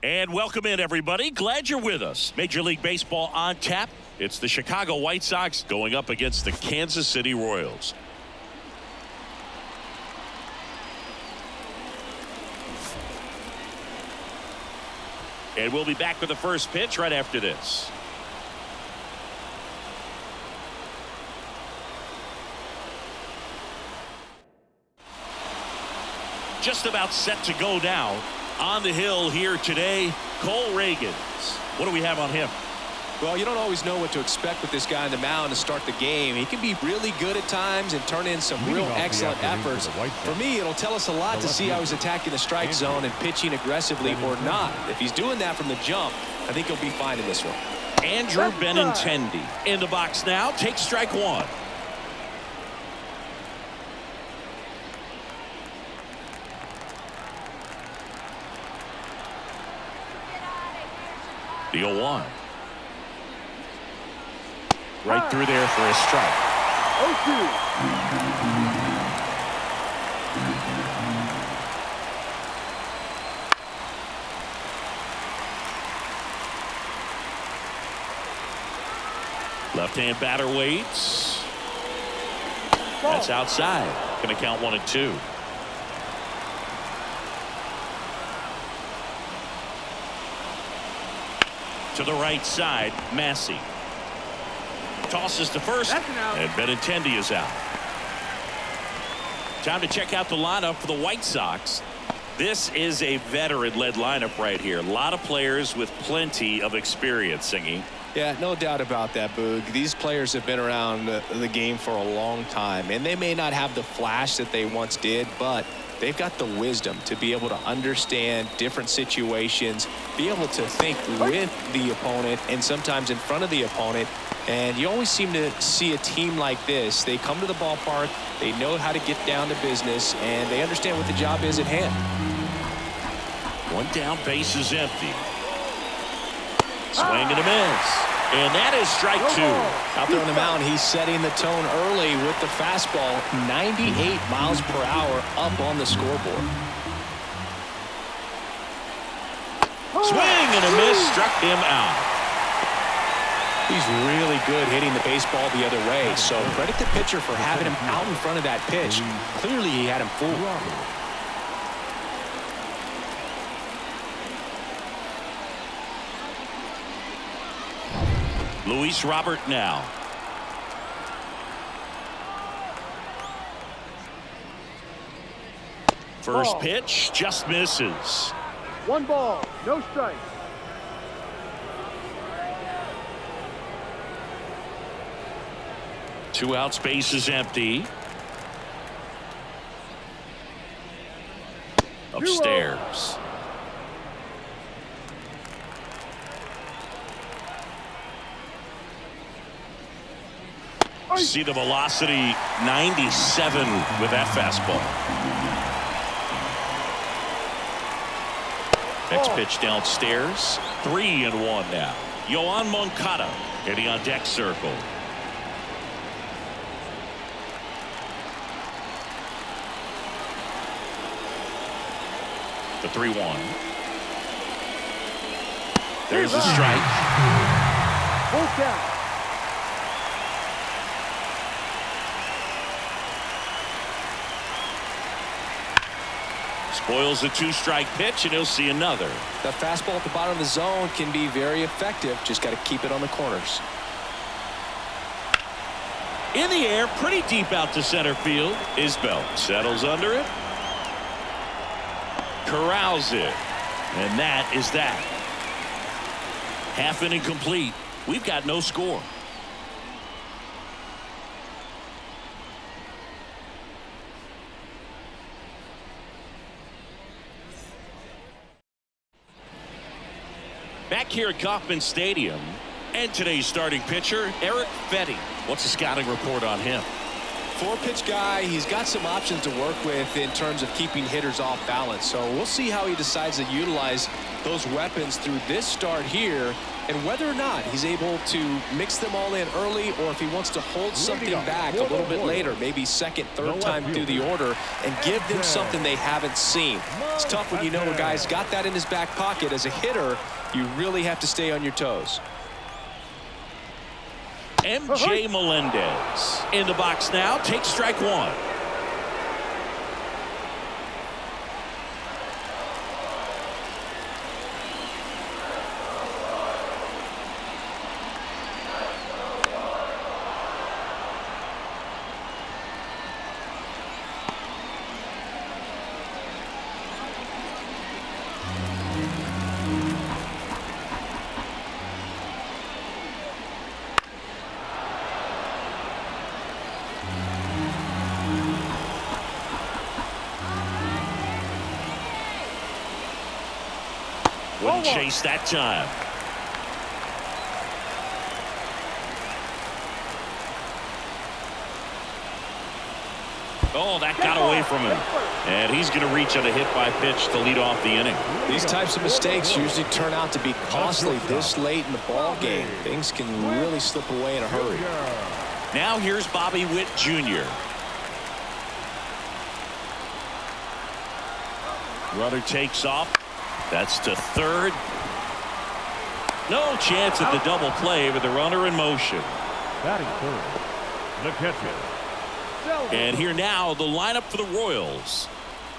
And welcome in, everybody. Glad you're with us. Major League Baseball on tap. It's the Chicago White Sox going up against the Kansas City Royals. And we'll be back with the first pitch right after this. Just about set to go now. On the hill here today, Cole Reagans. What do we have on him? Well, you don't always know what to expect with this guy on the mound to start the game. He can be really good at times and turn in some real excellent efforts. For me, it'll tell us a lot to see how he's attacking the strike zone and pitching aggressively or not. If he's doing that from the jump, I think he'll be fine in this one. Andrew Benintendi in the box now. Takes strike one. The 0-1. Right through there for a strike. 0-2. Left-hand batter waits. That's outside. Going to count 1-2. To the right side, Massey. Tosses to first, and Benintendi is out. Time to check out the lineup for the White Sox. This is a veteran-led lineup right here. A lot of players with plenty of experience, Singy. Yeah, no doubt about that, Boog. These players have been around the game for a long time, and they may not have the flash that they once did, but they've got the wisdom to be able to understand different situations, be able to think with the opponent and sometimes in front of the opponent. And you always seem to see a team like this. They come to the ballpark, they know how to get down to business, and they understand what the job is at hand. One down, base is empty. Swing and a miss. And that is strike two. Out there on the mound, he's setting the tone early with the fastball. 98 miles per hour up on the scoreboard. Swing and a miss, struck him out. He's really good hitting the baseball the other way. So credit the pitcher for having him out in front of that pitch. Clearly he had him fooled. Luis Robert now. First pitch just misses. 1 ball, no strike. Two outs, base is empty. Upstairs. See the velocity, 97 with that fastball. Next pitch downstairs. 3-1 now. Yoan Moncada hitting on deck circle. The 3-1. There's a strike. Full count. Spoils a 2-strike pitch, and he'll see another. The fastball at the bottom of the zone can be very effective. Just got to keep it on the corners. In the air, pretty deep out to center field. Isbell settles under it. Corrals it. And that is that. Half inning complete. We've got no score. Back here at Kauffman Stadium, and today's starting pitcher, Eric Fetty. What's the scouting report on him? 4-pitch guy. He's got some options to work with in terms of keeping hitters off balance. So we'll see how he decides to utilize those weapons through this start here, and whether or not he's able to mix them all in early, or if he wants to hold something back a little bit later, maybe second, third time through the order, and give them something they haven't seen. It's tough when you know a guy's got that in his back pocket. As a hitter, you really have to stay on your toes. MJ Melendez in the box now. Takes strike one. Wouldn't chase that time. Oh, that got away from him. And he's going to reach on a hit by pitch to lead off the inning. These types of mistakes usually turn out to be costly this late in the ball game. Things can really slip away in a hurry. Now here's Bobby Witt Jr. Runner takes off. That's to third. No chance at the double play with the runner in motion. Batting third, the catcher. And here now, the lineup for the Royals.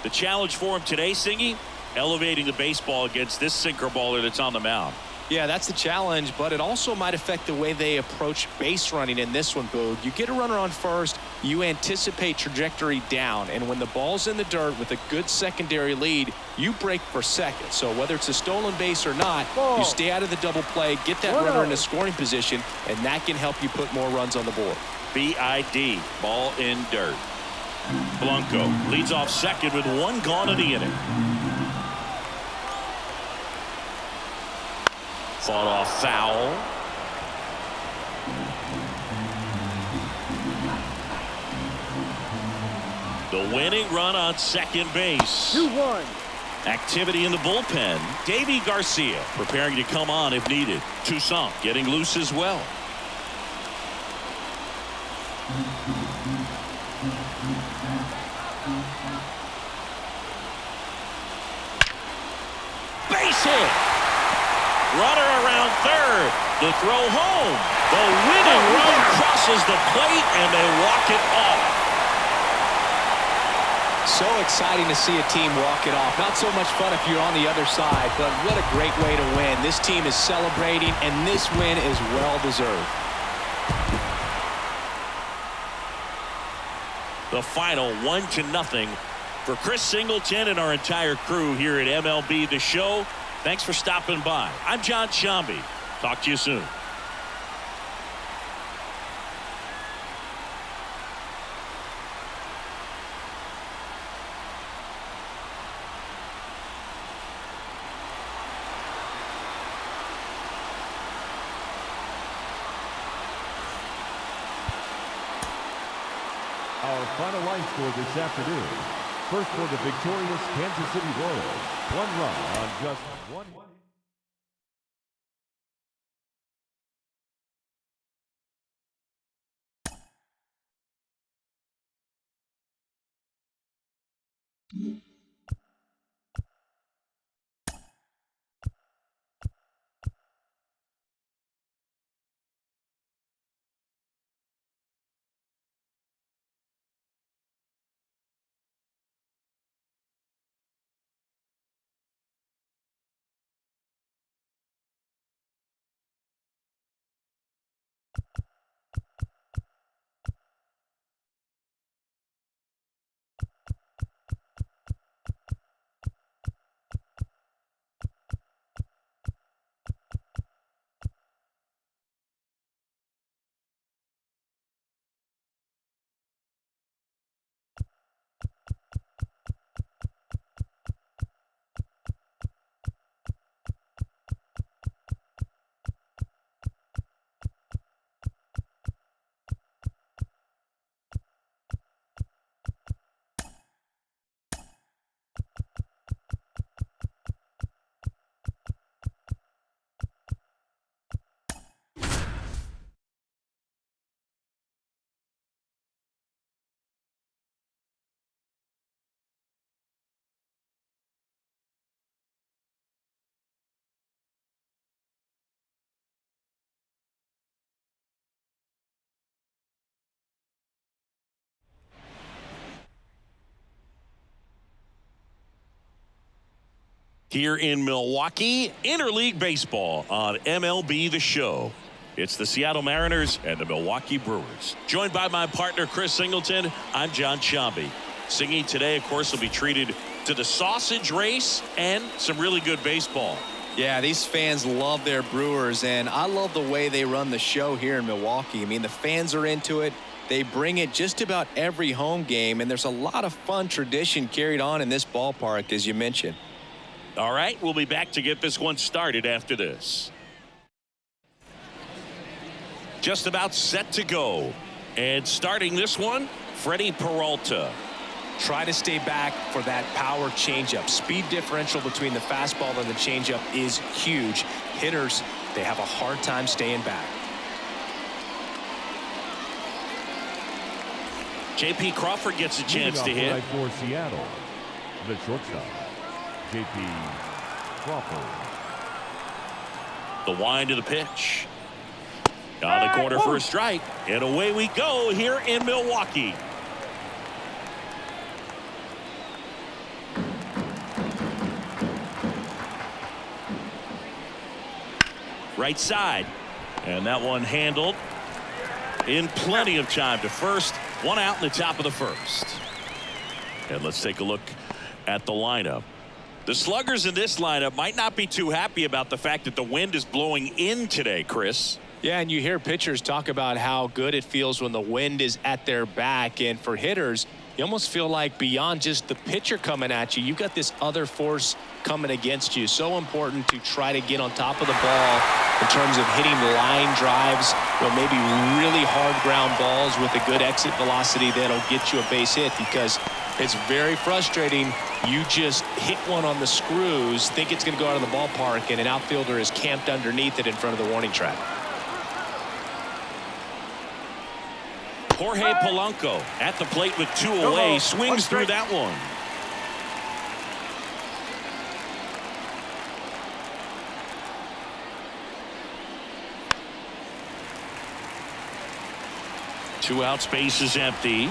The challenge for him today, Singy, elevating the baseball against this sinker baller that's on the mound. Yeah, that's the challenge, but it also might affect the way they approach base running in this one, Boog. You get a runner on first, you anticipate trajectory down, and when the ball's in the dirt with a good secondary lead, you break for second. So whether it's a stolen base or not, you stay out of the double play, get that runner in a scoring position, and that can help you put more runs on the board. BID, ball in dirt. Blanco leads off second with one gone in the inning. Fought off foul. The winning run on second base. 2-1. Activity in the bullpen. Davy Garcia preparing to come on if needed. Toussaint getting loose as well. Base hit. Runner around third. The throw home. The winning run crosses the plate and they walk it off. So exciting to see a team walk it off. Not so much fun if you're on the other side, but what a great way to win. This team is celebrating, and this win is well deserved. The final 1-0 for Chris Singleton and our entire crew here at MLB The Show. Thanks for stopping by. I'm John Shambi. Talk to you soon. Our final line score this afternoon. First for the victorious Kansas City Royals. 1 run on just 1. Here in Milwaukee, interleague baseball on MLB The Show. It's the Seattle Mariners and the Milwaukee Brewers. Joined by my partner, Chris Singleton, I'm John Shambi. Singy today, of course, will be treated to the sausage race and some really good baseball. Yeah, these fans love their Brewers, and I love the way they run the show here in Milwaukee. I mean, the fans are into it. They bring it just about every home game, and there's a lot of fun tradition carried on in this ballpark, as you mentioned. All right, we'll be back to get this one started after this. Just about set to go. And starting this one, Freddie Peralta. Try to stay back for that power changeup. Speed differential between the fastball and the changeup is huge. Hitters, they have a hard time staying back. J.P. Crawford gets a chance to hit. For Seattle, the shortstop, J.P. Crawford. The wind of the pitch. On the corner for a strike. And away we go here in Milwaukee. Right side. And that one handled in plenty of time to first. One out in the top of the first. And let's take a look at the lineup. The sluggers in this lineup might not be too happy about the fact that the wind is blowing in today, Chris. Yeah, and you hear pitchers talk about how good it feels when the wind is at their back. And for hitters, you almost feel like beyond just the pitcher coming at you, you've got this other force coming against you. So important to try to get on top of the ball in terms of hitting line drives, maybe really hard ground balls with a good exit velocity that'll get you a base hit, because it's very frustrating. You just hit one on the screws, think it's going to go out of the ballpark, and an outfielder is camped underneath it in front of the warning track. Jorge Polanco at the plate with two away, swings through that one. Two out, space is empty.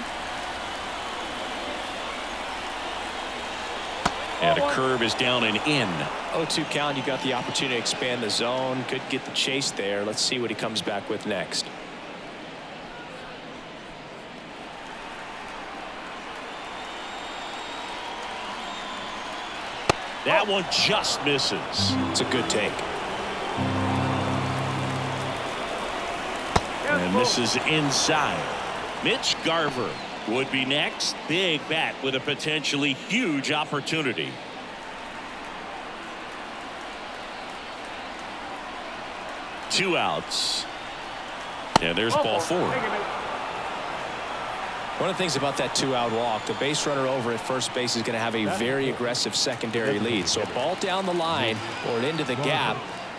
And a curve is down and in. 0-2 count. You got the opportunity to expand the zone. Could get the chase there. Let's see what he comes back with next. That one just misses. It's a good take. And this is inside. Mitch Garver would be next. Big bat with a potentially huge opportunity. Two outs. And there's ball four. One of the things about that two-out walk, the base runner over at first base is going to have a very aggressive secondary lead. So a ball down the line or into the gap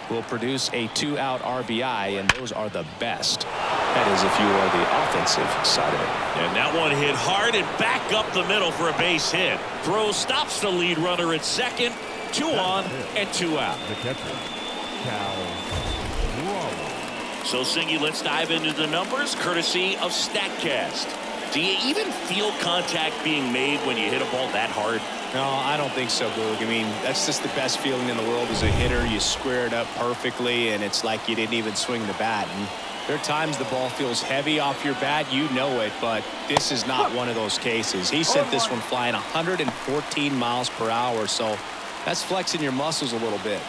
will produce a two-out RBI, and those are the best. That is if you are the offensive side of it. And that one hit hard and back up the middle for a base hit. Throw stops the lead runner at second. Two on and two out. The catcher, Cal. So, Singy, let's dive into the numbers courtesy of StatCast. Do you even feel contact being made when you hit a ball that hard? No, I don't think so, Boog. I mean, that's just the best feeling in the world as a hitter. You square it up perfectly, and it's like you didn't even swing the bat. And there are times the ball feels heavy off your bat. You know it, but this is not one of those cases. He sent this one flying 114 miles per hour, so that's flexing your muscles a little bit.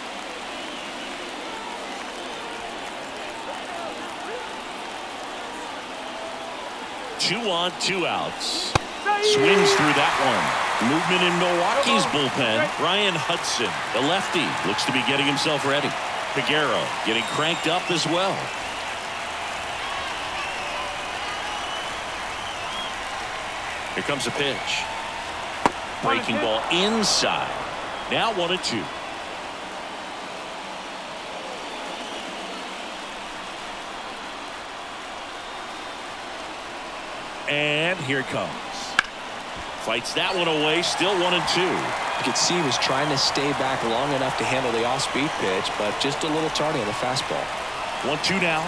Two on, two outs. Swings through that one. Movement in Milwaukee's bullpen. Ryan Hudson, the lefty, looks to be getting himself ready. Figueroa getting cranked up as well. Here comes a pitch. Breaking ball inside. Now 1-2. And here it comes. Fights that one away. Still 1-2. You could see he was trying to stay back long enough to handle the off-speed pitch, but just a little tardy on the fastball. 1-2 now.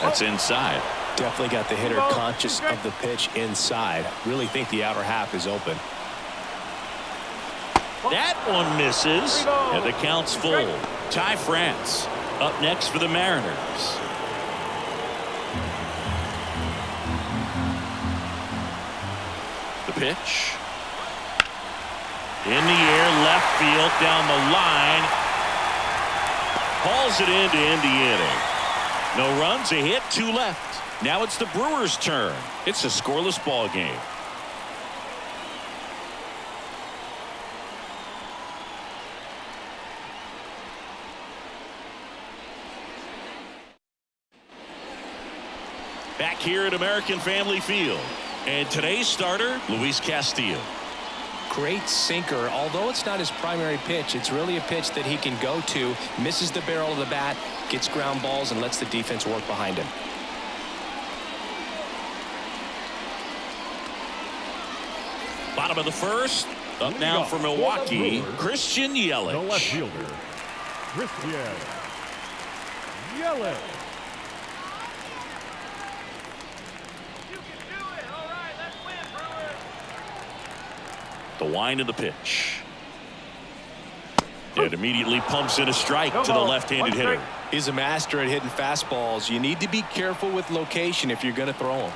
That's inside. Definitely got the hitter conscious of the pitch inside. Really think the outer half is open. That one misses, and the count's full. Ty France up next for the Mariners. The pitch. In the air, left field, down the line. Hauls it in to end the inning. No runs, a hit, 2 left. Now it's the Brewers' turn. It's a scoreless ball game. Back here at American Family Field. And today's starter, Luis Castillo. Great sinker. Although it's not his primary pitch, it's really a pitch that he can go to, misses the barrel of the bat, gets ground balls, and lets the defense work behind him. Bottom of the first. Up now for Milwaukee, Christian Yelich. The left fielder, Christian Yelich. The wind of the pitch. And immediately pumps in a strike to the left-handed hitter. He's a master at hitting fastballs. You need to be careful with location if you're going to throw them.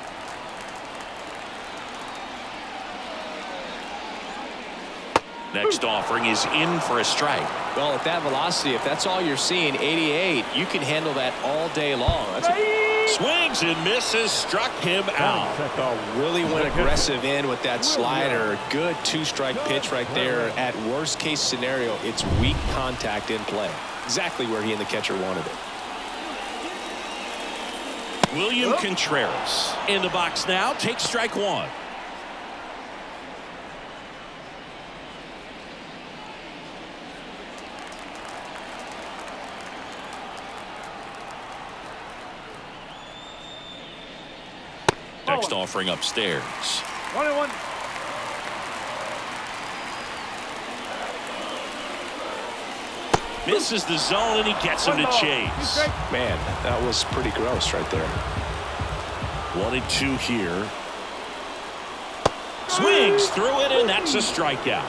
Next offering is in for a strike. Well, at that velocity, if that's all you're seeing, 88, you can handle that all day long. Swings and misses, struck him out. Really went aggressive in with that slider. Good 2-strike pitch right there. At worst case scenario, it's weak contact in play. Exactly where he and the catcher wanted it. William Contreras in the box now. Takes strike 1. Next offering upstairs. 1-1. Misses the zone and he gets him to chase. Man, that was pretty gross right there. 1-2 here. Swings through it and that's a strikeout.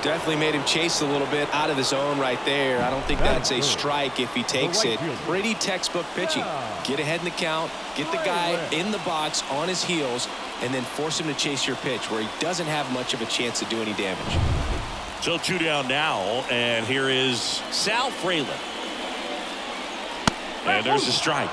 Definitely made him chase a little bit out of the zone right there. I don't think that's a strike if he takes it. Pretty textbook pitching. Get ahead in the count, get the guy in the box on his heels, and then force him to chase your pitch where he doesn't have much of a chance to do any damage. So 2 down now, and here is Sal Frelick. And there's a strike.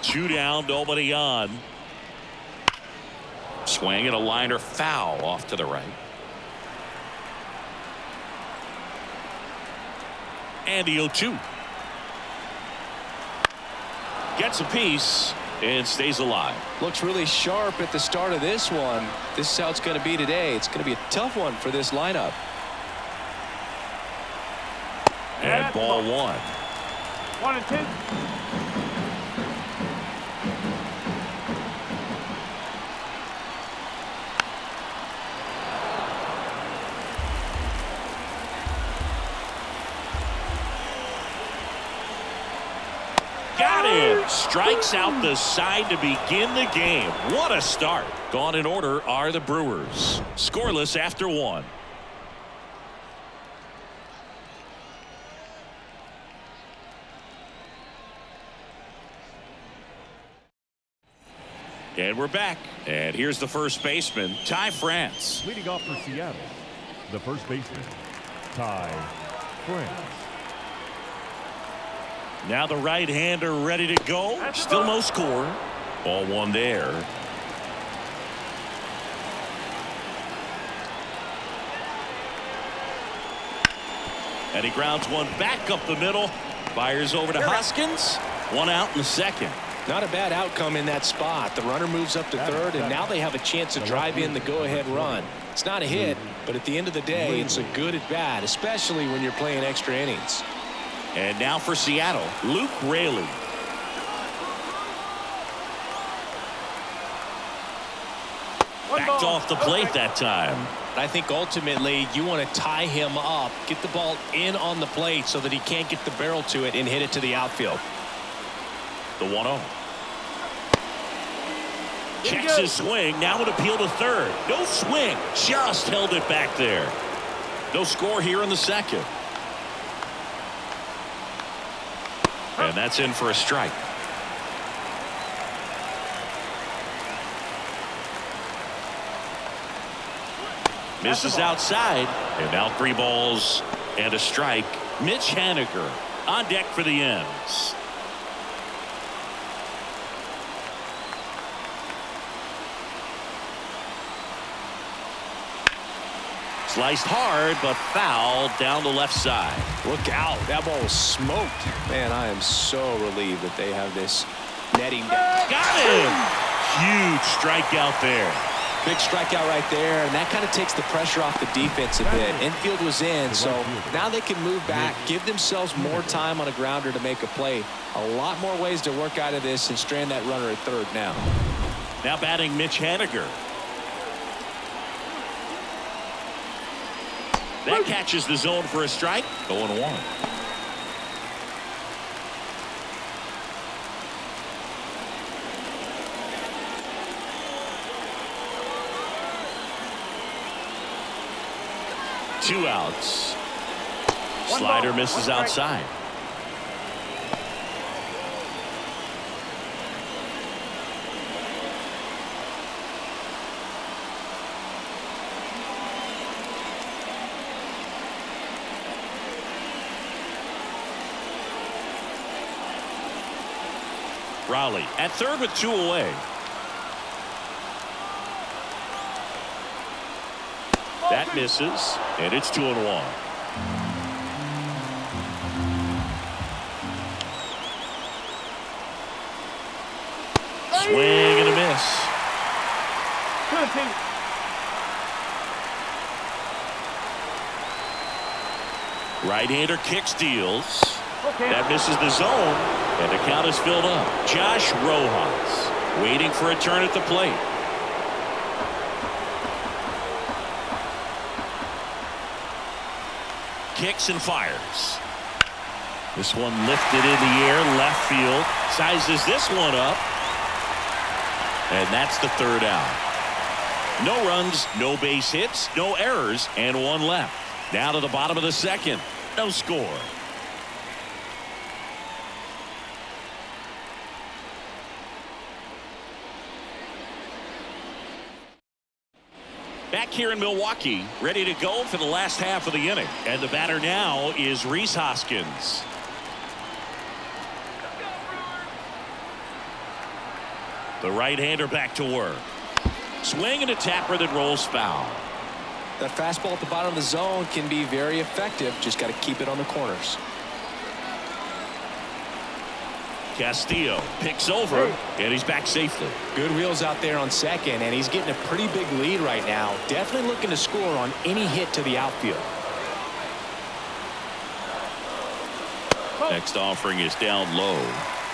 Two down, nobody on. Swing and a liner foul off to the right. And the 0-2. Gets a piece and stays alive. Looks really sharp at the start of this one. This is how it's going to be today. It's going to be a tough one for this lineup. And ball 1. 1-2. Got him. Strikes out the side to begin the game. What a start. Gone in order are the Brewers. Scoreless after 1. And we're back. And here's the first baseman, Ty France. Leading off for Seattle, the first baseman, Ty France. Now the right-hander ready to go. Still no score. Ball 1 there. And he grounds one back up the middle. Fires over to Hoskins. 1 out in the second. Not a bad outcome in that spot. The runner moves up to third, and now they have a chance to drive in the go-ahead run. It's not a hit, but at the end of the day, it's a good at-bat, especially when you're playing extra innings. And now for Seattle, Luke Raley. Backed off the plate that time. I think ultimately you want to tie him up, get the ball in on the plate so that he can't get the barrel to it and hit it to the outfield. The 1-0. Checks his swing. Now an appeal to third. No swing. Just held it back there. No score here in the second. And that's in for a strike. Misses outside. And now 3 balls and a strike. Mitch Haniger on deck for the M's. Sliced hard, but foul down the left side. Look out. That ball was smoked. Man, I am so relieved that they have this netting down. Got him. Huge strikeout there. Big strikeout right there, and that kind of takes the pressure off the defense a bit. Infield was in, so now they can move back, give themselves more time on a grounder to make a play. A lot more ways to work out of this and strand that runner at third now. Now batting Mitch Haniger. That catches the zone for a strike. 0-1. Two outs. Slider misses outside. Raleigh at third with 2 away. That misses, and it's 2-1. Swing and a miss. 2-2. Right-hander kicks, deals. That misses the zone, and the count is filled up. Josh Rojas waiting for a turn at the plate. Kicks and fires. This one lifted in the air, left field. Sizes this one up. And that's the third out. No runs, no base hits, no errors, and 1 left. Now to the bottom of the second. No score. Back here in Milwaukee, ready to go for the last half of the inning. And the batter now is Rhys Hoskins. The right-hander back to work. Swing and a tapper that rolls foul. That fastball at the bottom of the zone can be very effective. Just got to keep it on the corners. Castillo picks over, and he's back safely. Good wheels out there on second, and he's getting a pretty big lead right now. Definitely looking to score on any hit to the outfield. Next offering is down low,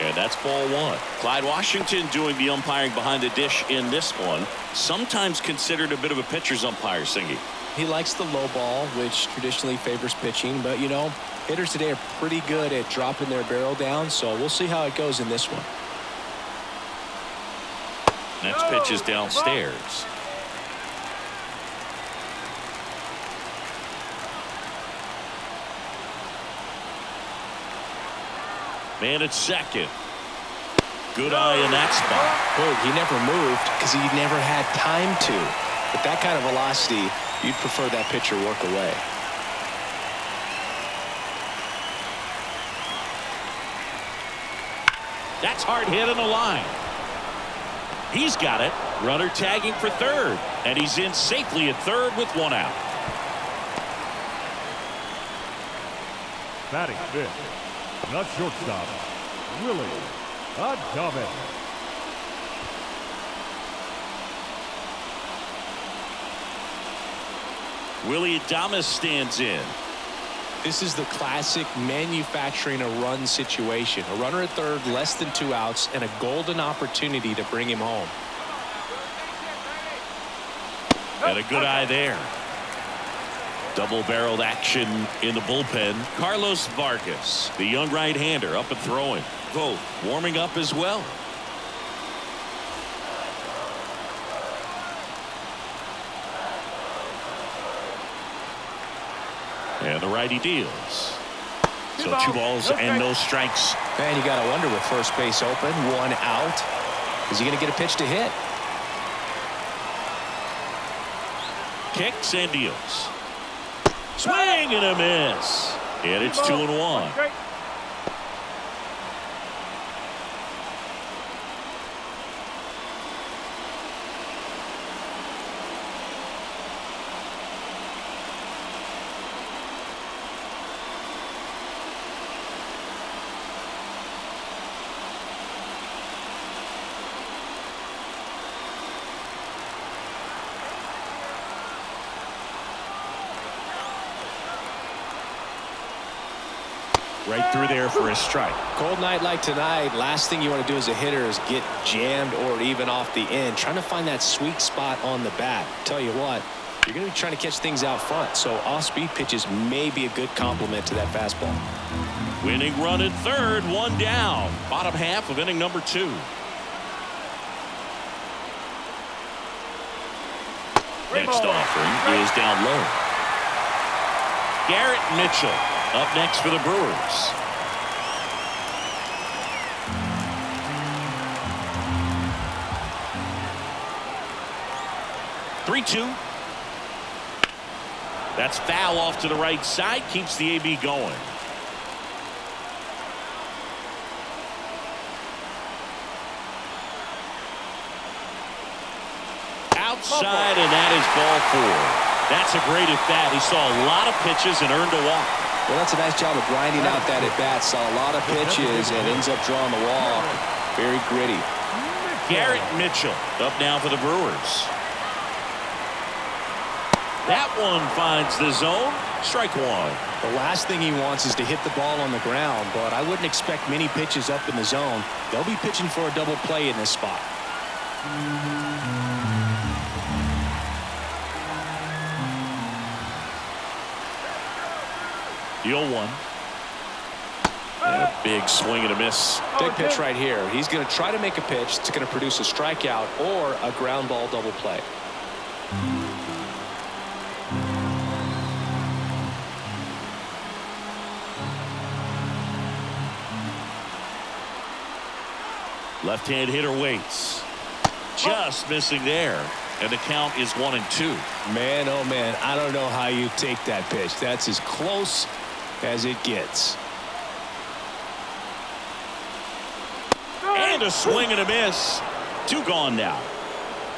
and that's ball 1. Clyde Washington doing the umpiring behind the dish in this one. Sometimes considered a bit of a pitcher's umpire, Singy. He likes the low ball, which traditionally favors pitching, but you know, hitters today are pretty good at dropping their barrel down, so we'll see how it goes in this one. Next pitch is downstairs. Man at second. Good eye in that spot. Boy, he never moved because he never had time to. With that kind of velocity, you'd prefer that pitcher work away. That's hard hit on the line. He's got it. Runner tagging for third. And he's in safely at third with 1 out. Batting fifth, not shortstop, Willie Adames. Willie Adames stands in. This is the classic manufacturing a run situation. A runner at third, less than 2 outs, and a golden opportunity to bring him home. And a good eye there. Double-barreled action in the bullpen. Carlos Vargas, the young right-hander, up and throwing. Both warming up as well. And the righty deals. So 2 balls and no strikes. Man, you got to wonder with first base open, 1 out. Is he going to get a pitch to hit? Kicks and deals. Swing and a miss. And it's 2-1. Right through there for a strike. Cold night like tonight, last thing you want to do as a hitter is get jammed or even off the end. Trying to find that sweet spot on the bat. Tell you what, you're going to be trying to catch things out front, so off-speed pitches may be a good complement to that fastball. Winning run at third, 1 down. Bottom half of inning number 2. Next offering is down low. Garrett Mitchell up next for the Brewers. Three-two. That's foul off to the right side. Keeps the AB going. Outside, and that is ball 4. That's a great at-bat. He saw a lot of pitches and earned a walk. Well, that's a nice job of grinding out that at-bat. Saw a lot of pitches and ends up drawing the walk. Very gritty. Garrett Mitchell up now for the Brewers. That one finds the zone. Strike 1. The last thing he wants is to hit the ball on the ground, but I wouldn't expect many pitches up in the zone. They'll be pitching for a double play in this spot. The 0-1. And a big swing and a miss. Big pitch right here. He's going to try to make a pitch that's going to produce a strikeout or a ground ball double play. Left-hand hitter waits. Just missing there. And the count is 1-2. Man, oh man, I don't know how you take that pitch. That's as close as it gets. And a swing and a miss. 2 gone now.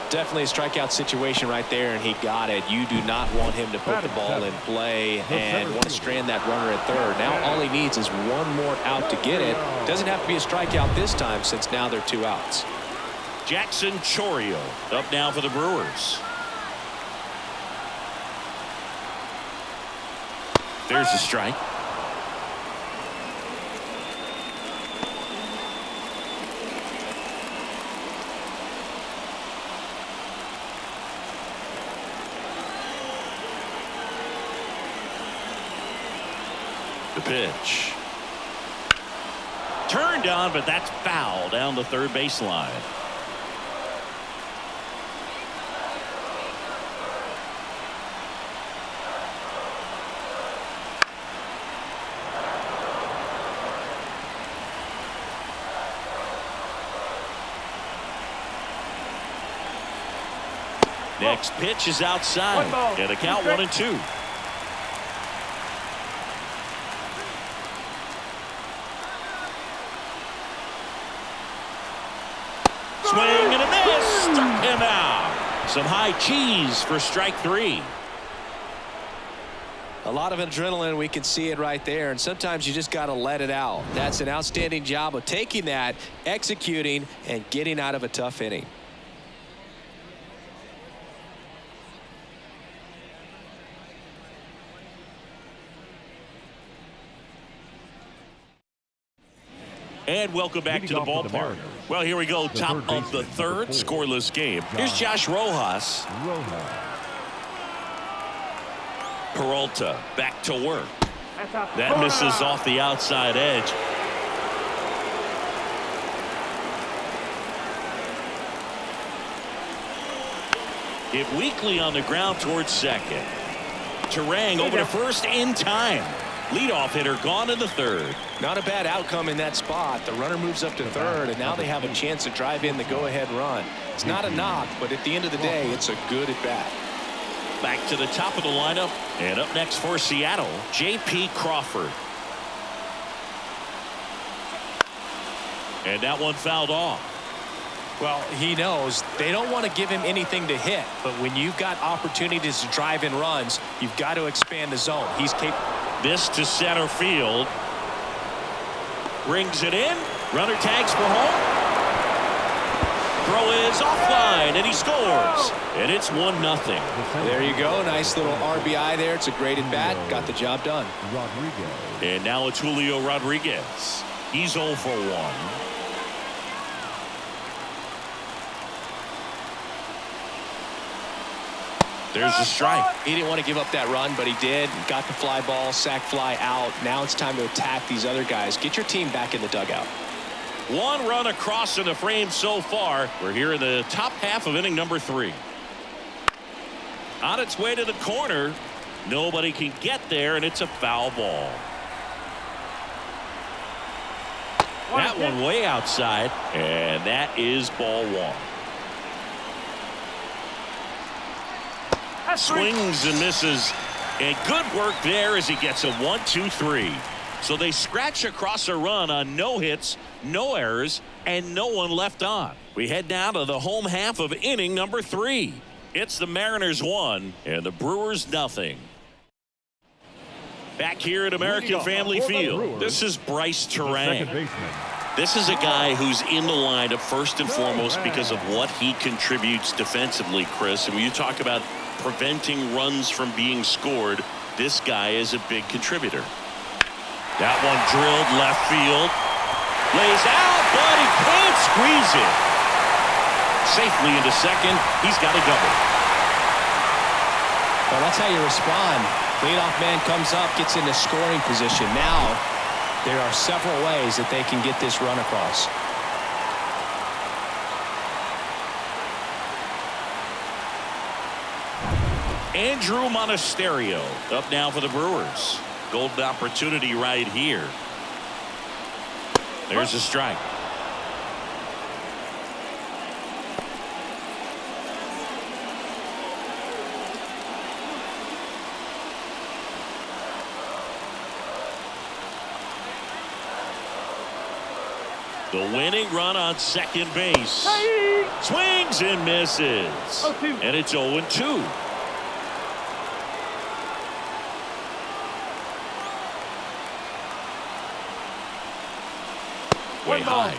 Definitely a strikeout situation right there, and he got it. You do not want him to put the ball in play and want to strand that runner at third. Now all he needs is 1 more out to get it. Doesn't have to be a strikeout this time since now they're 2 outs. Jackson Chourio up now for the Brewers. There's a strike. The pitch. Turned on, but that's foul down the third baseline. Next pitch is outside. And a count 1-2. Swing and a miss. Struck him out. Some high cheese for strike 3. A lot of adrenaline. We can see it right there. And sometimes you just got to let it out. That's an outstanding job of taking that, executing, and getting out of a tough inning. And welcome back to the ballpark. Well, here we go. Top of the third, scoreless game. Here's Josh Rojas. Peralta back to work. That's a That misses off the outside edge. Hit weakly on the ground towards second. Terang over to first in time. Leadoff hitter gone in the third. Not a bad outcome in that spot. The runner moves up to third, and now they have a chance to drive in the go-ahead run. It's not a knock, but at the end of the day, it's a good at-bat. Back to the top of the lineup, and up next for Seattle, J.P. Crawford. And that one fouled off. Well, he knows they don't want to give him anything to hit, but when you've got opportunities to drive in runs, you've got to expand the zone. He's capable. This to center field. Brings it in. Runner tags for home. Throw is offline, and he scores. And it's 1-0. There you go. Nice little RBI there. It's a great at-bat. Got the job done. Rodriguez. And now it's Julio Rodriguez. He's 0 for 1. There's the strike. He didn't want to give up that run, but he did. Got the fly ball, sac fly out. Now it's time to attack these other guys. Get your team back in the dugout. One run across in the frame so far. We're here in the top half of inning number 3. On its way to the corner. Nobody can get there, and it's a foul ball. That one way outside, and that is ball 1. Swings and misses, and good work there as he gets a 1-2-3. So they scratch across a run on no hits, no errors, and no one left on. We head now to the home half of inning number 3. It's the Mariners 1 and the Brewers nothing. Back here at American Family Field, this is Bryce Terang. This is a guy who's in the lineup first and foremost because of what he contributes defensively, Chris. And when you talk about preventing runs from being scored, this guy is a big contributor. That one drilled left field. Lays out, but he can't squeeze it. Safely into second. He's got a double. Well, that's how you respond. Leadoff man comes up, gets into scoring position. Now there are several ways that they can get this run across. Andrew Monasterio up now for the Brewers. Golden opportunity right here. There's a strike. The winning run on second base. Swings and misses. And it's 0-2. Way high.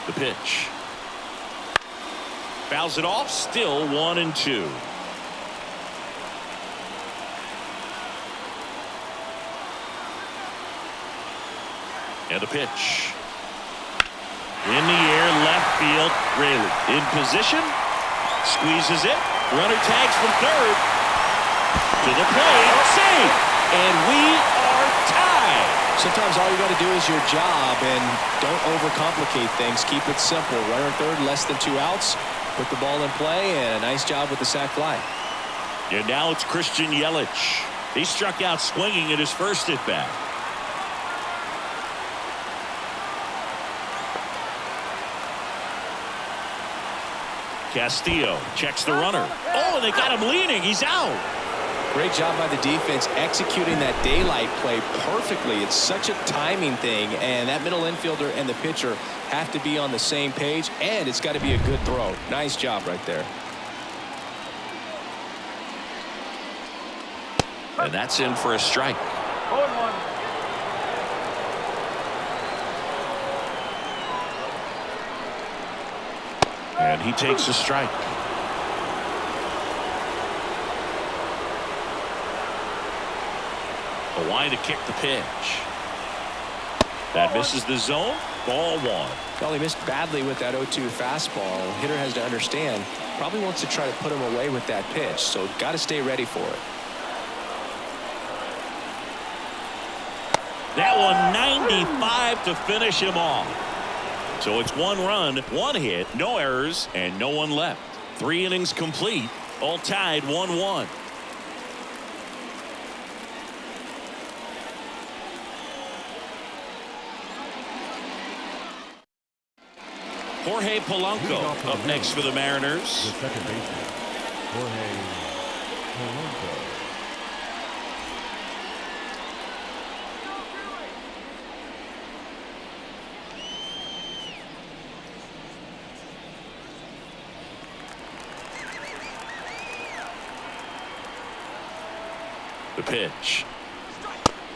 The pitch. Fouls it off. Still 1-2. And the pitch. In the air, left field. Raley in position. Squeezes it. Runner tags from third. To the plate. Save. And we are tied. Sometimes all you got to do is your job and don't overcomplicate things. Keep it simple. Runner third, less than 2 outs. Put the ball in play, and a nice job with the sac fly. And now it's Christian Yelich. He struck out swinging at his first at bat. Castillo checks the runner. Oh, and they got him leaning. He's out. Great job by the defense executing that daylight play perfectly. It's such a timing thing, and that middle infielder and the pitcher have to be on the same page, and it's got to be a good throw. Nice job right there. And that's in for a strike. 0-1. And he takes a strike. Kwai to kick the pitch. That misses the zone. Ball 1. Well, he missed badly with that 0-2 fastball. Hitter has to understand, probably wants to try to put him away with that pitch, so got to stay ready for it. That one 95 to finish him off. So it's 1 run, 1 hit, no errors, and no one left. 3 innings complete, all tied 1-1. Jorge Polanco up next for the Mariners. The second baseman, Jorge Polanco. The pitch.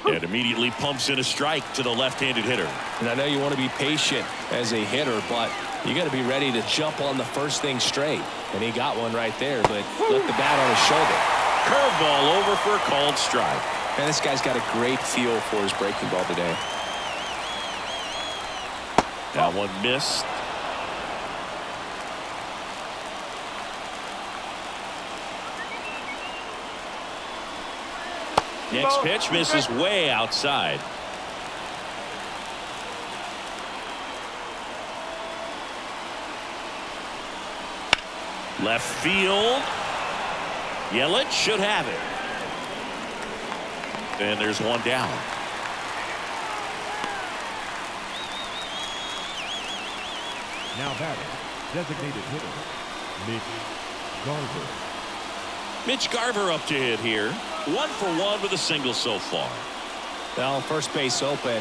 And immediately pumps in a strike to the left-handed hitter. And I know you want to be patient as a hitter, but you got to be ready to jump on the first thing straight. And he got one right there, but left the bat on his shoulder. Curveball over for a called strike. And this guy's got a great feel for his breaking ball today. That one missed. Next pitch misses way outside. Left field. Yelich should have it. And there's one down. Now batting, designated hitter, Mitch Garver. Mitch Garver up to hit here. 1 for 1 with a single so far. Well, first base open.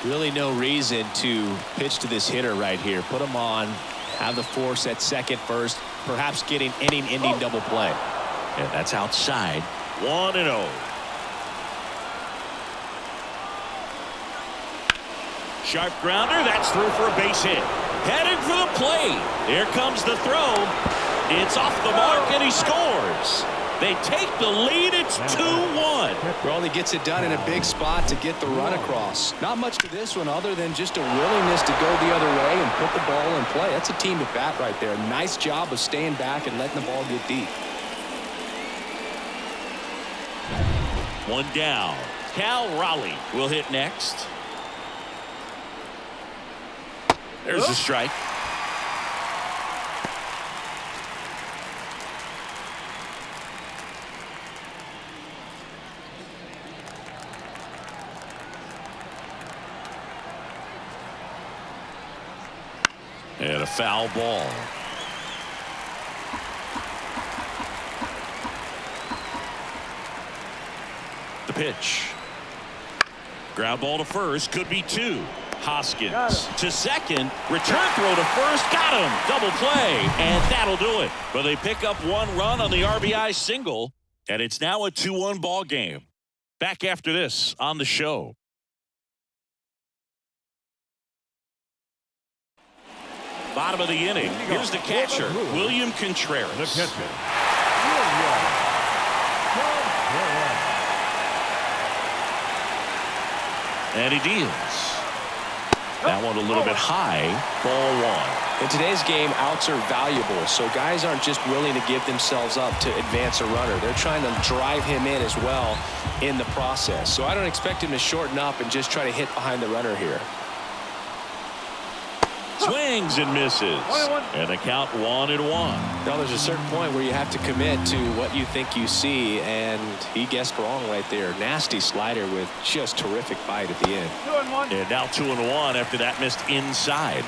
Really no reason to pitch to this hitter right here. Put him on. Have the force at second first. Perhaps getting inning-ending double play. And that's outside. 1-0. Sharp grounder. That's through for a base hit. Headed for the plate. Here comes the throw. It's off the mark and he scores. They take the lead. It's 2-1. Raleigh gets it done in a big spot to get the run across. Not much to this one other than just a willingness to go the other way and put the ball in play. That's a team at bat right there. Nice job of staying back and letting the ball get deep. 1 down. Cal Raleigh will hit next. There's a strike. And a foul ball. The pitch. Ground ball to first. Could be 2. Hoskins to second. Return throw to first. Got him. Double play. And that'll do it. But they pick up 1 run on the RBI single. And it's now a 2-1 ball game. Back after this on the show. Bottom of the inning. Here's the catcher, William Contreras. The catcher, And he deals. That one a little bit high. Ball 1. In today's game, outs are valuable, so guys aren't just willing to give themselves up to advance a runner. They're trying to drive him in as well in the process. So I don't expect him to shorten up and just try to hit behind the runner here. Swings and misses. And the count 1-1. Now there's a certain point where you have to commit to what you think you see, and he guessed wrong right there. Nasty slider with just terrific bite at the end. 2-1. And now 2-1 after that missed inside.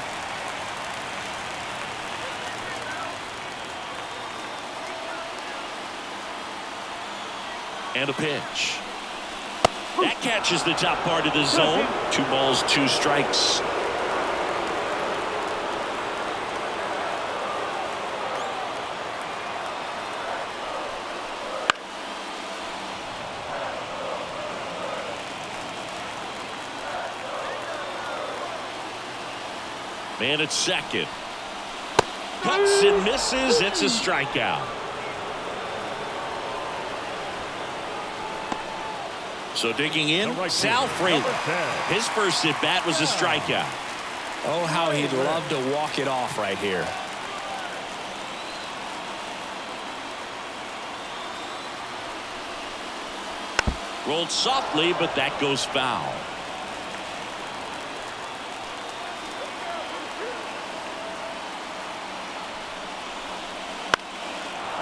And a pitch. That catches the top part of the zone. 2 balls, 2 strikes. Man at second. Cuts and misses. It's a strikeout. So digging in, right Sal fielder, Fraley. number 10. His first at bat was a strikeout. Oh, how he'd love to walk it off right here. Rolled softly, but that goes foul.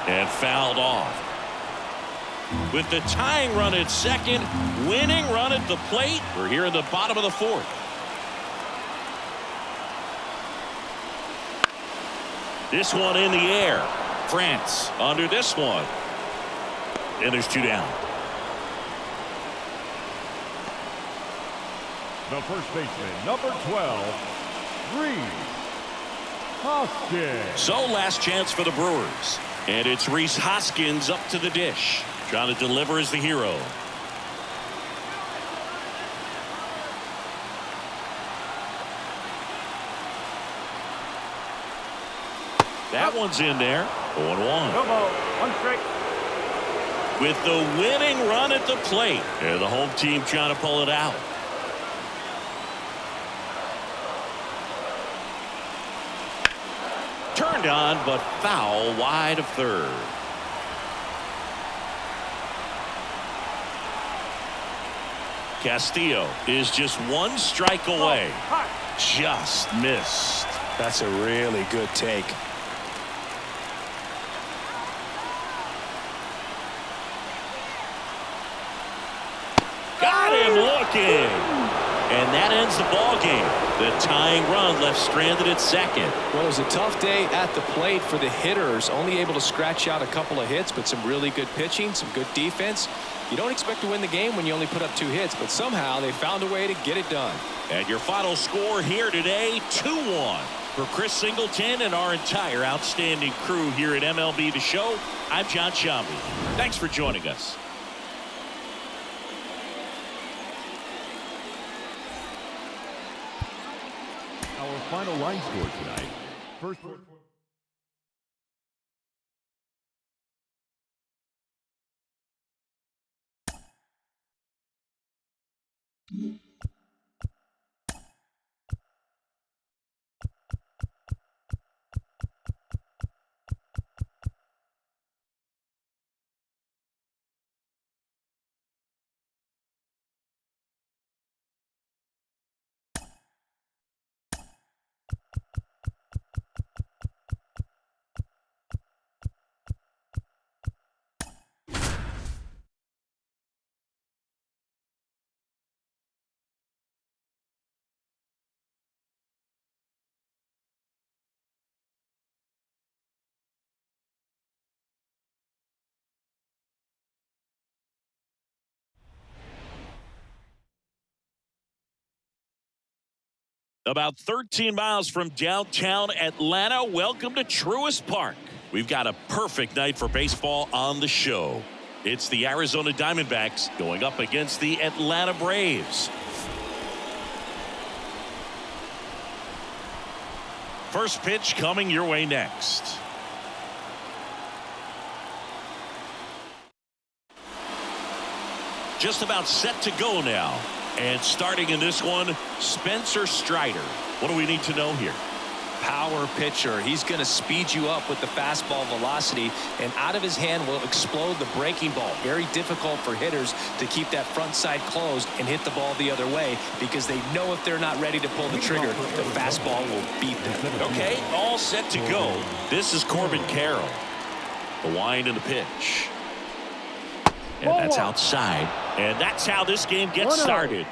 And fouled off. With the tying run at second, winning run at the plate, we're here in the bottom of the fourth. This one in the air. France under this one. And there's 2 down. The first baseman, number 12, Reese Hoskins. So last chance for the Brewers. And it's Reese Hoskins up to the dish. Trying to deliver as the hero. That one's in there. 0-1. No ball. 1 strike. With the winning run at the plate. And the home team trying to pull it out. Turned on, but foul wide of third. Castillo is just 1 strike away. Just missed. That's a really good take. Got him looking. And that ends the ball game. The tying run left stranded at second. Well, it was a tough day at the plate for the hitters. Only able to scratch out a couple of hits, but some really good pitching, some good defense. You don't expect to win the game when you only put up 2 hits, but somehow they found a way to get it done. And your final score here today, 2-1. For Chris Singleton and our entire outstanding crew here at MLB The Show, I'm John Shambi. Thanks for joining us. Our final line score tonight. First. About 13 miles from downtown Atlanta, welcome to Truist Park. We've got a perfect night for baseball on the show. It's the Arizona Diamondbacks going up against the Atlanta Braves. First pitch coming your way next. Just about set to go now. And starting in this one, Spencer Strider. What do we need to know here? Power pitcher. He's going to speed you up with the fastball velocity, and out of his hand will explode the breaking ball. Very difficult for hitters to keep that front side closed and hit the ball the other way, because they know if they're not ready to pull the trigger, the fastball will beat them. Okay, all set to go. This is Corbin Carroll. The wind and the pitch. And that's outside. And that's how this game gets started.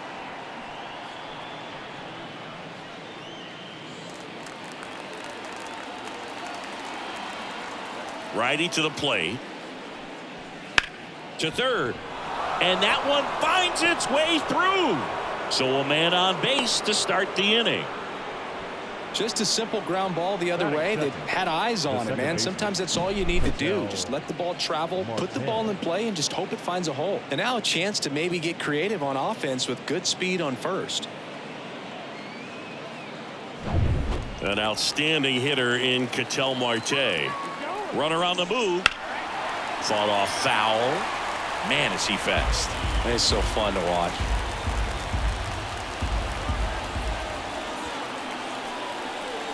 Righty to the plate. To third. And that one finds its way through. So a man on base to start the inning. Just a simple ground ball the other way that had eyes on it, man. Sometimes that's all you need to do. Just let the ball travel, put the ball in play, and just hope it finds a hole. And now a chance to maybe get creative on offense with good speed on first. An outstanding hitter in Ketel Marte. Runner on the move. Fought off foul. Man, is he fast. It's so fun to watch.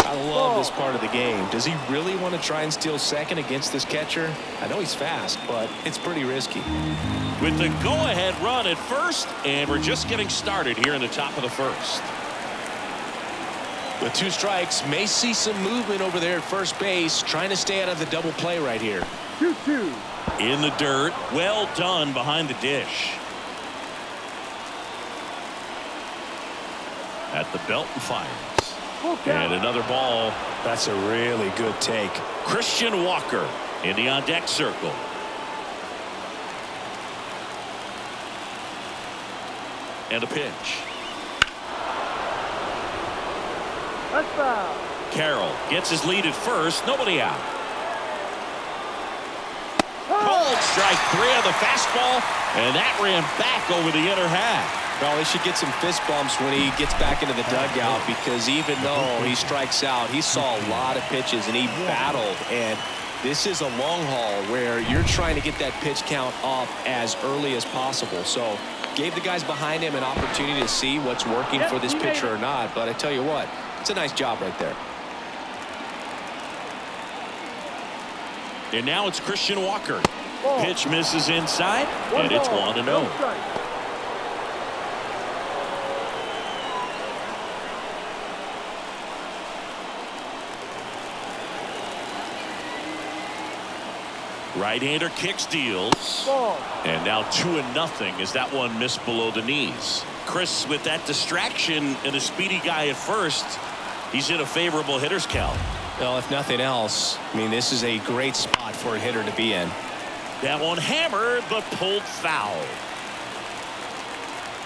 I love this part of the game. Does he really want to try and steal second against this catcher? I know he's fast, but it's pretty risky. With the go-ahead run at first, and we're just getting started here in the top of the first. With 2 strikes, may see some movement over there at first base, trying to stay out of the double play right here. 2-2. In the dirt. Well done behind the dish. At the belt and fires. And another ball. That's a really good take. Christian Walker in the on-deck circle. And a pitch. That's foul. Carroll gets his lead at first. Nobody out. Cold strike 3 on the fastball, and that ran back over the inner half. Well, he should get some fist bumps when he gets back into the dugout, because even though he strikes out, he saw a lot of pitches and he battled. And this is a long haul where you're trying to get that pitch count up as early as possible. So gave the guys behind him an opportunity to see what's working for this pitcher or not. But I tell you what, it's a nice job right there. And now it's Christian Walker. Pitch misses inside, and it's 1-0. Right-hander kicks, deals. And now 2-0 as that one missed below the knees. Chris, with that distraction and a speedy guy at first, he's in a favorable hitter's count. Well, if nothing else, I mean, this is a great spot for a hitter to be in. That one hammered, but pulled foul.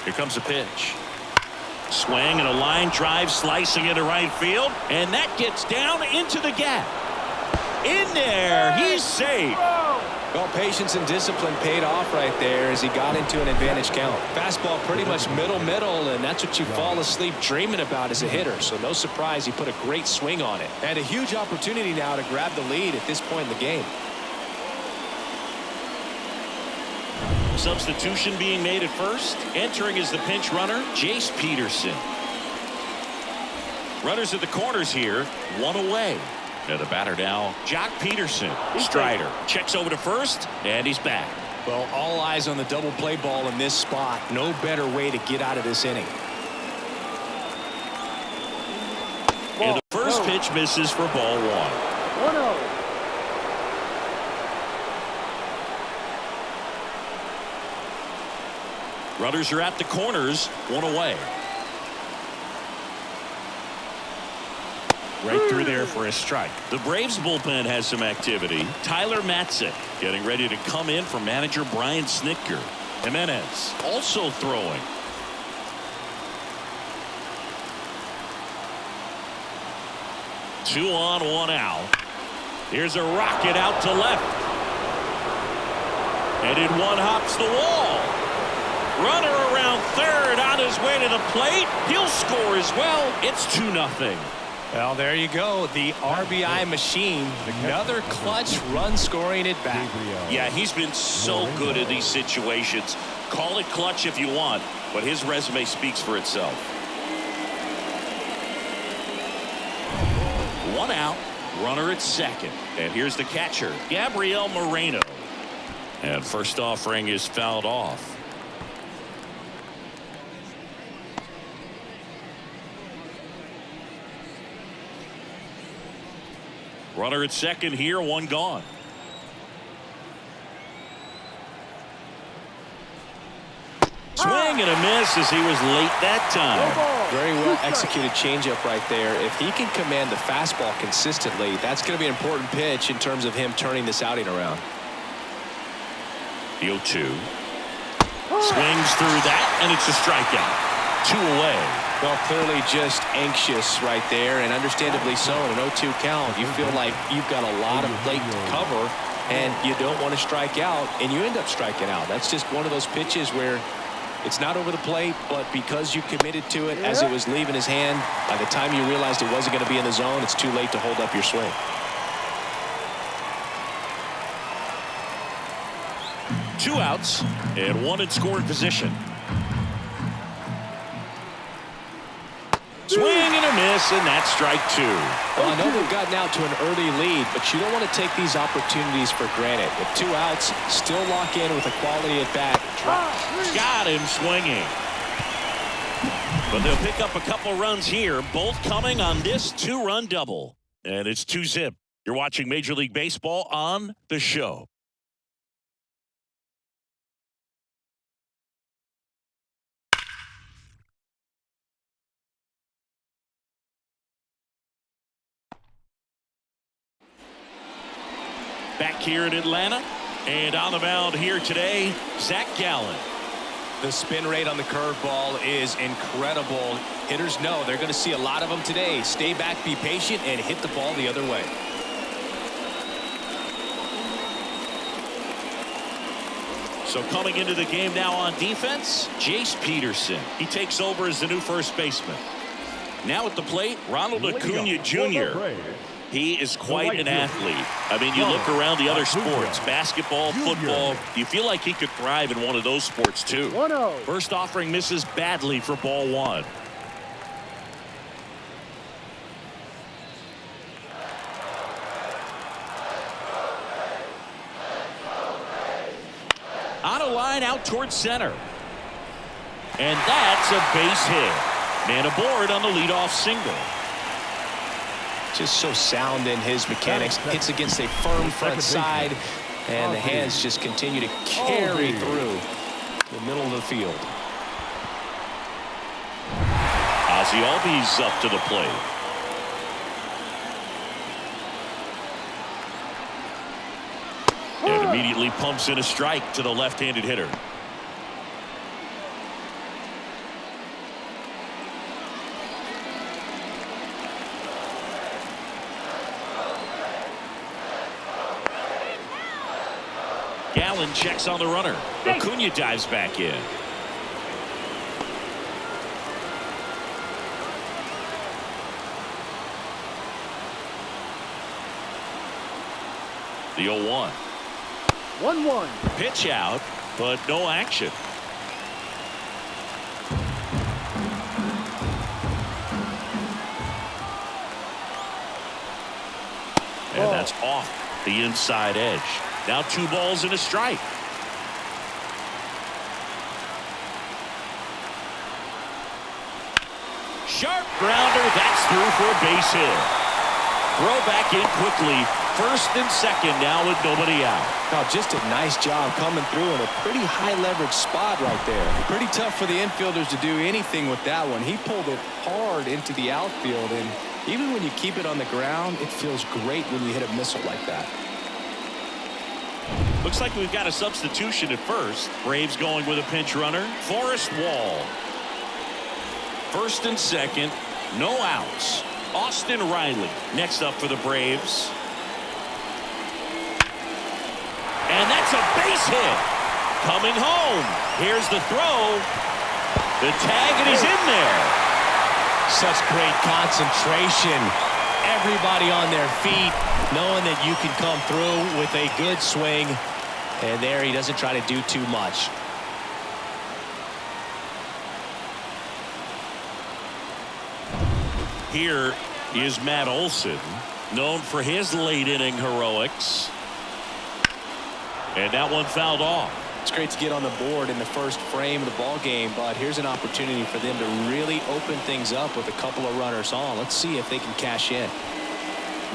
Here comes a pitch. Swing and a line drive slicing into right field, and that gets down into the gap. In there, he's safe. Well, patience and discipline paid off right there as he got into an advantage count. Fastball pretty much middle, and that's what you fall asleep dreaming about as a hitter. So no surprise he put a great swing on it. And a huge opportunity now to grab the lead at this point in the game. Substitution being made at first. Entering as the pinch runner, Jace Peterson. Runners at the corners here, 1 away. And the batter now, Jock Peterson. Strider checks over to first, and he's back. Well, all eyes on the double play ball in this spot. No better way to get out of this inning. And the first pitch misses for ball 1. 1-0. Runners are at the corners, 1 away. Right through there for a strike. The Braves bullpen has some activity. Tyler Matzik getting ready to come in for manager Brian Snitker. Jimenez also throwing. Two on, 1 out. Here's a rocket out to left. And in one hops the wall. Runner around third on his way to the plate. He'll score as well. It's 2-0. Well, there you go. The RBI machine. Another clutch run scoring it back. Yeah, he's been so good in these situations. Call it clutch if you want, but his resume speaks for itself. 1 out, runner at second. And here's the catcher, Gabriel Moreno. And first offering is fouled off. Runner at second here, 1 gone. Swing and a miss as he was late that time. Very well executed changeup right there. If he can command the fastball consistently, that's going to be an important pitch in terms of him turning this outing around. The 0-2. Swings through that, and it's a strikeout. 2 away. Well, clearly just anxious right there, and understandably so. In an 0-2 count, you feel like you've got a lot of plate to cover, and you don't want to strike out, and you end up striking out. That's just one of those pitches where it's not over the plate, but because you committed to it as it was leaving his hand, by the time you realized it wasn't going to be in the zone, it's too late to hold up your swing. 2 outs and 1 in scoring position. Swing and a miss, and that's strike 2. Well, I know they've gotten out to an early lead, but you don't want to take these opportunities for granted. With 2 outs, still lock in with a quality at bat. Got him swinging. But they'll pick up a couple runs here, both coming on this 2-run double. And it's 2-zip. You're watching Major League Baseball on The Show. Back here in Atlanta, and on the mound here today, Zach Gallen. The spin rate on the curveball is incredible. Hitters know they're going to see a lot of them today. Stay back, be patient, and hit the ball the other way. So coming into the game now on defense, Jace Peterson. He takes over as the new first baseman. Now at the plate, Ronald Acuna Jr. He is quite an athlete. I mean, you look around the other sports, basketball, football, you feel like he could thrive in one of those sports too. 1-0. First offering misses badly for ball 1. On a line out towards center. And that's a base hit. Man aboard on the leadoff single. Just so sound in his mechanics. Hits against a firm front side, and the hands just continue to carry through the middle of the field. Ozzie Albies up to the plate. And immediately pumps in a strike to the left-handed hitter. Gallen checks on the runner. Acuna dives back in. The 0-1. 1-1. Pitch out, but no action. And that's off the inside edge. Now 2 balls and a strike. Sharp grounder. That's through for a base hit. Throw back in quickly. First and second now with nobody out. Oh, just a nice job coming through in a pretty high leverage spot right there. Pretty tough for the infielders to do anything with that one. He pulled it hard into the outfield, and even when you keep it on the ground, it feels great when you hit a missile like that. Looks like we've got a substitution at first. Braves going with a pinch runner. Forrest Wall. First and second, no outs. Austin Riley next up for the Braves. And that's a base hit. Coming home. Here's the throw. The tag, and he's in there. Such great concentration. Everybody on their feet, knowing that you can come through with a good swing. And there he doesn't try to do too much. Here is Matt Olson, known for his late inning heroics. And that one fouled off. It's great to get on the board in the first frame of the ball game, but here's an opportunity for them to really open things up with a couple of runners on. Let's see if they can cash in.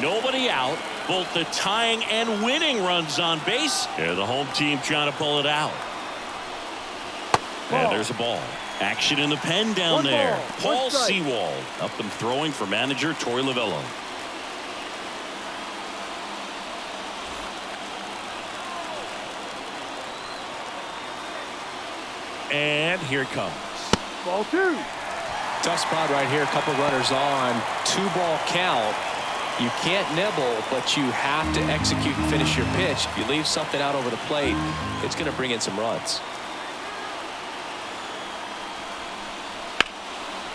Nobody out. Both the tying and winning runs on base. And the home team trying to pull it out. And there's a ball. Action in the pen down there. Paul Sewald up and throwing for manager Torey Lovullo. And here it comes. Ball 2. Tough spot right here. A couple runners on. 2-ball count. You can't nibble, but you have to execute and finish your pitch. If you leave something out over the plate, it's going to bring in some runs.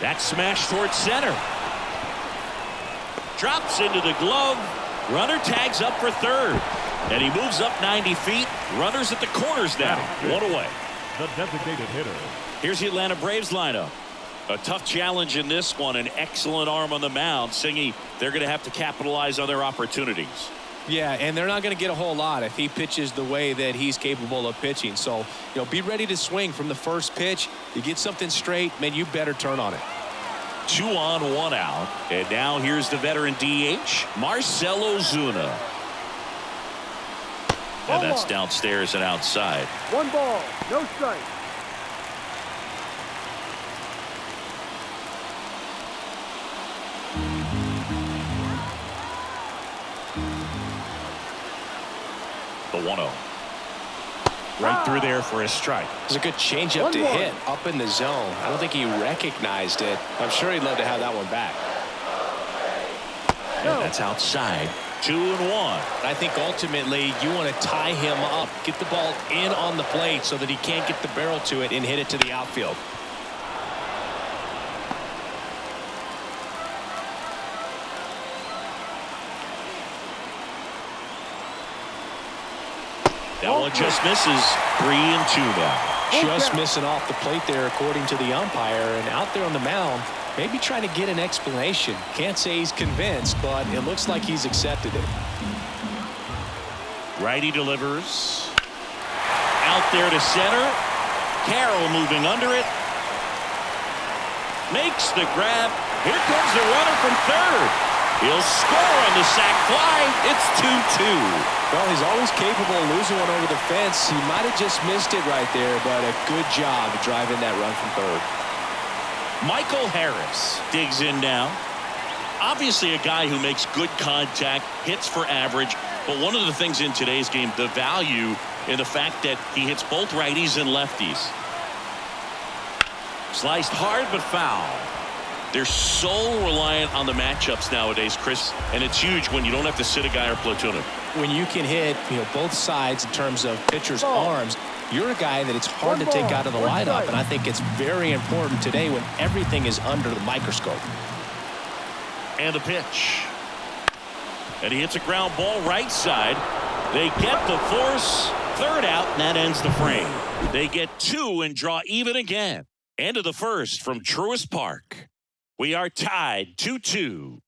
That smash towards center. Drops into the glove, Runner tags up for third. And he moves up 90 feet. Runners at the corners now. One away. The designated hitter. Here's the Atlanta Braves lineup. A tough challenge in this one. An excellent arm on the mound. Singy, they're going to have to capitalize on their opportunities. Yeah, and they're not going to get a whole lot if he pitches the way that he's capable of pitching. So, be ready to swing from the first pitch. You get something straight, man, you better turn on it. 2 on, 1 out. And now here's the veteran DH, Marcell Ozuna. And that's downstairs and outside. 1 ball, no strike. The 1-0. Right through there for a strike. It was a good changeup to hit up in the zone. I don't think he recognized it. I'm sure he'd love to have that one back. And that's outside. 2 and 1. I think ultimately you want to tie him up, get the ball in on the plate so that he can't get the barrel to it and hit it to the outfield. That one just misses. 3 and 2 now. Just missing off the plate there according to the umpire, and out there on the mound maybe trying to get an explanation. Can't say he's convinced, but it looks like he's accepted it. Righty delivers. Out there to center. Carroll moving under it. Makes the grab. Here comes the runner from third. He'll score on the sac fly. It's 2-2. Well, he's always capable of losing one over the fence. He might have just missed it right there, but a good job driving that run from third. Michael Harris digs in now. Obviously a guy who makes good contact, hits for average, but one of the things in today's game, the value in the fact that he hits both righties and lefties. Sliced hard but foul. They're so reliant on the matchups nowadays, Chris, and it's huge when you don't have to sit a guy or platoon him. When you can hit, both sides in terms of pitchers' arms, you're a guy that it's hard to take out of the lineup, and I think it's very important today when everything is under the microscope. And the pitch. And he hits a ground ball right side. They get the force. Third out, and that ends the frame. They get 2 and draw even again. End of the first from Truist Park. We are tied 2-2.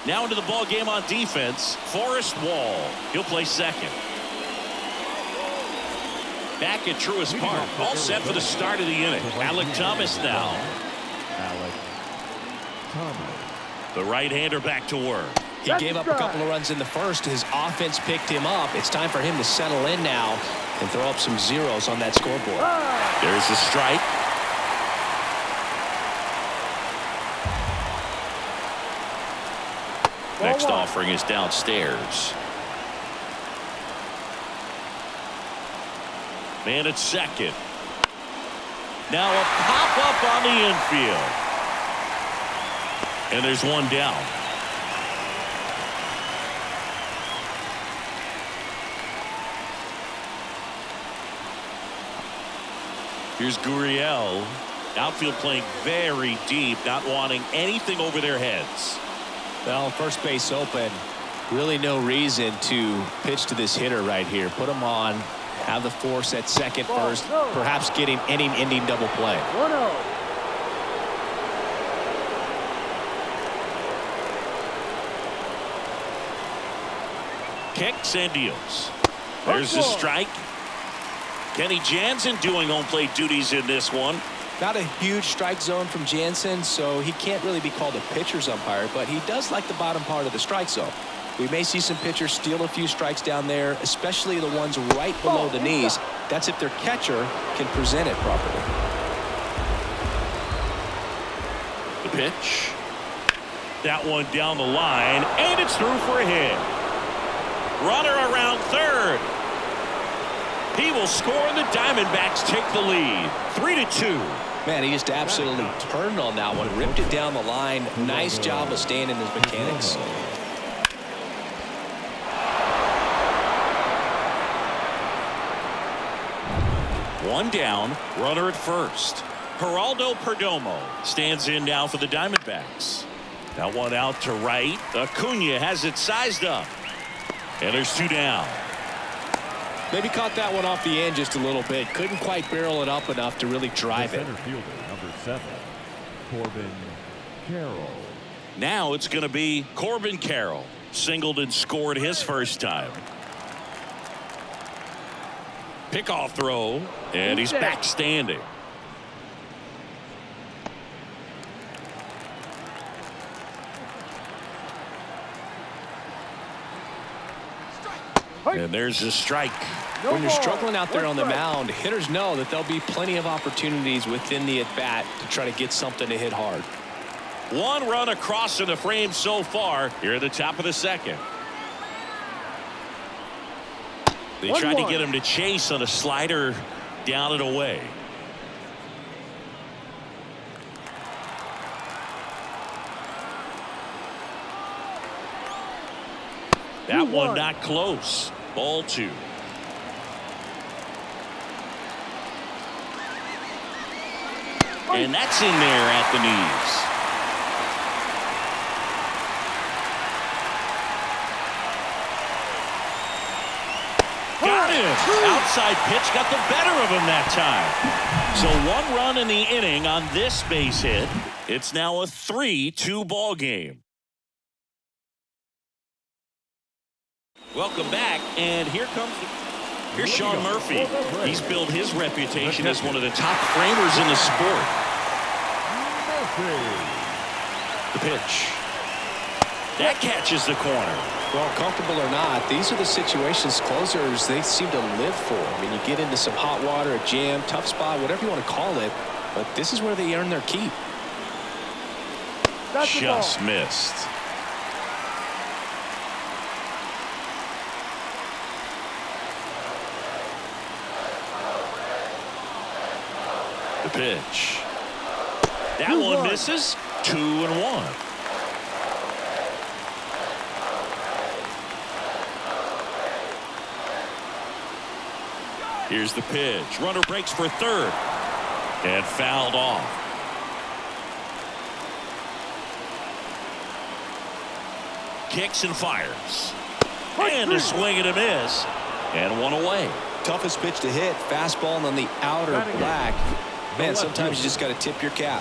Now into the ball game on defense, Forrest Wall. He'll play second. Back at Truist Park, all set for the start of the inning. Alec Thomas now. Alec Thomas. The right-hander back to work. He gave up a couple of runs in the first. His offense picked him up. It's time for him to settle in now and throw up some zeros on that scoreboard. There's the strike. Next offering is downstairs. Man at second. Now a pop-up on the infield. And there's one down. Here's Gurriel. Outfield playing very deep, not wanting anything over their heads. Well, first base open. Really no reason to pitch to this hitter right here. Put him on. Have the force at second first. Perhaps getting inning-ending double play. 1-0. Kicks and deals. There's the strike. Kenny Jansen doing home plate duties in this one. Not a huge strike zone from Jansen, so he can't really be called a pitcher's umpire, but he does like the bottom part of the strike zone. We may see some pitchers steal a few strikes down there, especially the ones right below the knees. That's if their catcher can present it properly. The pitch. That one down the line, and it's through for a hit. Runner around third. He will score, and the Diamondbacks take the lead. 3-2. Man, he just absolutely turned on that one, ripped it down the line. Nice job of staying in his mechanics. One down, runner at first. Geraldo Perdomo stands in now for the Diamondbacks. That one out to right. Acuna has it sized up. And there's 2 down. Maybe caught that one off the end just a little bit. Couldn't quite barrel it up enough to really drive it. Center fielder, number 7, Corbin Carroll. Now it's going to be Corbin Carroll. Singled and scored his first time. Pickoff throw, and he's back standing. And there's a strike. When you're struggling out there on the mound, hitters know that there'll be plenty of opportunities within the at-bat to try to get something to hit hard. 1 run across in the frame so far here at the top of the second. They tried to get him to chase on a slider down and away. That one not close. Ball 2. And that's in there at the knees. Got him. Outside pitch got the better of him that time. So 1 run in the inning on this base hit. It's now a 3-2 ball game. Welcome back, and here's Sean Murphy. He's built his reputation as one of the top framers in the sport. The pitch. That catches the corner. Well, comfortable or not, these are the situations closers they seem to live for. I mean, you get into some hot water, a jam, tough spot, whatever you want to call it, but this is where they earn their keep. Just missed. The pitch. That one misses. 2-1. Here's the pitch. Runner breaks for third and fouled off. Kicks and fires. And a swing and a miss. And 1 away. Toughest pitch to hit, fastball on the outer black. Man, sometimes you just got to tip your cap.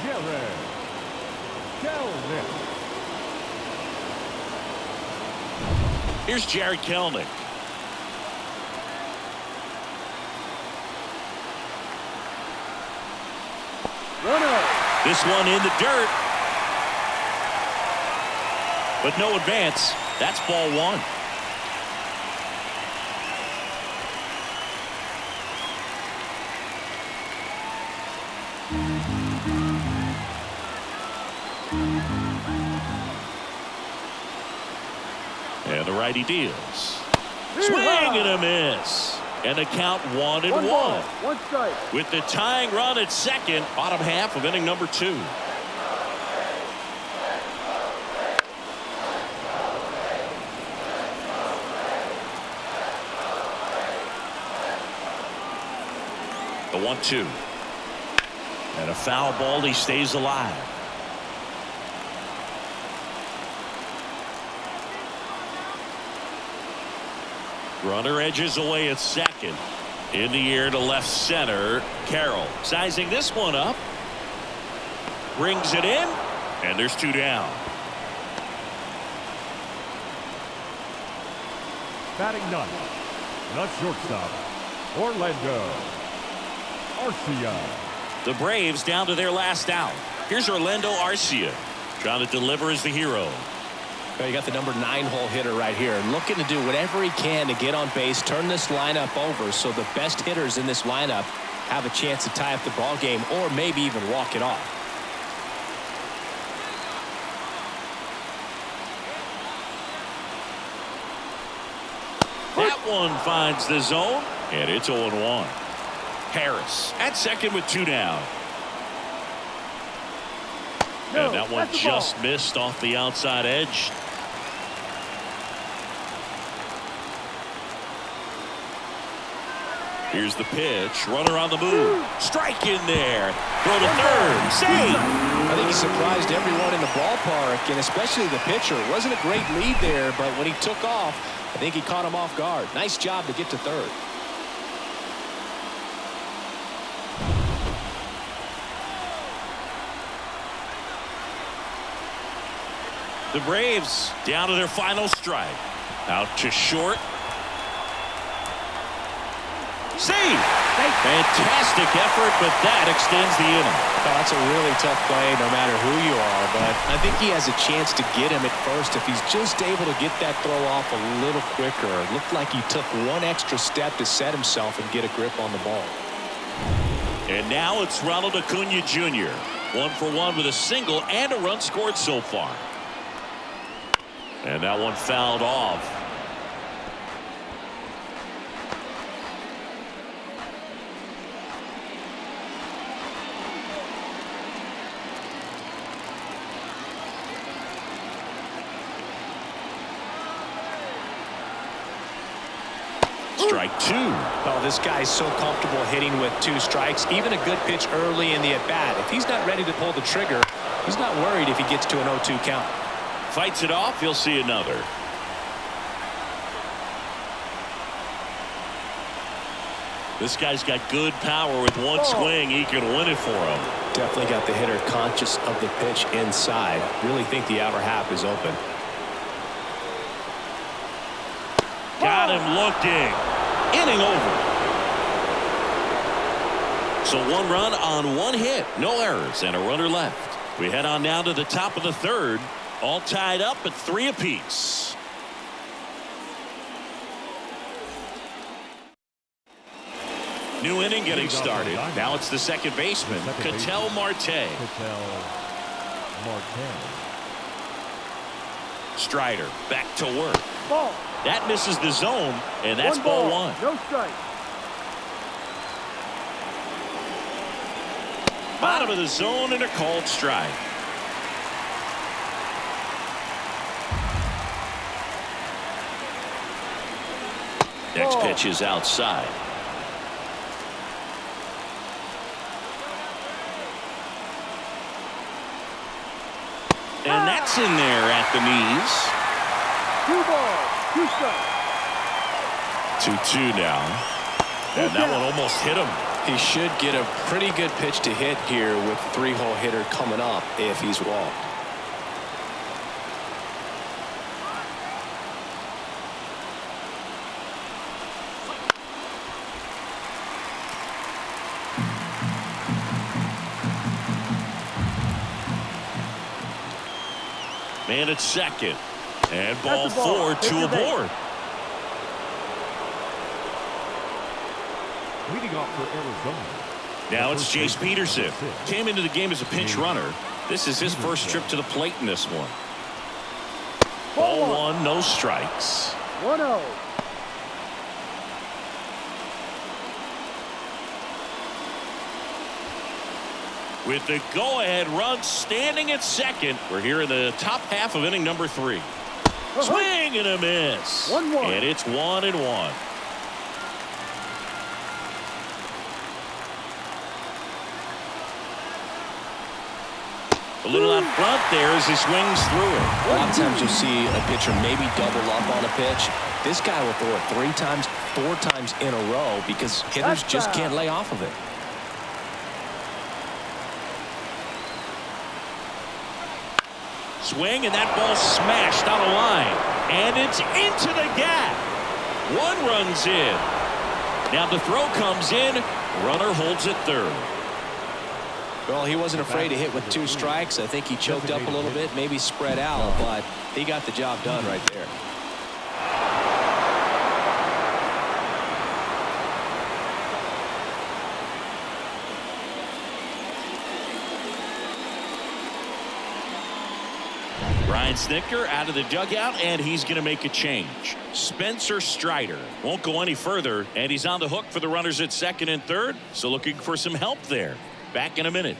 Here's Jared Kelnick. This one in the dirt. But no advance. That's ball 1. And the righty deals. Swing and a miss. And the count 1-1. 1 strike. With the tying run at second, bottom half of inning number 2. The 1-2. And a foul ball. He stays alive. Runner edges away at second. In the air to left center. Carroll sizing this one up. Brings it in. And there's 2 down. Batting ninth, not shortstop, Orlando Arcia. The Braves down to their last out. Here's Orlando Arcia trying to deliver as the hero. Well, you got the number 9 hole hitter right here, looking to do whatever he can to get on base, turn this lineup over so the best hitters in this lineup have a chance to tie up the ball game or maybe even walk it off. That one finds the zone, and it's 0-1. Harris at second with 2 down. And that one just missed off the outside edge. Here's the pitch. Runner on the move. Strike in there. Throw to third. Save. I think he surprised everyone in the ballpark, and especially the pitcher. It wasn't a great lead there, but when he took off, I think he caught him off guard. Nice job to get to third. The Braves down to their final strike. Out to short. Save. Fantastic effort, but that extends the inning. Oh, that's a really tough play no matter who you are, but I think he has a chance to get him at first if he's just able to get that throw off a little quicker. It looked like he took one extra step to set himself and get a grip on the ball. And now it's Ronald Acuna Jr. 1-for-1 with a single and a run scored so far. And that one fouled off. Strike two. Oh, this guy's so comfortable hitting with 2 strikes. Even a good pitch early in the at-bat. If he's not ready to pull the trigger, he's not worried if he gets to an 0-2 count. Fights it off. He'll see another. This guy's got good power. With one swing, he can win it for him. Definitely got the hitter conscious of the pitch inside. Really think the outer half is open. Got him looking. Inning over. So 1 run on 1 hit. No errors and a runner left. We head on now to the top of the third. All tied up at 3 apiece. New inning getting started. Now it's the second baseman, Ketel Marte. Strider back to work. Ball. That misses the zone, and that's ball 1. No strike. Bottom of the zone and a called strike. Next pitch is outside. And that's in there at the knees. 2 balls, 2 strikes. 2-2 now. And that one almost hit him. He should get a pretty good pitch to hit here with 3-hole hitter coming up if he's walked. Man at second. And ball 4, 2 aboard. Leading off for Arizona. Now it's Jace Peterson. Came into the game as a pinch runner. This is his first trip to the plate in this one. Ball 1, no strikes. 1-0. With the go-ahead run standing at second. We're here in the top half of inning number 3. Swing and a miss. 1-1. And it's 1-1. A little out front there as he swings through it. A lot of times you'll see a pitcher maybe double up on a pitch. This guy will throw it 3 times, 4 times in a row because hitters just can't lay off of it. Swing, and that ball smashed on a line. And it's into the gap. 1 run's in. Now the throw comes in. Runner holds at third. Well, he wasn't afraid to hit with 2 strikes. I think he choked up a little bit, maybe spread out, but he got the job done right there. Brian Snitker out of the dugout, and he's going to make a change. Spencer Strider won't go any further, and he's on the hook for the runners at second and third, so looking for some help there. Back in a minute.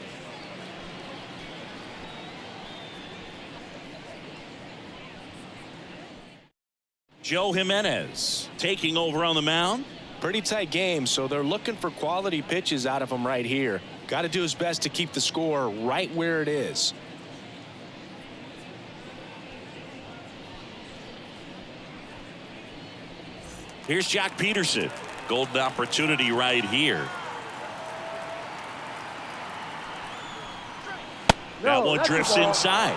Joe Jimenez taking over on the mound. Pretty tight game, so they're looking for quality pitches out of him right here. Got to do his best to keep the score right where it is. Here's Jack Peterson. Golden opportunity right here. That one drifts inside.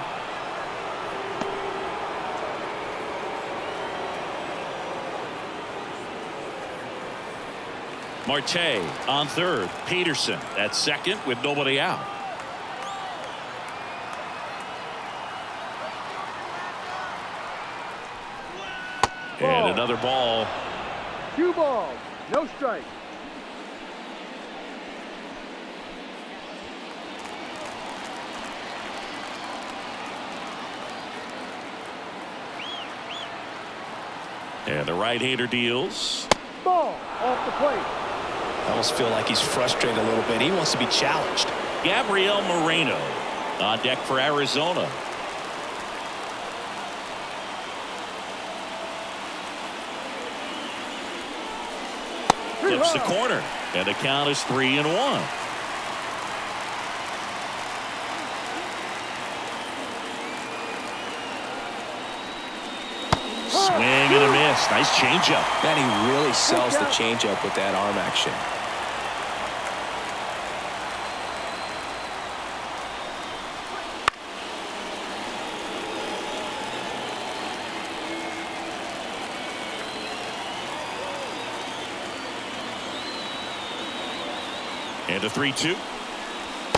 Marte on third. Peterson at second with nobody out. And another ball. 2 balls, no strike. And the right-hander deals. Ball off the plate. I almost feel like he's frustrated a little bit. He wants to be challenged. Gabriel Moreno on deck for Arizona. Flips the corner, and the count is 3-1. Swing and a miss. Nice changeup. Man, he really sells the changeup with that arm action. And a 3-2.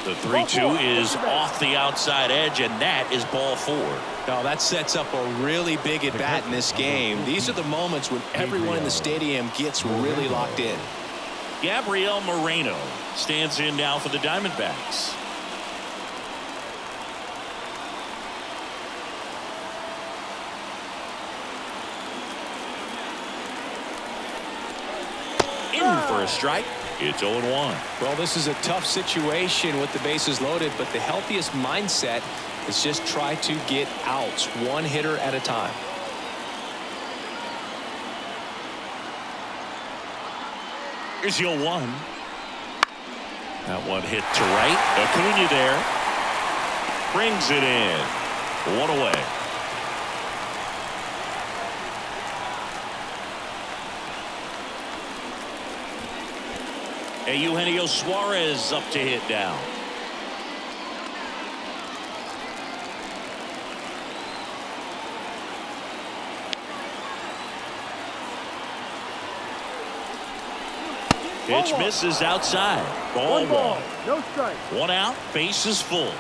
The 3-2 is off the outside edge, and that is ball 4. Now that sets up a really big at bat in this game. These are the moments when everyone in the stadium gets really locked in. Gabriel Moreno stands in now for the Diamondbacks. In for a strike. It's 0-1. Well, this is a tough situation with the bases loaded, but the healthiest mindset is just try to get outs one hitter at a time. Here's 0-1. That one hit to right. Acuna there. Brings it in. 1 away. Eugenio Suarez up to hit now. Pitch misses outside. Ball 1. No strike. 1 out. Bases full.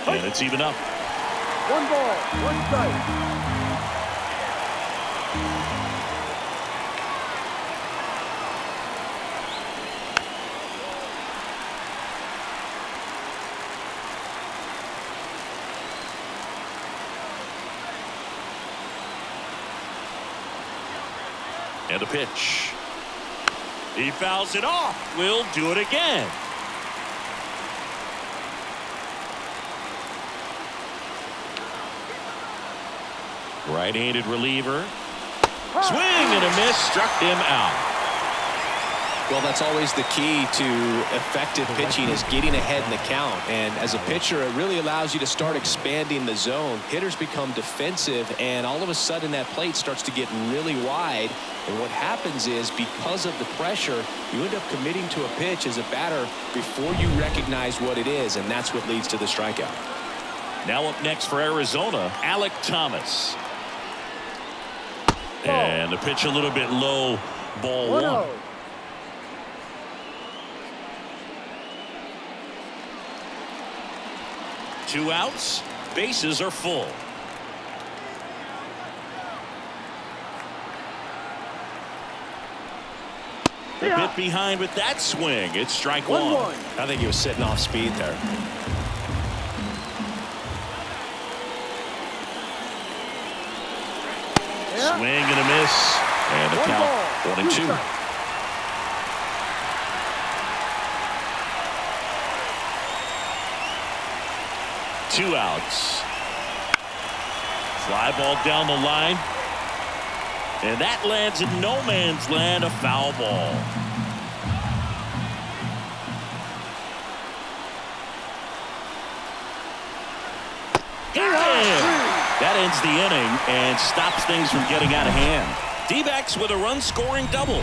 And it's even up. 1 ball, 1 strike. And a pitch. He fouls it off. We'll do it again. Right-handed reliever. Swing and a miss. Struck him out. Well, that's always the key to effective pitching is getting ahead in the count. And as a pitcher, it really allows you to start expanding the zone. Hitters become defensive, and all of a sudden that plate starts to get really wide. And what happens is because of the pressure, you end up committing to a pitch as a batter before you recognize what it is, and that's what leads to the strikeout. Now up next for Arizona, Alek Thomas. And the pitch a little bit low. Ball 1. 2 outs. Bases are full. A bit behind with that swing. It's strike 1. I think he was sitting off speed there. Swing and a miss. And the count 1-2. Two outs. Fly ball down the line. And that lands in no man's land, a foul ball. Got him! That ends the inning and stops things from getting out of hand. D-backs with a run-scoring double.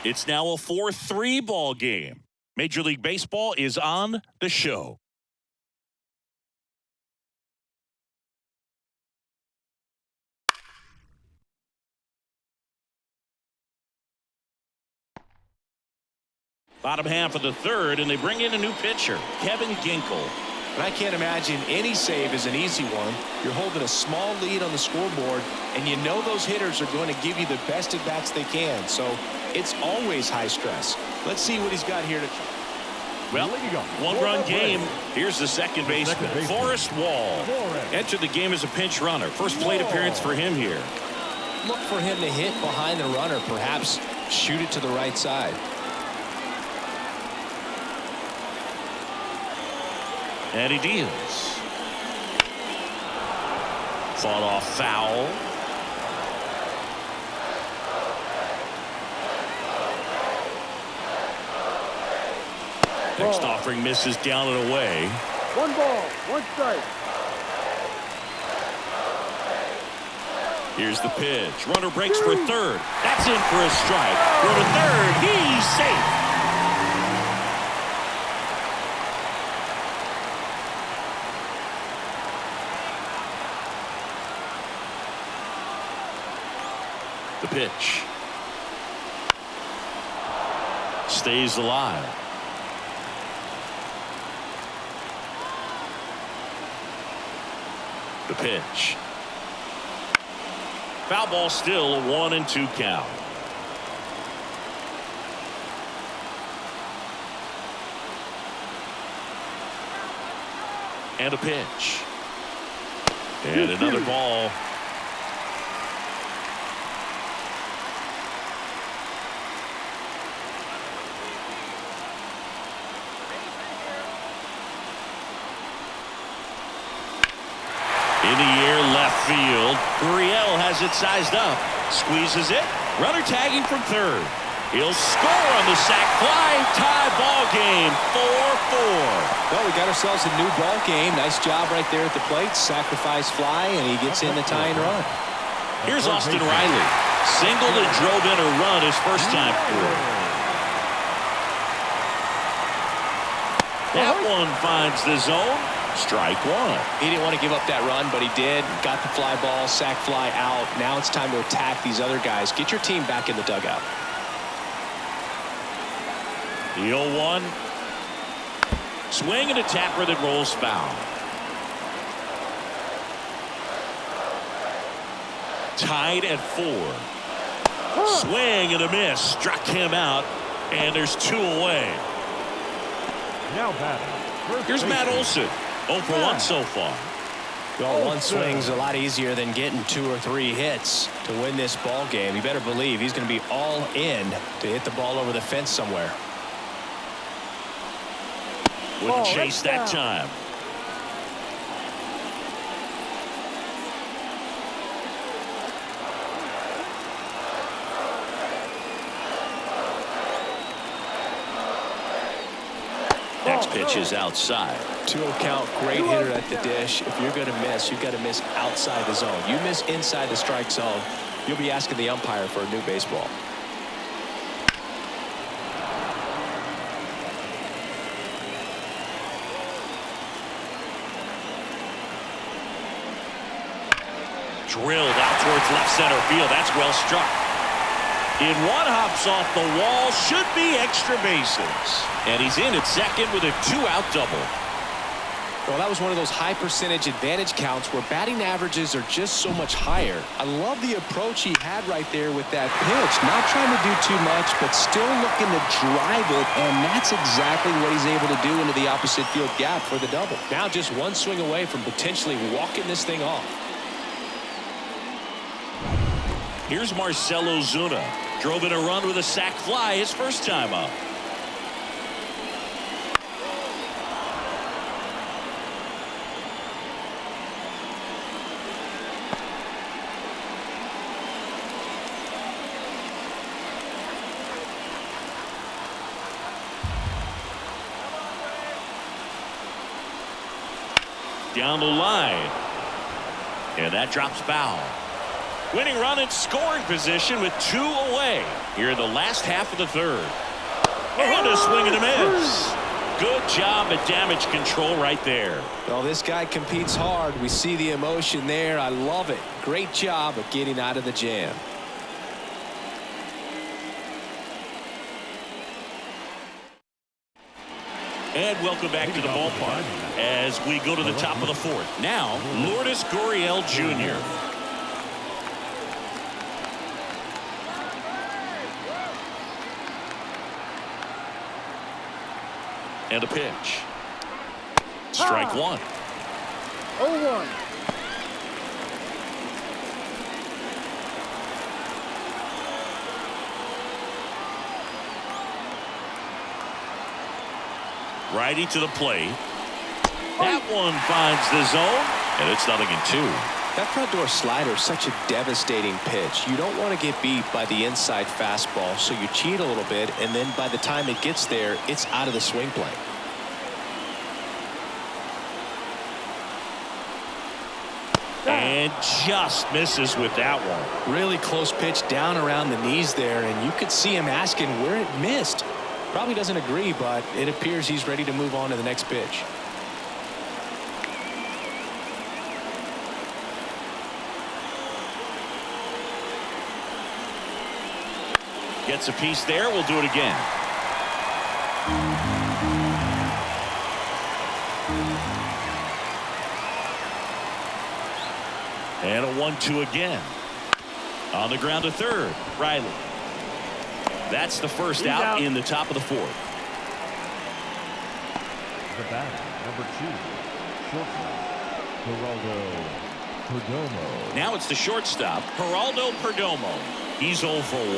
It's now a 4-3 ball game. Major League Baseball is on the show. Bottom half of the third, and they bring in a new pitcher, Kevin Ginkel. And I can't imagine any save is an easy one. You're holding a small lead on the scoreboard, and you know those hitters are going to give you the best at-bats they can. So it's always high stress. Let's see what he's got here to try. Well, one-run game. Here's the second baseman, Forrest Wall. Entered the game as a pinch runner. First plate appearance for him here. Look for him to hit behind the runner, perhaps shoot it to the right side. And he deals. Fought off foul. Next offering misses down and away. 1 ball, 1 strike. Here's the pitch. Runner breaks for third. That's in for a strike. Go to third. He's safe. The pitch. Stays alive. The pitch. Foul ball, still a 1-2 count. And a pitch. And another ball. In the air, left field. Gurriel has it sized up. Squeezes it. Runner tagging from third. He'll score on the sac fly. Tie ball game, 4-4. Well, we got ourselves a new ball game. Nice job right there at the plate. Sacrifice fly, and he gets in the tying run. Here's Austin Riley. Singled and drove in a run his first time through. That one finds the zone. Strike one. He didn't want to give up that run, but he did. Got the fly ball, sac fly out. Now it's time to attack these other guys. Get your team back in the dugout. The 0-1. Swing and a tapper that rolls foul. Tied at 4. Swing and a miss. Struck him out. And there's 2 away. Now batting. Here's Matt Olson. 0 for 1 so far. Well, one swing's a lot easier than getting 2 or 3 hits to win this ball game. You better believe he's going to be all in to hit the ball over the fence somewhere. Wouldn't chase that time. Next pitch is outside. 2-0 count, great hitter at the dish. If you're going to miss, you've got to miss outside the zone. You miss inside the strike zone, you'll be asking the umpire for a new baseball. Drilled out towards left center field. That's well struck. In one, hops off the wall. Should be extra bases. And he's in at second with a 2-out double. Well, that was one of those high percentage advantage counts where batting averages are just so much higher. I love the approach he had right there with that pitch. Not trying to do too much, but still looking to drive it, and that's exactly what he's able to do into the opposite field gap for the double. Now just one swing away from potentially walking this thing off. Here's Marcell Ozuna. Drove in a run with a sac fly his first time up. down the line. And that drops foul. Winning run in scoring position with 2 away here in the last half of the third. And a swing and a miss. Good job at damage control right there. Well, this guy competes hard. We see the emotion there. I love it. Great job of getting out of the jam. And welcome back to the ballpark as we go to the top of the fourth. Now, Lourdes Gurriel Jr. And a pitch. Strike one. 0-1. Righty to the plate. That one finds the zone, and it's 0-2. That front door slider is such a devastating pitch. You don't want to get beat by the inside fastball, so you cheat a little bit, and then by the time it gets there, it's out of the swing plane. And just misses with that one. Really close pitch down around the knees there, and you could see him asking where it missed. Probably doesn't agree, but it appears he's ready to move on to the next pitch. Gets a piece there. We'll do it again. And a 1-2 again. On the ground to third. Riley. That's the first out in the top of the fourth. The batter, number 2, shortstop, Geraldo Perdomo. Now it's the shortstop, Geraldo Perdomo. He's 0 for 1.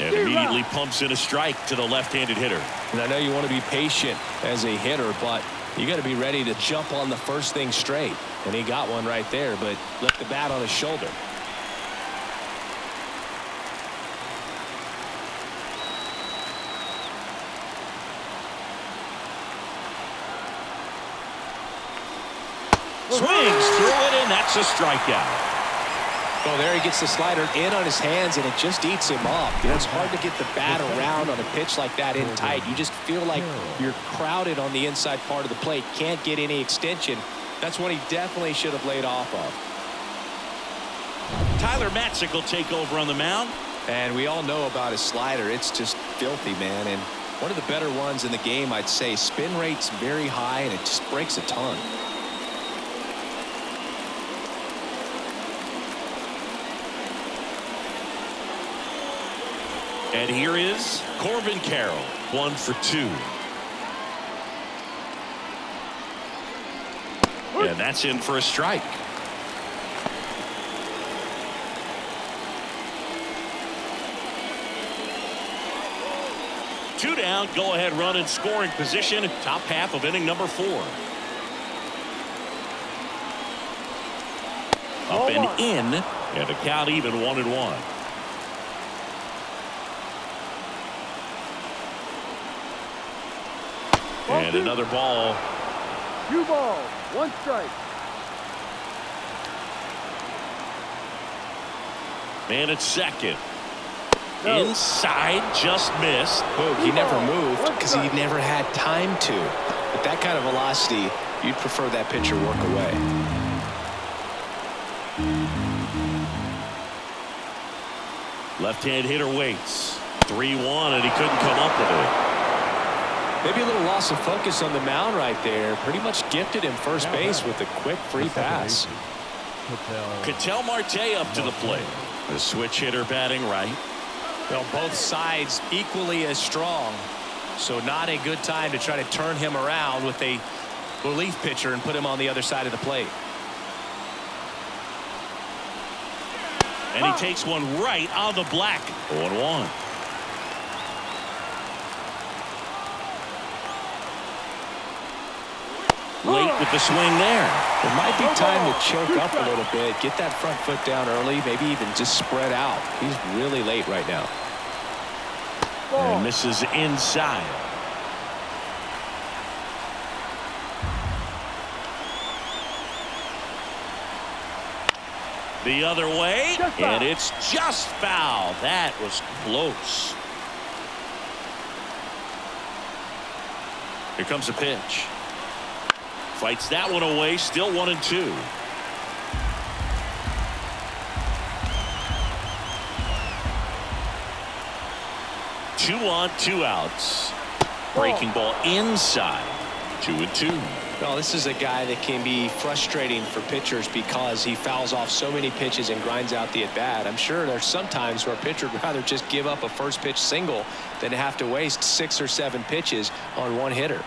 And immediately pumps in a strike to the left-handed hitter. And I know you want to be patient as a hitter, but you got to be ready to jump on the first thing straight. And he got one right there, but left the bat on his shoulder. Swings through it, and that's a strikeout. Oh, there he gets the slider in on his hands, and it just eats him up. You know, it's hard to get the bat around on a pitch like that in tight. You just feel like you're crowded on the inside part of the plate. Can't get any extension. That's one he definitely should have laid off of. Tyler Matzik will take over on the mound. And we all know about his slider. It's just filthy, man. And one of the better ones in the game, I'd say. Spin rate's very high, and it just breaks a ton. And here is Corbin Carroll, 1 for 2. And that's in for a strike. Two down, go ahead run in scoring position, top half of inning number 4. Up and in, and a count even 1-1. And another ball. 2 balls, 1 strike. Man at second. Inside, just missed. Oh, he never moved because he never had time to. With that kind of velocity, you'd prefer that pitcher work away. Left-hand hitter waits. 3-1, and he couldn't come up with it. Maybe a little loss of focus on the mound right there. Pretty much gifted him first base with a quick free pass. Ketel Marte up to the plate. The switch hitter batting right. Well, both sides equally as strong. So not a good time to try to turn him around with a relief pitcher and put him on the other side of the plate. And he takes one right on the black. 0-1. late with the swing there. It might be time to choke up a little bit, get that front foot down early, maybe even just spread out. He's really late right now. And misses inside. The other way, and it's just foul. That was close. Here comes a pitch. Fights that one away, still 1-2. Two on, 2 outs. Breaking ball inside. 2-2. Well, this is a guy that can be frustrating for pitchers because he fouls off so many pitches and grinds out the at-bat. I'm sure there's some times where a pitcher would rather just give up a first pitch single than have to waste 6 or 7 pitches on one hitter.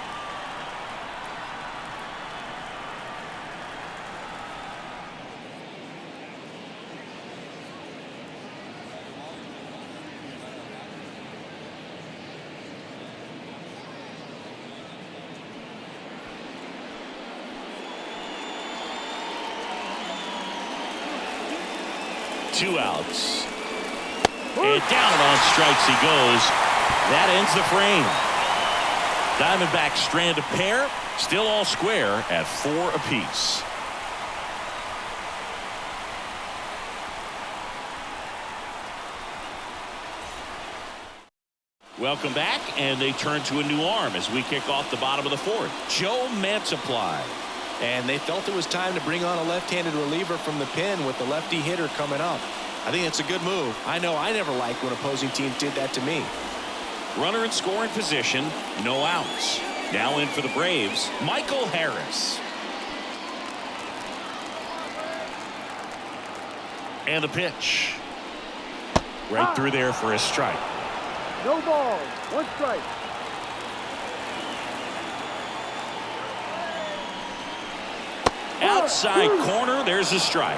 Two outs. And down on strikes he goes. That ends the frame. Diamondbacks strand a pair. Still all square at 4 apiece. Welcome back, and they turn to a new arm as we kick off the bottom of the 4th. Joe Mantiply. And they felt it was time to bring on a left-handed reliever from the pen with the lefty hitter coming up. I think it's a good move. I know I never liked when opposing teams did that to me. Runner in scoring position, no outs. Now in for the Braves, Michael Harris. And the pitch. Right through there for a strike. No ball. 1 strike. Outside corner, there's a strike.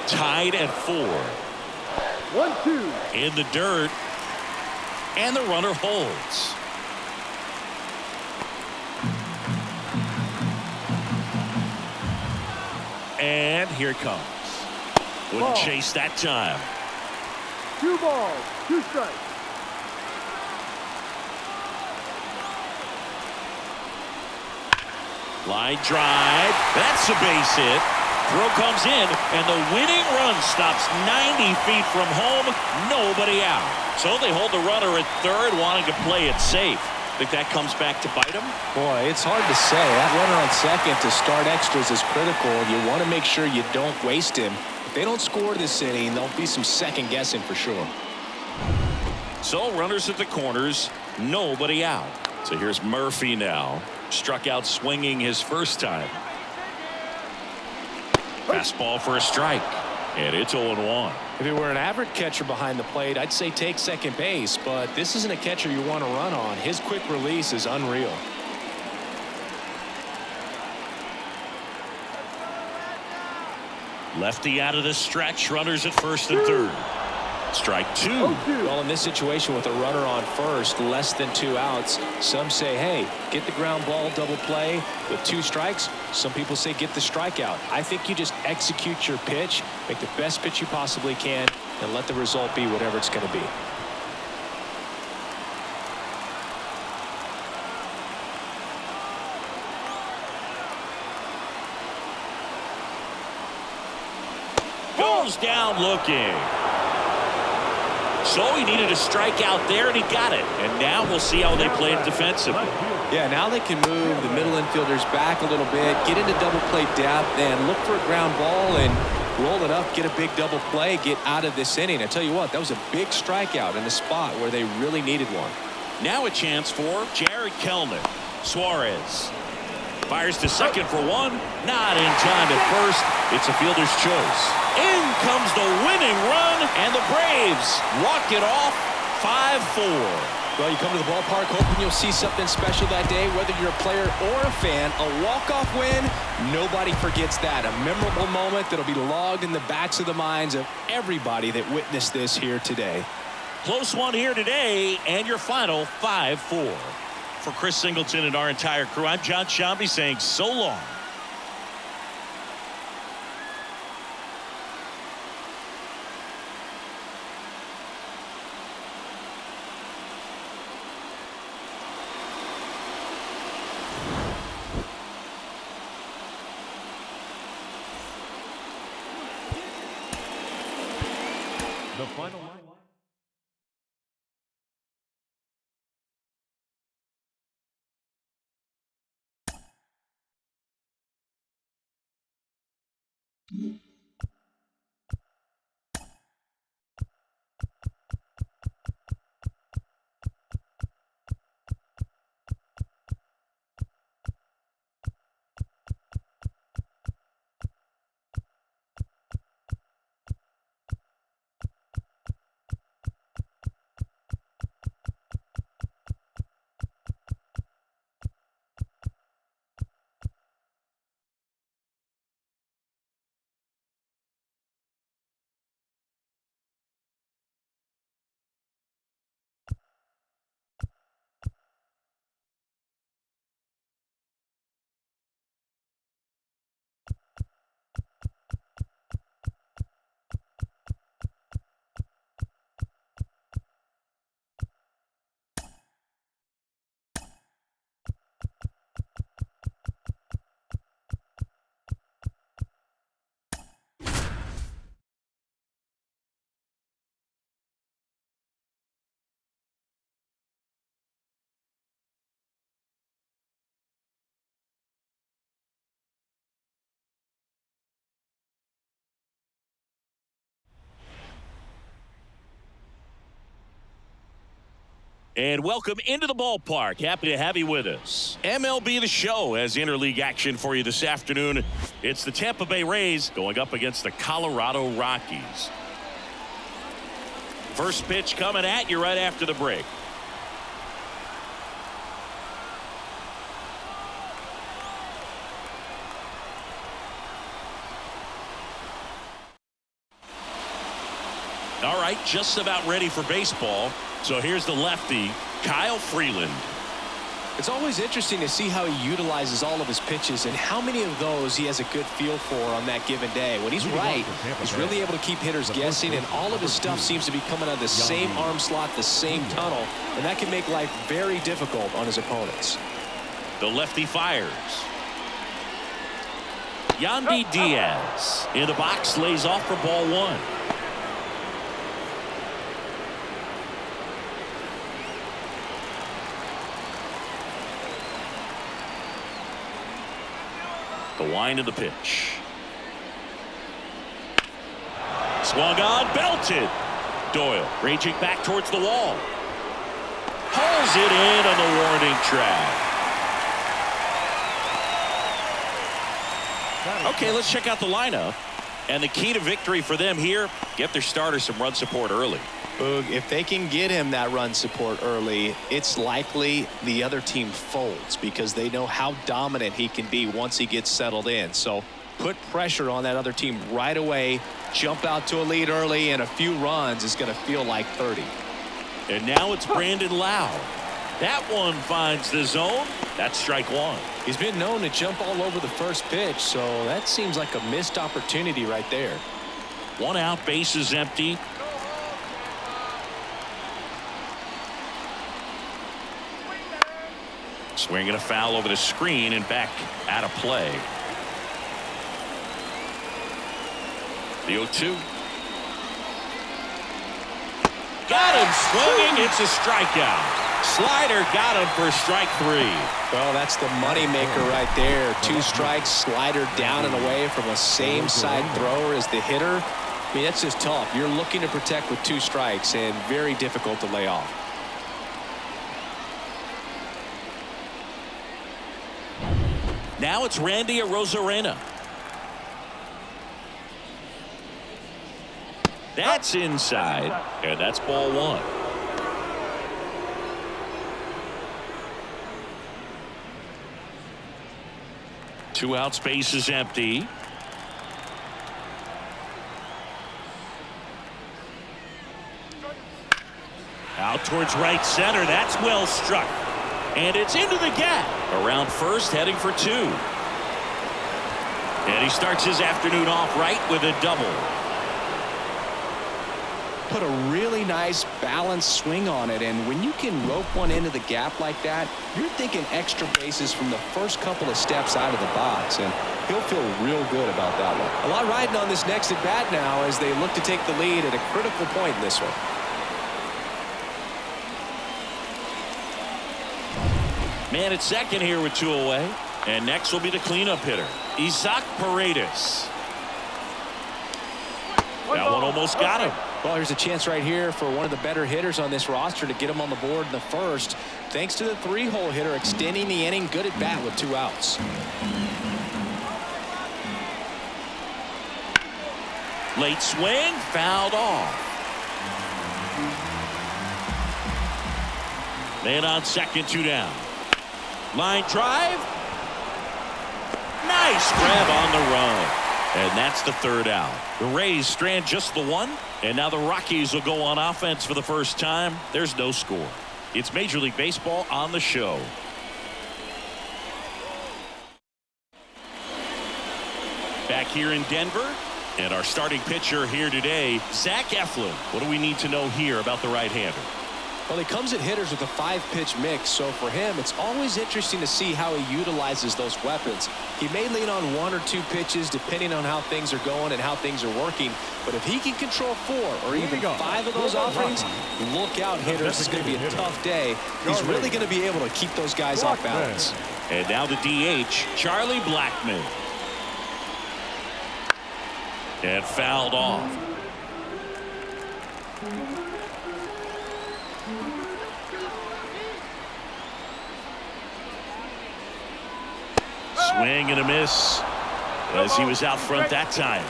Tied at 4. 1-2. In the dirt. And the runner holds. And here it comes. Wouldn't chase that time. 2 balls. 2 strikes. Line drive. That's a base hit. Throw comes in, and the winning run stops 90 feet from home. Nobody out. So they hold the runner at third, wanting to play it safe. Think that comes back to bite them? Boy, it's hard to say. That runner on second to start extras is critical. You want to make sure you don't waste him. If they don't score this inning, there'll be some second guessing for sure. So runners at the corners, nobody out. So here's Murphy now. Struck out swinging his first time. Fastball for a strike. And it's 0-1. If it were an average catcher behind the plate, I'd say take second base, but this isn't a catcher you want to run on. His quick release is unreal. Lefty out of the stretch. Runners at first and third. Strike 2. Well, in this situation with a runner on first, less than 2 outs, some say, hey, get the ground ball, double play with 2 strikes. Some people say get the strikeout. I think you just execute your pitch, make the best pitch you possibly can, and let the result be whatever it's going to be. Goes down looking. So he needed a strikeout there, and he got it. And now we'll see how they play it defensively. Yeah, now they can move the middle infielders back a little bit, get into double play depth, and look for a ground ball and roll it up, get a big double play, get out of this inning. I tell you what, that was a big strikeout in a spot where they really needed one. Now a chance for Jared Kellman. Suarez fires to second for 1. Not in time at first. It's a fielder's choice. In comes the winning run, and the Braves walk it off 5-4. Well, you come to the ballpark hoping you'll see something special that day, whether you're a player or a fan. A walk-off win, nobody forgets that. A memorable moment that'll be logged in the backs of the minds of everybody that witnessed this here today. Close one here today, and your final 5-4. For Chris Singleton and our entire crew, I'm John Shambi saying so long. The final line. And welcome into the ballpark. Happy to have you with us. MLB The Show has interleague action for you this afternoon. It's the Tampa Bay Rays going up against the Colorado Rockies. First pitch coming at you right after the break. All right, just about ready for baseball. So here's the lefty, Kyle Freeland. It's always interesting to see how he utilizes all of his pitches and how many of those he has a good feel for on that given day. When he's right, he's really able to keep hitters guessing, and all of his stuff seems to be coming out of the same arm slot, the same tunnel, and that can make life very difficult on his opponents. The lefty fires. Yandy Diaz in the box, lays off for ball one. The wind of the pitch. Swung on, belted. Doyle raging back towards the wall. Hauls it in on the warning track. Okay, let's check out the lineup. And the key to victory for them here, get their starter some run support early. Boog, if they can get him that run support early, it's likely the other team folds because they know how dominant he can be once he gets settled in. So put pressure on that other team right away, jump out to a lead early, and a few runs is going to feel like 30. And now it's Brandon Lau. That one finds the zone. That's strike one. He's been known to jump all over the first pitch, so that seems like a missed opportunity right there. One out, base is empty. Swinging a foul over the screen and back out of play. The 0-2. Got him swinging. It's a strikeout. Slider got him for strike three. Well, that's the money maker right there. 2 strikes, slider down and away from a same side thrower as the hitter. I mean, that's just tough. You're looking to protect with 2 strikes and very difficult to lay off. Now it's Randy Arozarena. That's inside, and that's ball one. Two out, space is empty. Out towards right center. That's well struck. And it's into the gap. Around first, heading for 2. And he starts his afternoon off right with a double. Put a really nice balanced swing on it, and when you can rope one into the gap like that, you're thinking extra bases from the first couple of steps out of the box, and he'll feel real good about that one. A lot riding on this next at bat now as they look to take the lead at a critical point in this one. Man at second here with 2 away, and next will be the cleanup hitter, Isaac Paredes. That one almost got him. Well, here's a chance right here for one of the better hitters on this roster to get him on the board in the first, thanks to the 3-hole hitter extending the inning. Good at bat with 2 outs. Late swing, fouled off. Man on second, 2 down. Line drive. Nice grab on the run. And that's the 3rd out. The Rays strand just the 1. And now the Rockies will go on offense for the first time. There's no score. It's Major League Baseball on the show. Back here in Denver. And our starting pitcher here today, Zach Eflin. What do we need to know here about the right-hander? Well, he comes at hitters with a 5-pitch mix, so for him, it's always interesting to see how he utilizes those weapons. He may lean on 1 or 2 pitches depending on how things are going and how things are working, but if he can control 4 or even 5 of those offerings, look out, hitters. This is going to be a tough day. He's really going to be able to keep those guys off balance. And now the DH, Charlie Blackmon. And fouled off. Swing and a miss as he was out front that time.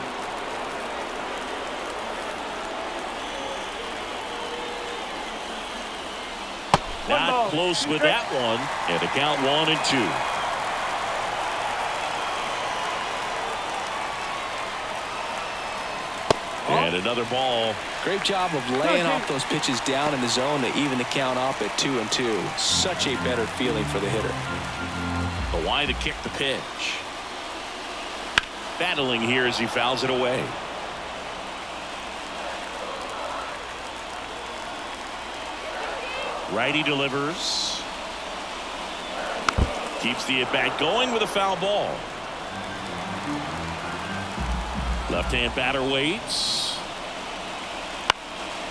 Not close with that one. And the count 1-2. And another ball. Great job of laying off those pitches down in the zone to even the count up at 2-2. Such a better feeling for the hitter. Kwai to kick the pitch. Battling here as he fouls it away. Righty delivers. Keeps the at-bat going with a foul ball. Left-hand batter waits.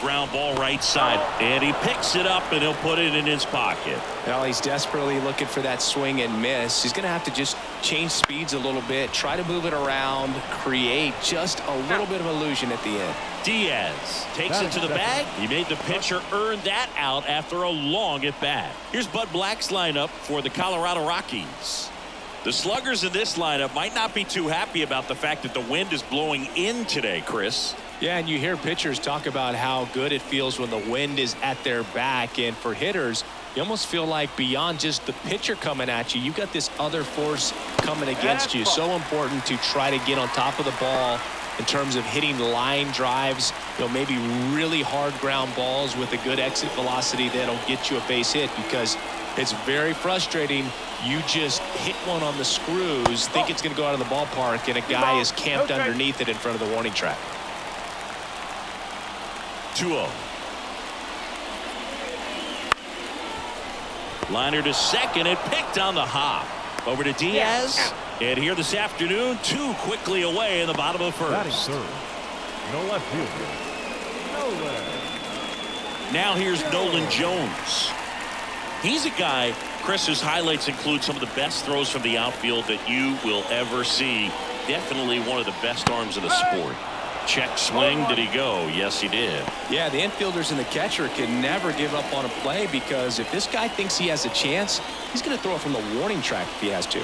Ground ball right side, and he picks it up and he'll put it in his pocket. Well, he's desperately looking for that swing and miss. He's going to have to just change speeds a little bit, try to move it around, create just a little bit of illusion at the end. Diaz takes it to the bag. He made the pitcher earn that out after a long at bat. Here's Bud Black's lineup for the Colorado Rockies. The sluggers in this lineup might not be too happy about the fact that the wind is blowing in today, Chris. Yeah, and you hear pitchers talk about how good it feels when the wind is at their back. And for hitters, you almost feel like beyond just the pitcher coming at you, you've got this other force coming against you. So important to try to get on top of the ball in terms of hitting line drives, maybe really hard ground balls with a good exit velocity that'll get you a base hit, because it's very frustrating. You just hit one on the screws, think it's going to go out of the ballpark, and a guy is camped underneath it in front of the warning track. 2-0. Liner to second and picked on the hop. Over to Diaz. And here this afternoon, 2 quickly away in the bottom of the first. Batting third. No left fielder. Nolan. Now here's Nolan Jones. He's a guy, Chris, whose highlights include some of the best throws from the outfield that you will ever see. Definitely one of the best arms in the sport. Check swing. Did he go? Yes, he did. Yeah, the infielders and the catcher can never give up on a play, because if this guy thinks he has a chance, he's going to throw it from the warning track if he has to.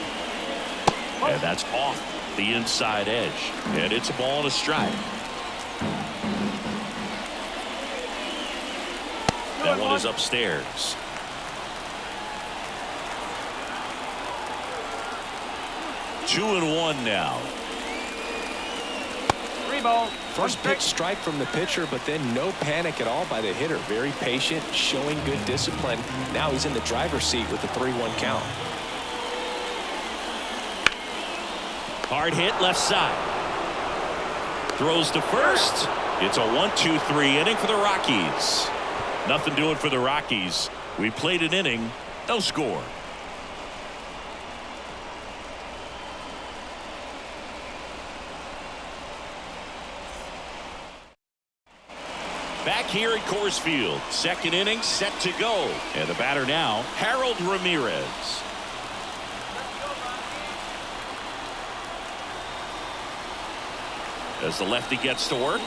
And that's off the inside edge. And it's a ball and a strike. That one is upstairs. Two and one now. 3 balls. First pitch strike from the pitcher, but then no panic at all by the hitter. Very patient, showing good discipline. Now he's in the driver's seat with the 3-1 count. Hard hit left side. Throws to first. It's a 1-2-3 inning for the Rockies. Nothing doing for the Rockies. We played an inning, no score. Back here at Coors Field, second inning set to go, and the batter now, Harold Ramirez. As the lefty gets to work,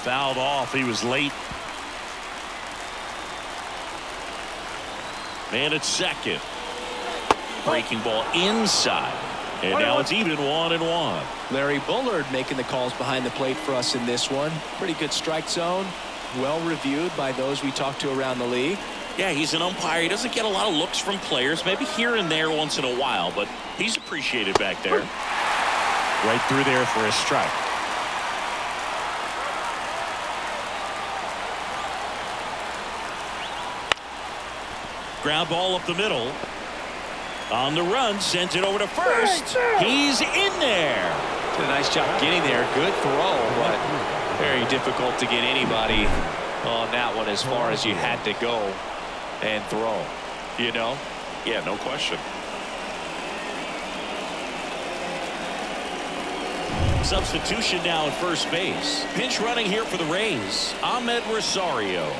fouled off. He was late. Man at second. Breaking ball inside. And now it's even 1-1. Larry Bullard making the calls behind the plate for us in this one. Pretty good strike zone. Well reviewed by those we talked to around the league. Yeah, he's an umpire. He doesn't get a lot of looks from players, maybe here and there once in a while, but he's appreciated back there. Right through there for a strike. Ground ball up the middle. On the run, sends it over to first. He's in there. Did a nice job getting there. Good throw, but very difficult to get anybody on that one as far as you had to go and throw. You know? Yeah, no question. Substitution now at first base. Pinch running here for the Rays. Ahmed Rosario.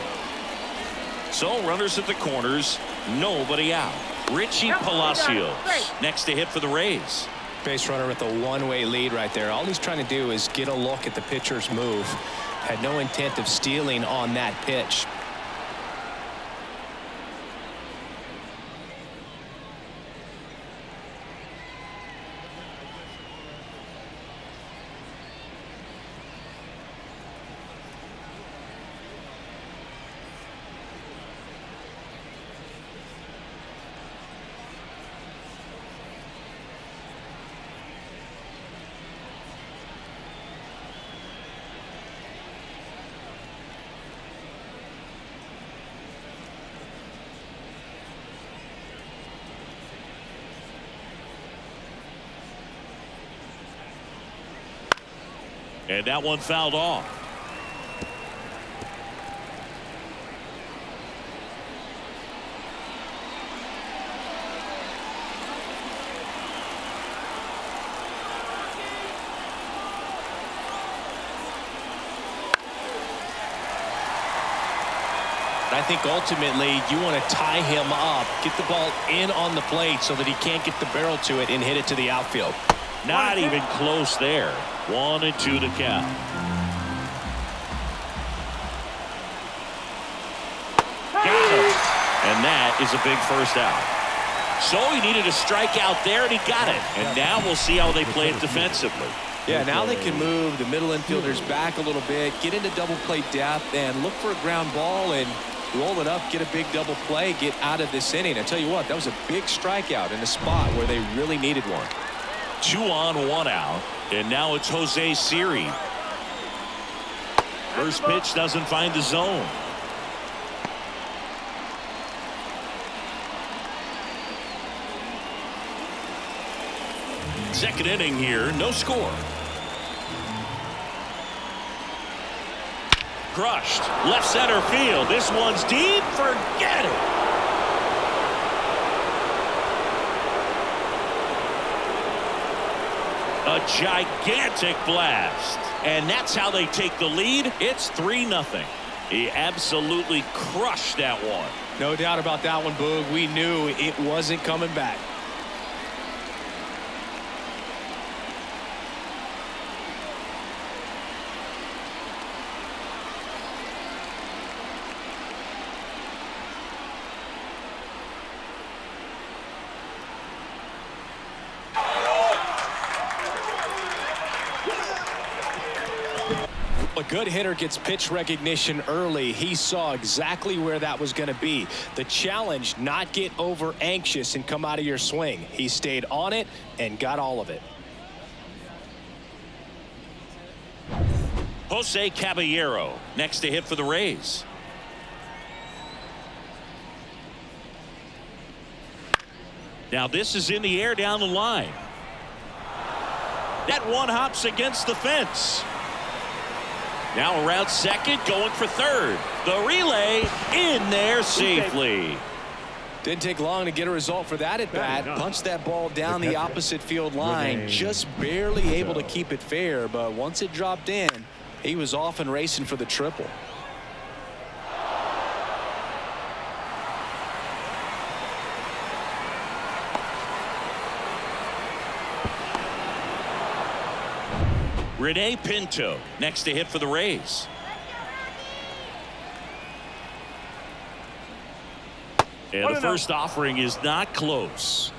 So runners at the corners. Nobody out. Richie Palacios next to hit for the Rays. Base runner with a one-way lead right there. All he's trying to do is get a look at the pitcher's move. Had no intent of stealing on that pitch. And that one fouled off. I think ultimately you want to tie him up, get the ball in on the plate so that he can't get the barrel to it and hit it to the outfield. Not even close there. 1-2 to count. Got him. And that is a big first out. So he needed a strikeout there, and he got it. And now we'll see how they play it defensively. Yeah, now they can move the middle infielders back a little bit, get into double play depth, and look for a ground ball and roll it up, get a big double play, get out of this inning. I tell you what, that was a big strikeout in a spot where they really needed one. 2 on, 1 out, and now it's Jose Siri. First pitch doesn't find the zone. Second inning here, no score. Crushed, left center field. This one's deep, forget it. A gigantic blast. And that's how they take the lead. It's 3-0. He absolutely crushed that one. No doubt about that one, Boog. We knew it wasn't coming back. A good hitter gets pitch recognition early. He saw exactly where that was going to be. The challenge, not get over anxious and come out of your swing. He stayed on it and got all of it. Jose Caballero next to hit for the Rays. Now this is in the air down the line. That one hops against the fence. Now around second, going for third. The relay in there safely. Didn't take long to get a result for that at bat. Punched that ball down the opposite field line. Just barely able to keep it fair, but once it dropped in, he was off and racing for the triple. Rene Pinto next to hit for the Rays. And the first offering is not close.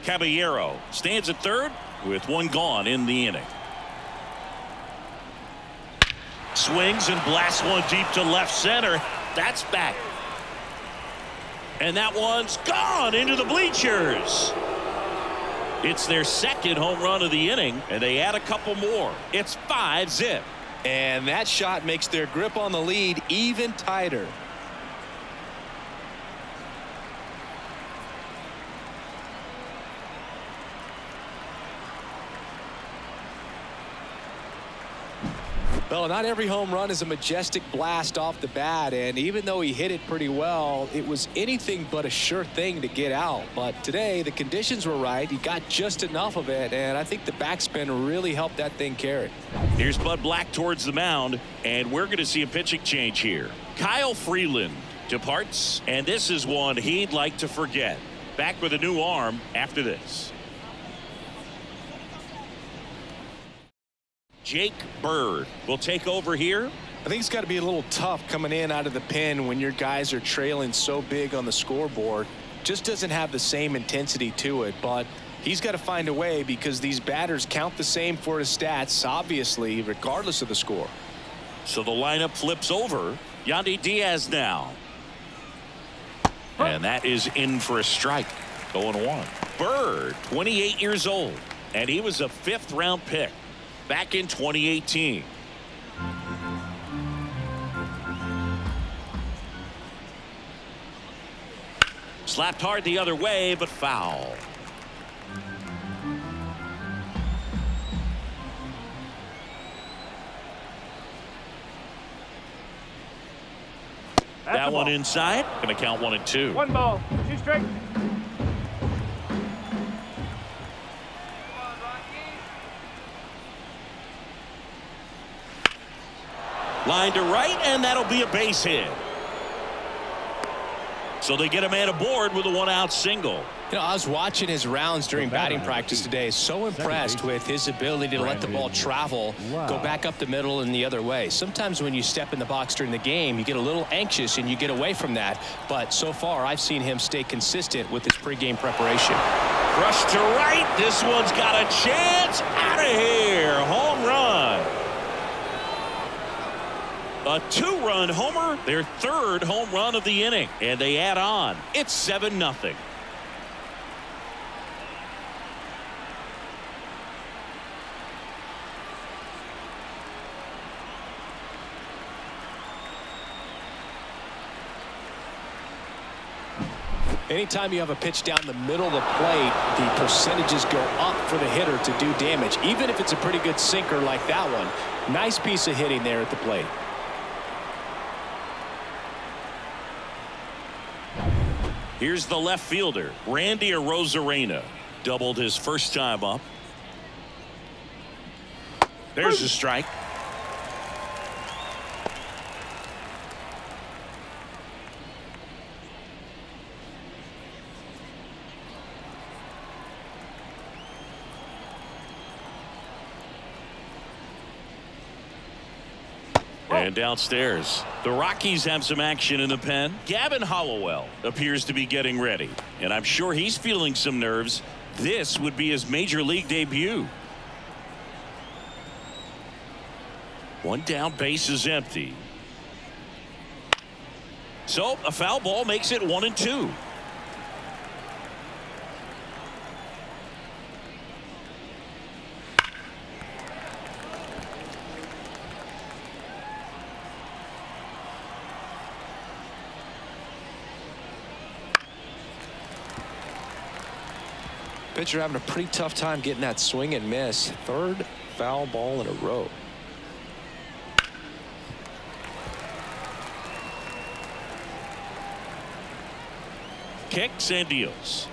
Caballero stands at third with one gone in the inning. Swings and blasts one deep to left center. That's back. And that one's gone into the bleachers. It's their second home run of the inning, and they add a couple more. It's 5-zip. And that shot makes their grip on the lead even tighter. Well, not every home run is a majestic blast off the bat, and even though he hit it pretty well, it was anything but a sure thing to get out. But today, the conditions were right. He got just enough of it, and I think the backspin really helped that thing carry. Here's Bud Black towards the mound, and we're going to see a pitching change here. Kyle Freeland departs, and this is one he'd like to forget. Back with a new arm after this. Jake Bird will take over here. I think it's got to be a little tough coming in out of the pen when your guys are trailing so big on the scoreboard. Just doesn't have the same intensity to it, but he's got to find a way because these batters count the same for his stats, obviously, regardless of the score. So the lineup flips over. Yandy Diaz now. And that is in for a strike. 0-1. Bird, 28 years old, and he was a 5th-round pick back in 2018. Slapped hard the other way, but foul. That one inside. Going to count 1-2. 1 ball, 2 strikes. Line to right, and that'll be a base hit. So they get a man aboard with a 1-out single. You know, I was watching his rounds during batting practice today. So impressed with his ability to let the ball travel, go back up the middle and the other way. Sometimes when you step in the box during the game, you get a little anxious and you get away from that. But so far, I've seen him stay consistent with his pregame preparation. Rush to right. This one's got a chance. Out of here. Home run. A 2-run homer, their 3rd home run of the inning, and they add on. It's 7-0. Anytime you have a pitch down the middle of the plate, the percentages go up for the hitter to do damage, even if it's a pretty good sinker like that one. Nice piece of hitting there at the plate. Here's the left fielder, Randy Arozarena. Doubled his first time up. There's a strike. And downstairs, the Rockies have some action in the pen. Gavin Hollowell appears to be getting ready, and I'm sure he's feeling some nerves. This would be his major league debut. One down, base is empty. So a foul ball makes it 1-2. Pitcher having a pretty tough time getting that swing and miss. Third foul ball in a row. Kicks and deals.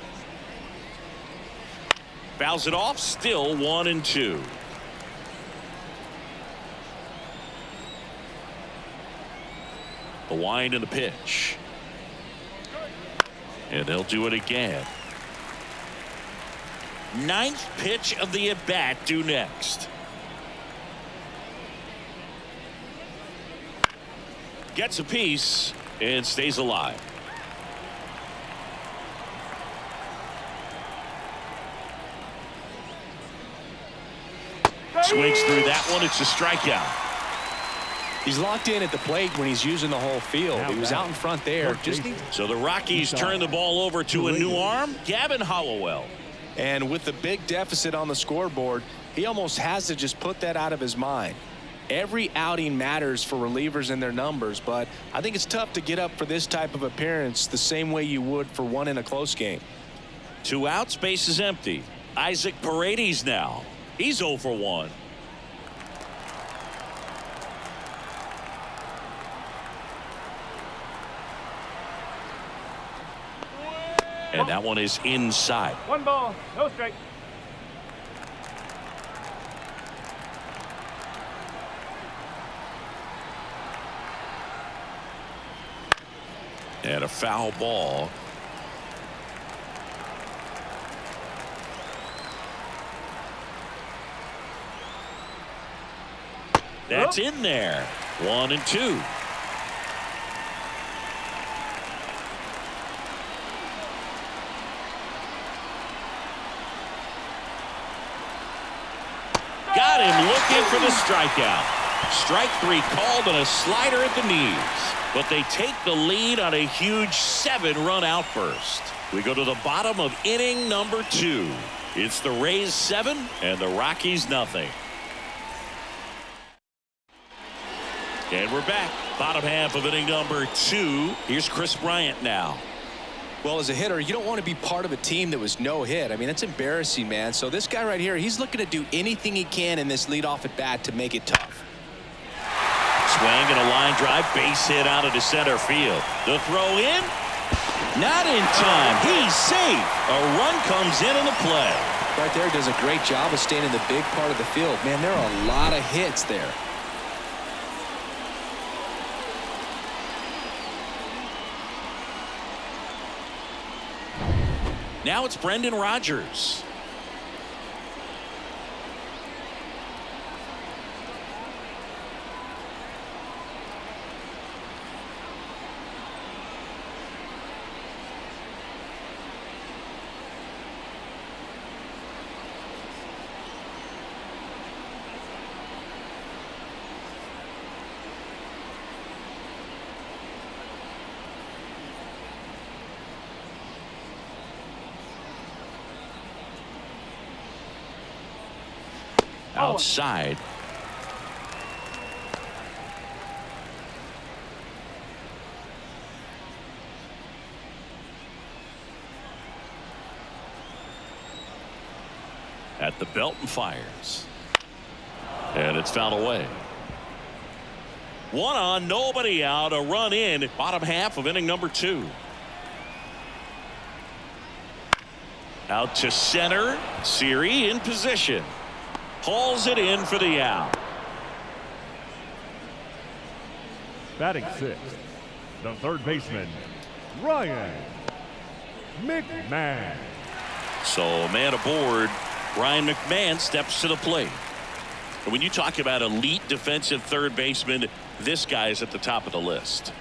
Fouls it off. Still 1-2. The wind and the pitch. And they'll do it again. Ninth pitch of the at-bat due next. Gets a piece and stays alive. Swings through that one. It's a strikeout. He's locked in at the plate when he's using the whole field. He was out in front there. So the Rockies turn the ball over to a new arm, Gavin Hollowell. And with the big deficit on the scoreboard, he almost has to just put that out of his mind. Every outing matters for relievers and their numbers, but I think it's tough to get up for this type of appearance the same way you would for one in a close game. 2 outs, base is empty. Isaac Paredes now. He's 0 for 1. And that one is inside. 1 ball, no strike. And a foul ball. That's in there. 1-2. Got him looking for the strikeout. Strike 3 called on a slider at the knees. But they take the lead on a huge 7-run outburst. We go to the bottom of inning number 2. It's the Rays 7 and the Rockies nothing. And we're back. Bottom half of inning number 2. Here's Chris Bryant now. Well, as a hitter, you don't want to be part of a team that was no hit. I mean, that's embarrassing, man. So this guy right here, he's looking to do anything he can in this leadoff at bat to make it tough. Swing and a line drive, base hit out into center field. The throw in, not in time. He's safe. A run comes in on the play. Right there, does a great job of staying in the big part of the field. Man, there are a lot of hits there. Now it's Brendan Rodgers. Outside. At the belt and fires. And it's fouled away. 1 on, nobody out, a run in. Bottom half of inning number 2. Out to center. Siri in position. Hauls it in for the out. Batting 6th, the third baseman, Ryan McMahon. So a man aboard. Ryan McMahon steps to the plate. And when you talk about elite defensive third baseman, this guy is at the top of the list.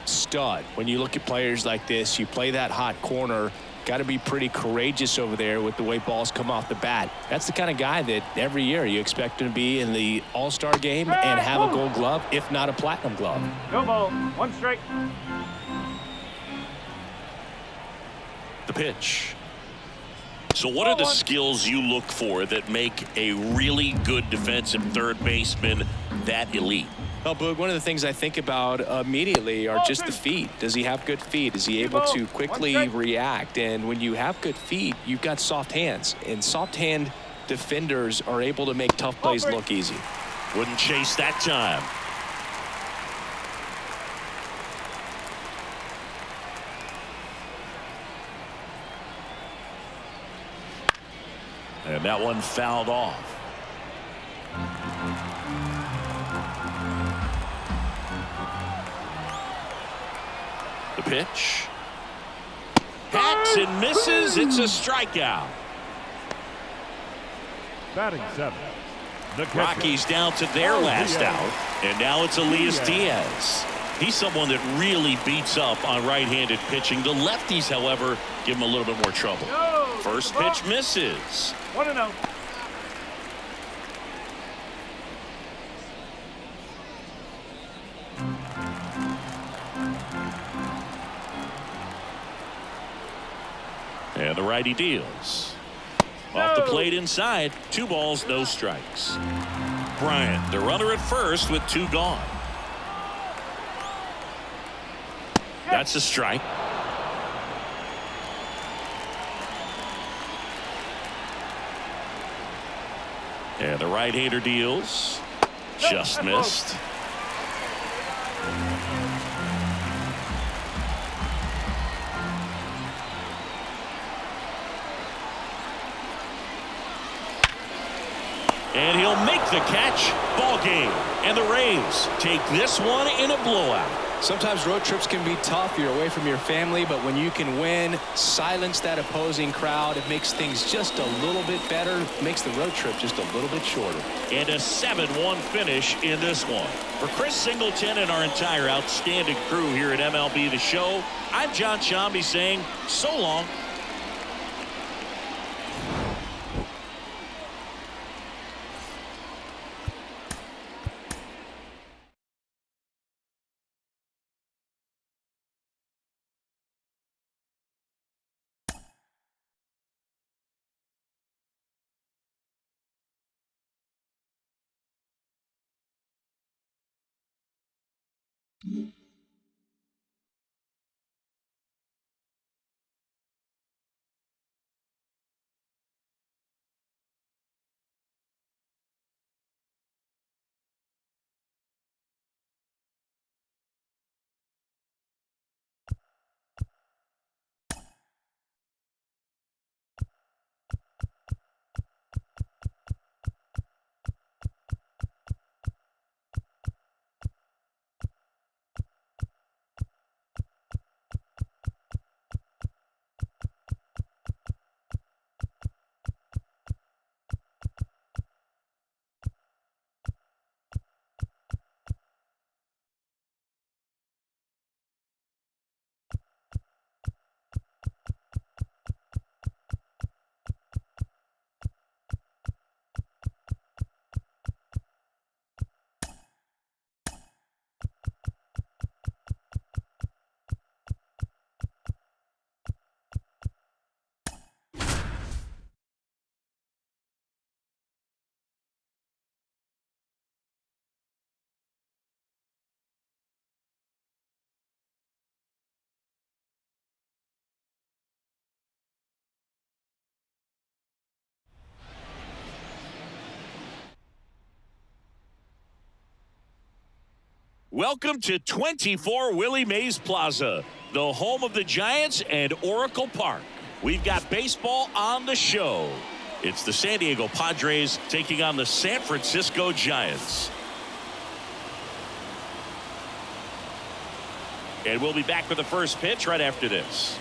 Stud. When you look at players like this, you play that hot corner. Got to be pretty courageous over there with the way balls come off the bat. That's the kind of guy that every year you expect him to be in the All-Star game and have a gold glove, if not a platinum glove. No ball, 1 strike. The pitch. So what are the skills you look for that make a really good defensive third baseman that elite? Well, Boog, one of the things I think about immediately are just the feet. Does he have good feet? Is he able to quickly react? And when you have good feet, you've got soft hands. And soft hand defenders are able to make tough plays look easy. Wouldn't chase that time. And that one fouled off. The pitch. Hacks and misses. It's a strikeout. Batting 7. The catcher. Rockies down to their last out. And now it's Elias Diaz. He's someone that really beats up on right-handed pitching. The lefties, however, give him a little bit more trouble. First pitch misses. 1-0. And the righty deals. Off the plate inside. 2 balls, no strikes. Bryant, the runner at first with 2 gone. That's a strike. And the right-hander deals. Just missed. And he'll make the catch. Ball game. And the Rays take this one in a blowout. Sometimes road trips can be tough. You're away from your family, but when you can win, silence that opposing crowd, it makes things just a little bit better, makes the road trip just a little bit shorter. And a 7-1 finish in this one. For Chris Singleton and our entire outstanding crew here at MLB The Show, I'm John Shambi saying so long. Welcome to 24 Willie Mays Plaza, the home of the Giants and Oracle Park. We've got baseball on the show. It's the San Diego Padres taking on the San Francisco Giants. And we'll be back with the first pitch right after this.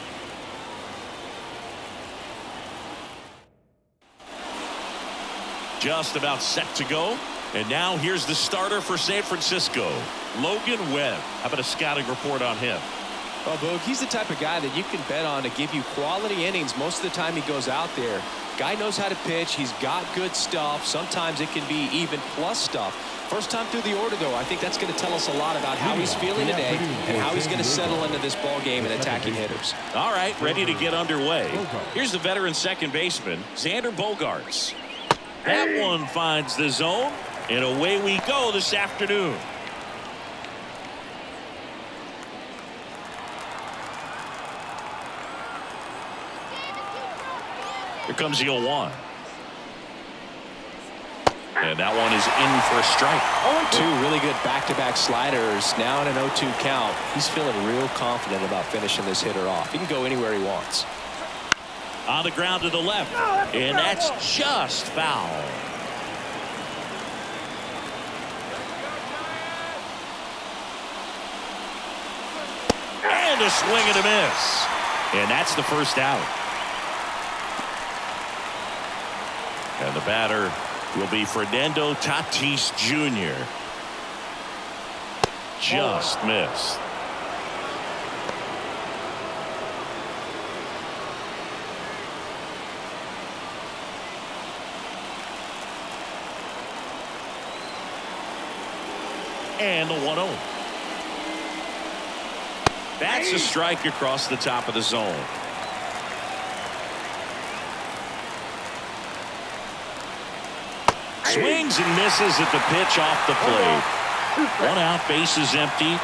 Just about set to go. And now here's the starter for San Francisco, Logan Webb. How about a scouting report on him? Well, Boog, he's the type of guy that you can bet on to give you quality innings most of the time he goes out there. Guy knows how to pitch. He's got good stuff. Sometimes it can be even plus stuff. First time through the order, though, I think that's going to tell us a lot about how he's feeling today and how he's going to settle into this ball game and attacking hitters. All right, ready to get underway. Here's the veteran second baseman, Xander Bogaerts. That one finds the zone, and away we go this afternoon. Here comes the 0-1. And that one is in for a strike. Two really good back-to-back sliders. Now in an 0-2 count. He's feeling real confident about finishing this hitter off. He can go anywhere he wants. On the ground to the left. And that's just foul. And a swing and a miss. And that's the first out. And the batter will be Fernando Tatis Jr. Just missed. And the 1-0. That's a strike across the top of the zone. Swings and misses at the pitch off the plate. One out, bases empty.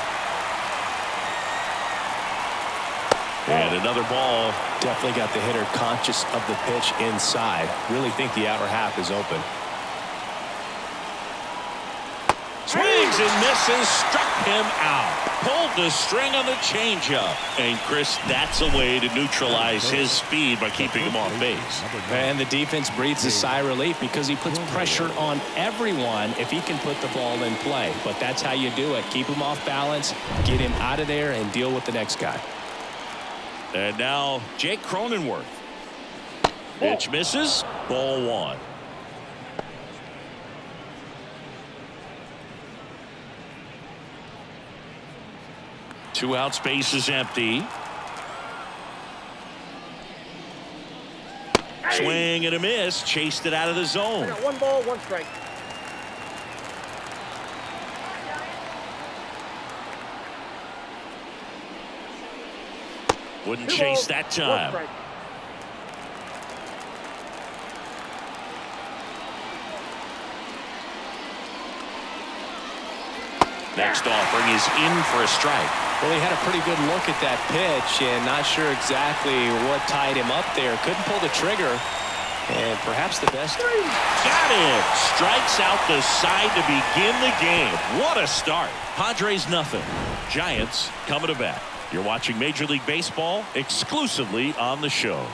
And another ball. Definitely got the hitter conscious of the pitch inside. Really think the outer half is open. Swings and misses, struck him out. Pulled the string on the changeup. And Chris, that's a way to neutralize his speed by keeping him off base. And the defense breathes a sigh of relief because he puts pressure on everyone if he can put the ball in play. But that's how you do it. Keep him off balance, get him out of there, and deal with the next guy. And now Jake Cronenworth. Pitch misses, ball one. Two outs, bases empty. Swing and a miss, chased it out of the zone. I got 1 ball, 1 strike. Wouldn't 2 chase balls, that 1 time. strike. Next offering is in for a strike. Well, he had a pretty good look at that pitch and not sure exactly what tied him up there. Couldn't pull the trigger. And perhaps the best. Got it. Strikes out the side to begin the game. What a start. Padres nothing. Giants coming to bat. You're watching Major League Baseball exclusively on the show.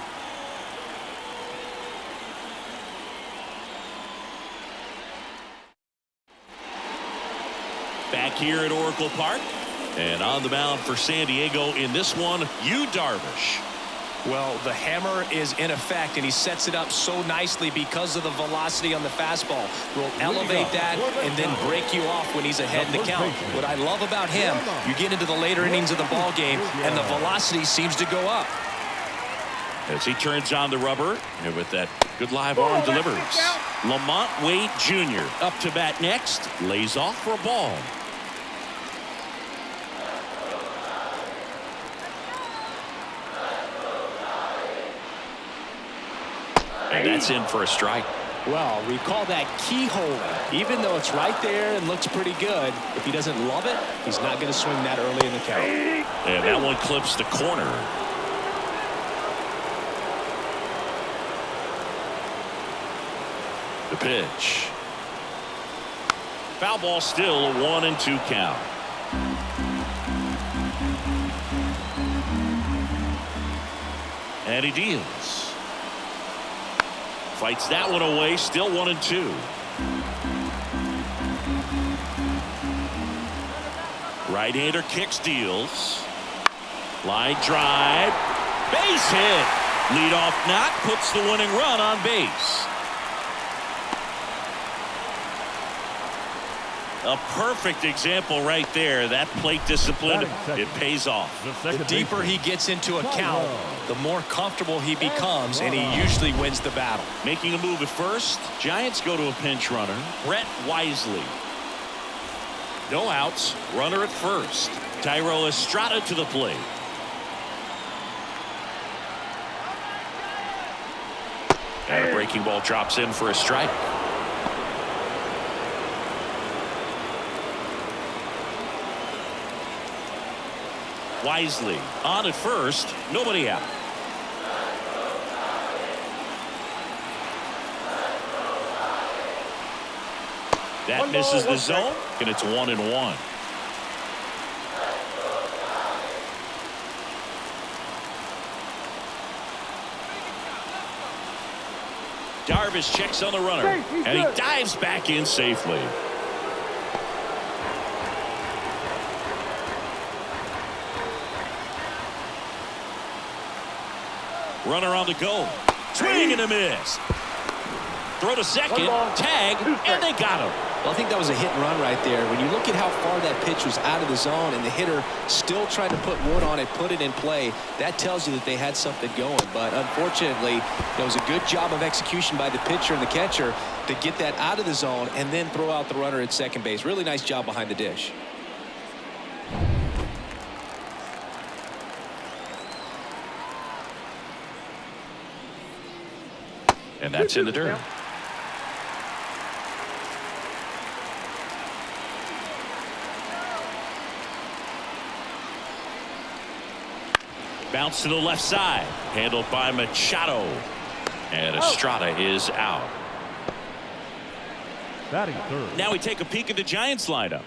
Back here at Oracle Park. And on the mound for San Diego in this one, Yu Darvish. Well, the hammer is in effect, and he sets it up so nicely because of the velocity on the fastball. Will elevate that and then break you off when he's ahead in the count. What I love about him, you get into the later innings of the ball game, and the velocity seems to go up. As he turns on the rubber, and with that good live arm delivers. Lamont Wade Jr. up to bat next, lays off for a ball. And that's in for a strike. Well, we call that keyholing. Even though it's right there and looks pretty good, if he doesn't love it, he's not going to swing that early in the count. And that one clips the corner. The pitch. Foul ball, still a 1-2 count. And he deals. Fights that one away, still 1-2. Right-hander kicks, deals. Line drive. Base hit. Leadoff knock puts the winning run on base. A perfect example right there. That plate discipline, it pays off. The deeper he gets into a count, the more comfortable he becomes, and he usually wins the battle. Making a move at first. Giants go to a pinch runner. Brett Wisely. No outs. Runner at first. Tyro Estrada to the plate. And a breaking ball drops in for a strike. Wisely on at first, nobody out. That misses the zone, and it's 1-1. Darvish checks on the runner, and he dives back in safely. Runner on the go. Swing and a miss. Throw to second, tag, and they got him. Well, I think that was a hit and run right there. When you look at how far that pitch was out of the zone and the hitter still tried to put wood on it, put it in play, that tells you that they had something going. But unfortunately, it was a good job of execution by the pitcher and the catcher to get that out of the zone and then throw out the runner at second base. Really nice job behind the dish. And that's in the dirt. Bounce to the left side. Handled by Machado. And Estrada is out. Batting third. Now we take a peek at the Giants lineup.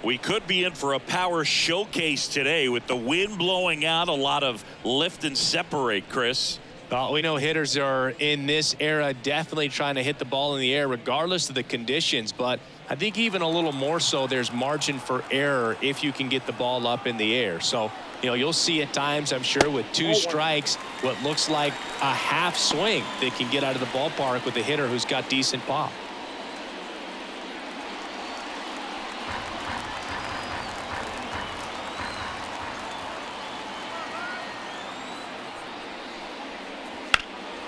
We could be in for a power showcase today with the wind blowing out. A lot of lift and separate, Chris. Well, we know hitters are in this era definitely trying to hit the ball in the air regardless of the conditions, but I think even a little more so there's margin for error if you can get the ball up in the air. So, you know, you'll see at times, I'm sure, with 2 strikes, what looks like a half swing that can get out of the ballpark with a hitter who's got decent pop.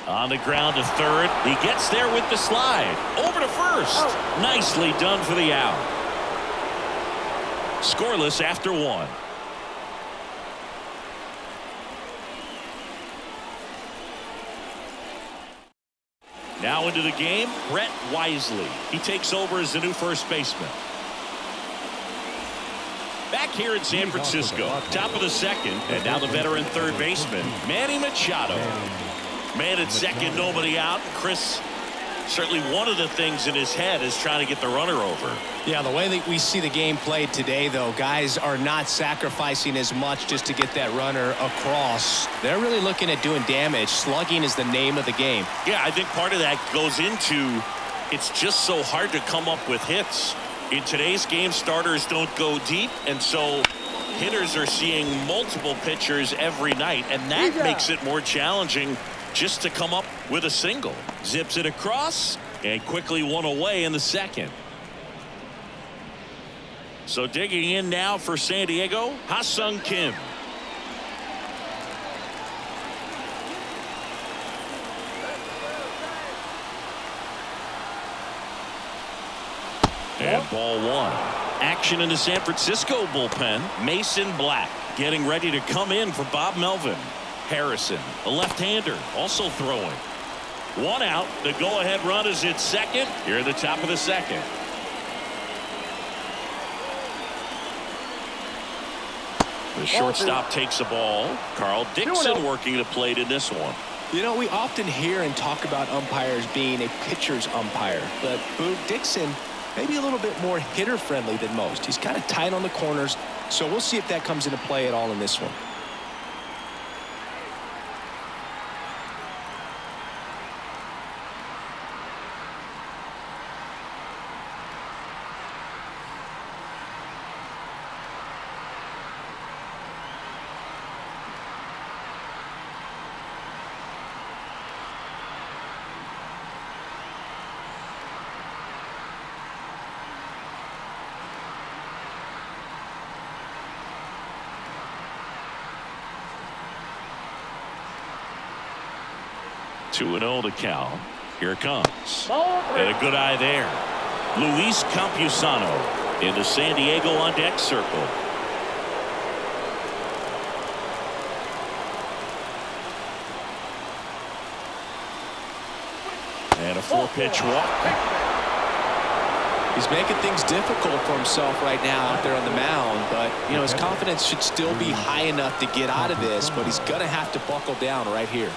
On the ground to third. He gets there with the slide. Over to first. Nicely done for the out. Scoreless after 1. Now into the game, Brett Wisely. He takes over as the new first baseman. Back here in San Francisco, top of the second, and now the veteran third baseman, Manny Machado. Man at second, nobody out. Chris, certainly one of the things in his head is trying to get the runner over. Yeah, the way that we see the game played today, though, guys are not sacrificing as much just to get that runner across. They're really looking at doing damage. Slugging is the name of the game. Yeah, I think part of that goes into it's just so hard to come up with hits. In today's game, starters don't go deep, and so hitters are seeing multiple pitchers every night, and that makes it more challenging just to come up with a single. Zips it across and quickly one away in the second. So digging in now for San Diego, Ha-Sung Kim. And ball 1. Action in the San Francisco bullpen. Mason Black getting ready to come in for Bob Melvin. Harrison, a left-hander, also throwing. 1 out. The go-ahead run is at second. Here at the top of the second. The shortstop takes the ball. Carl Dixon working the plate in this one. You know, we often hear and talk about umpires being a pitcher's umpire, but Boog Dixon maybe a little bit more hitter-friendly than most. He's kind of tight on the corners, so we'll see if that comes into play at all in this one. Two 2-0 to count. Here it comes. And a good eye there. Luis Campusano in the San Diego on deck circle. And a 4-pitch walk. He's making things difficult for himself right now out there on the mound, but you know his confidence should still be high enough to get out of this, but he's gonna have to buckle down right here.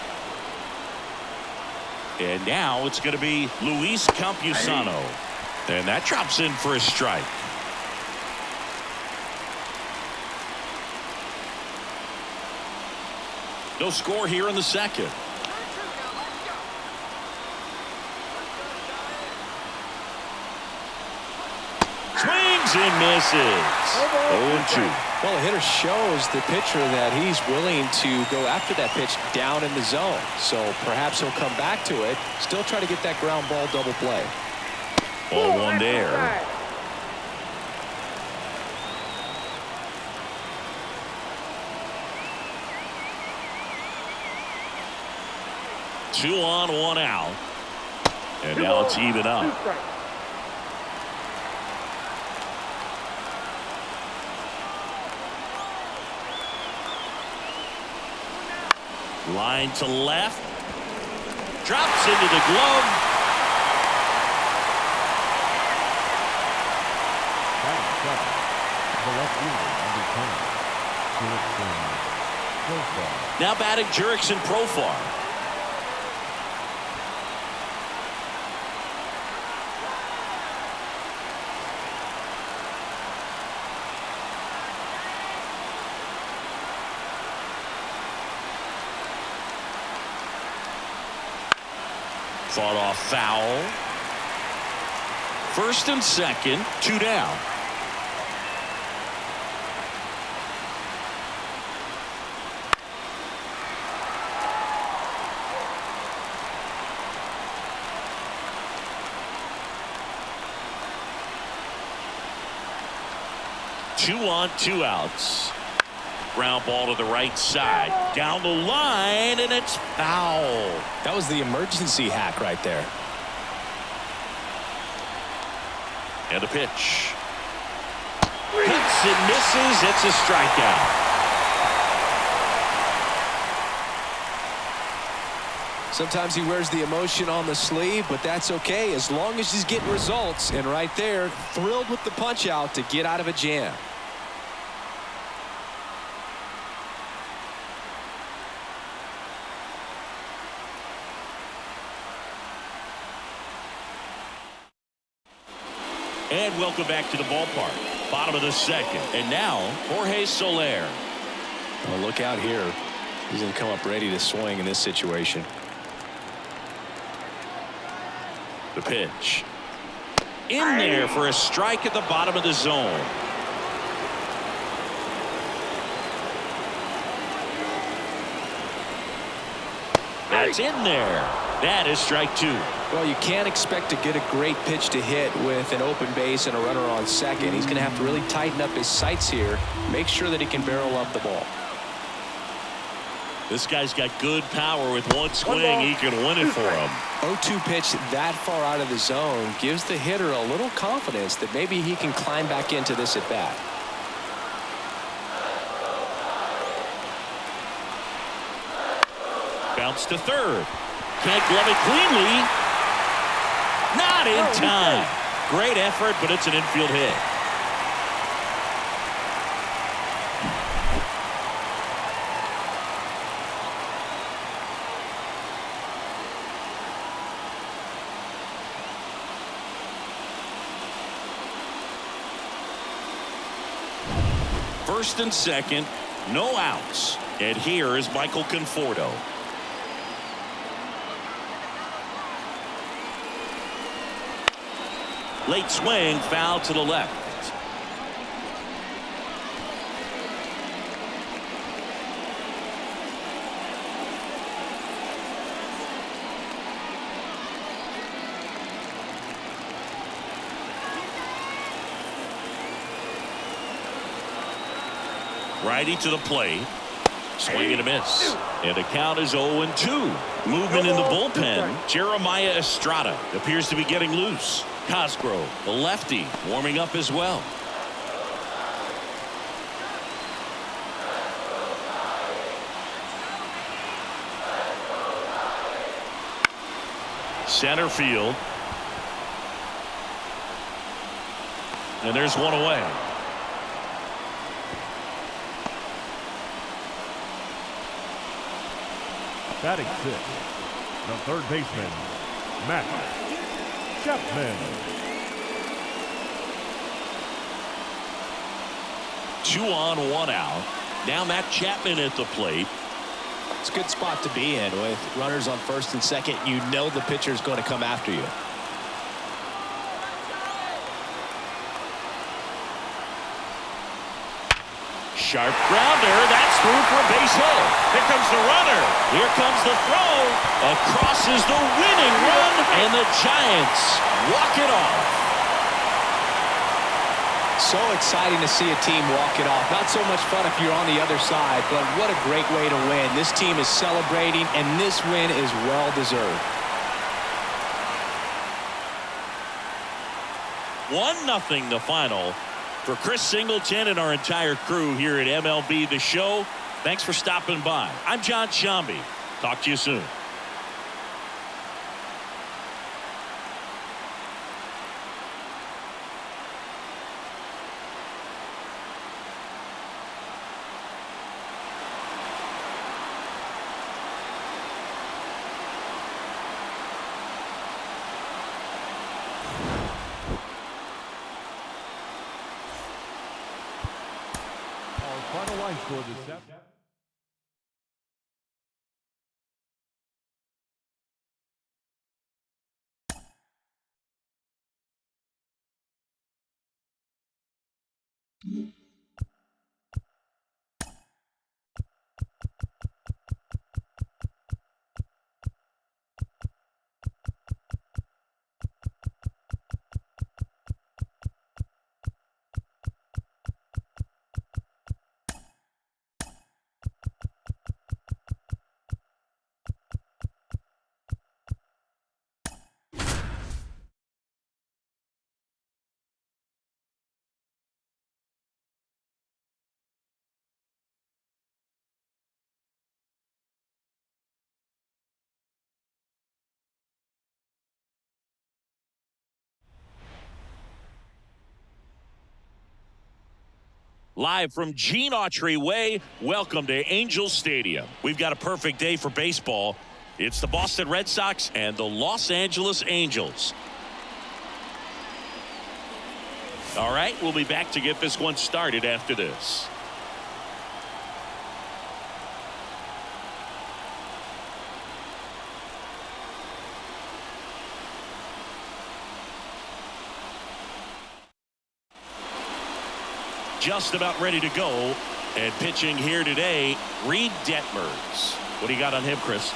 And now it's going to be Luis Campusano. And that drops in for a strike. No score here in the second. Swings and misses. 0-2. Well, the hitter shows the pitcher that he's willing to go after that pitch down in the zone. So perhaps he'll come back to it, still try to get that ground ball double play. Ball one there. Two on, one out. And now it's even up. Line to left. Drops into the glove. Now batting Jurickson Profar. Fought off foul. First and second, 2 down. Two on, 2 outs. Ground ball to the right side. Down the line, and it's foul. That was the emergency hack right there. And a pitch. Hits and misses. It's a strikeout. Sometimes he wears the emotion on the sleeve, but that's okay as long as he's getting results. And right there, thrilled with the punch out to get out of a jam. And welcome back to the ballpark. Bottom of the second. And now, Jorge Soler. Well, look out here. He's going to come up ready to swing in this situation. The pitch. In there for a strike at the bottom of the zone. That's in there. That is strike 2. Well, you can't expect to get a great pitch to hit with an open base and a runner on second. He's going to have to really tighten up his sights here, make sure that he can barrel up the ball. This guy's got good power. With one swing, he can win it for him. 0-2 pitch that far out of the zone gives the hitter a little confidence that maybe he can climb back into this at bat. Bounce to third. Can't glove it cleanly. Not in time. Great effort, but it's an infield hit. First and second, no outs. And here is Michael Conforto. Late swing, foul to the left. Righty to the plate. Swing and a miss. And the count is 0-2. Movement in the bullpen. Jeremiah Estrada appears to be getting loose. Cosgrove, the lefty, warming up as well. Center field. And there's one away. Batting 6th, the third baseman, Matt Chapman. 2 on, 1 out. Now Matt Chapman at the plate. It's a good spot to be in with runners on first and second. You know the pitcher is going to come after you. Sharp grounder. That's through for a base hit. Here comes the runner. Here comes the throw. Across is the winning run, and the Giants walk it off. So exciting to see a team walk it off. Not so much fun if you're on the other side, but what a great way to win. This team is celebrating, and this win is well deserved. 1-0 the final. For Chris Singleton and our entire crew here at MLB The Show, thanks for stopping by. I'm John Shambi. Talk to you soon. Final line score this afternoon. Live from Gene Autry Way, welcome to Angel Stadium. We've got a perfect day for baseball. It's the Boston Red Sox and the Los Angeles Angels. All right, we'll be back to get this one started after this. Just about ready to go, and pitching here today, Reed Detmers. What do you got on him, Chris?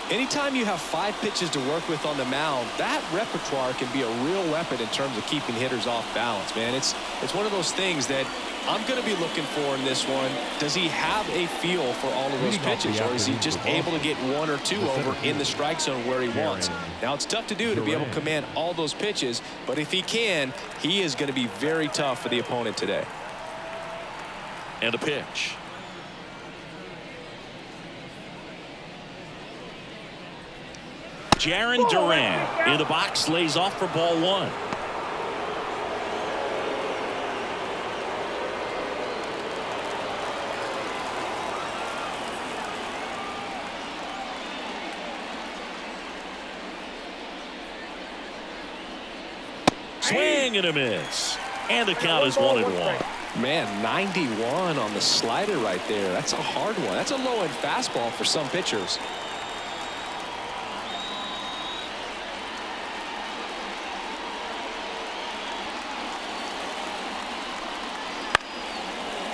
Anytime you have 5 pitches to work with on the mound, that repertoire can be a real weapon in terms of keeping hitters off balance, man. It's one of those things that I'm going to be looking for in this one. Does he have a feel for all of those pitches, or is he just able to get 1 or 2 over in the strike zone where he wants? Now, it's tough to do to be able to command all those pitches, but if he can, he is going to be very tough for the opponent today. And a pitch. Jarren Duran in the box, lays off for ball 1. Swing and a miss. And the count is 1-1. Man, 91 on the slider right there. That's a hard one. That's a low-end fastball for some pitchers.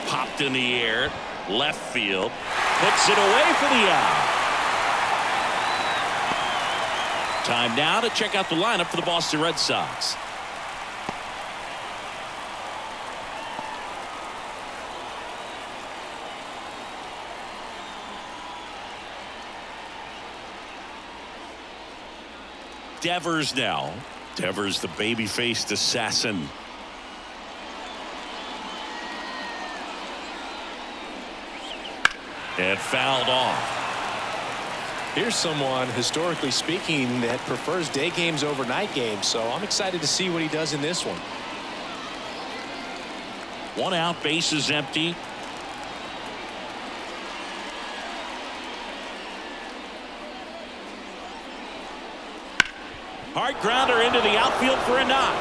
Popped in the air, left field, puts it away for the out. Time now to check out the lineup for the Boston Red Sox. Devers now. Devers, the baby-faced assassin. And fouled off. Here's someone, historically speaking, that prefers day games over night games, so I'm excited to see what he does in this one. 1 out, bases empty. Hard grounder into the outfield for a knock.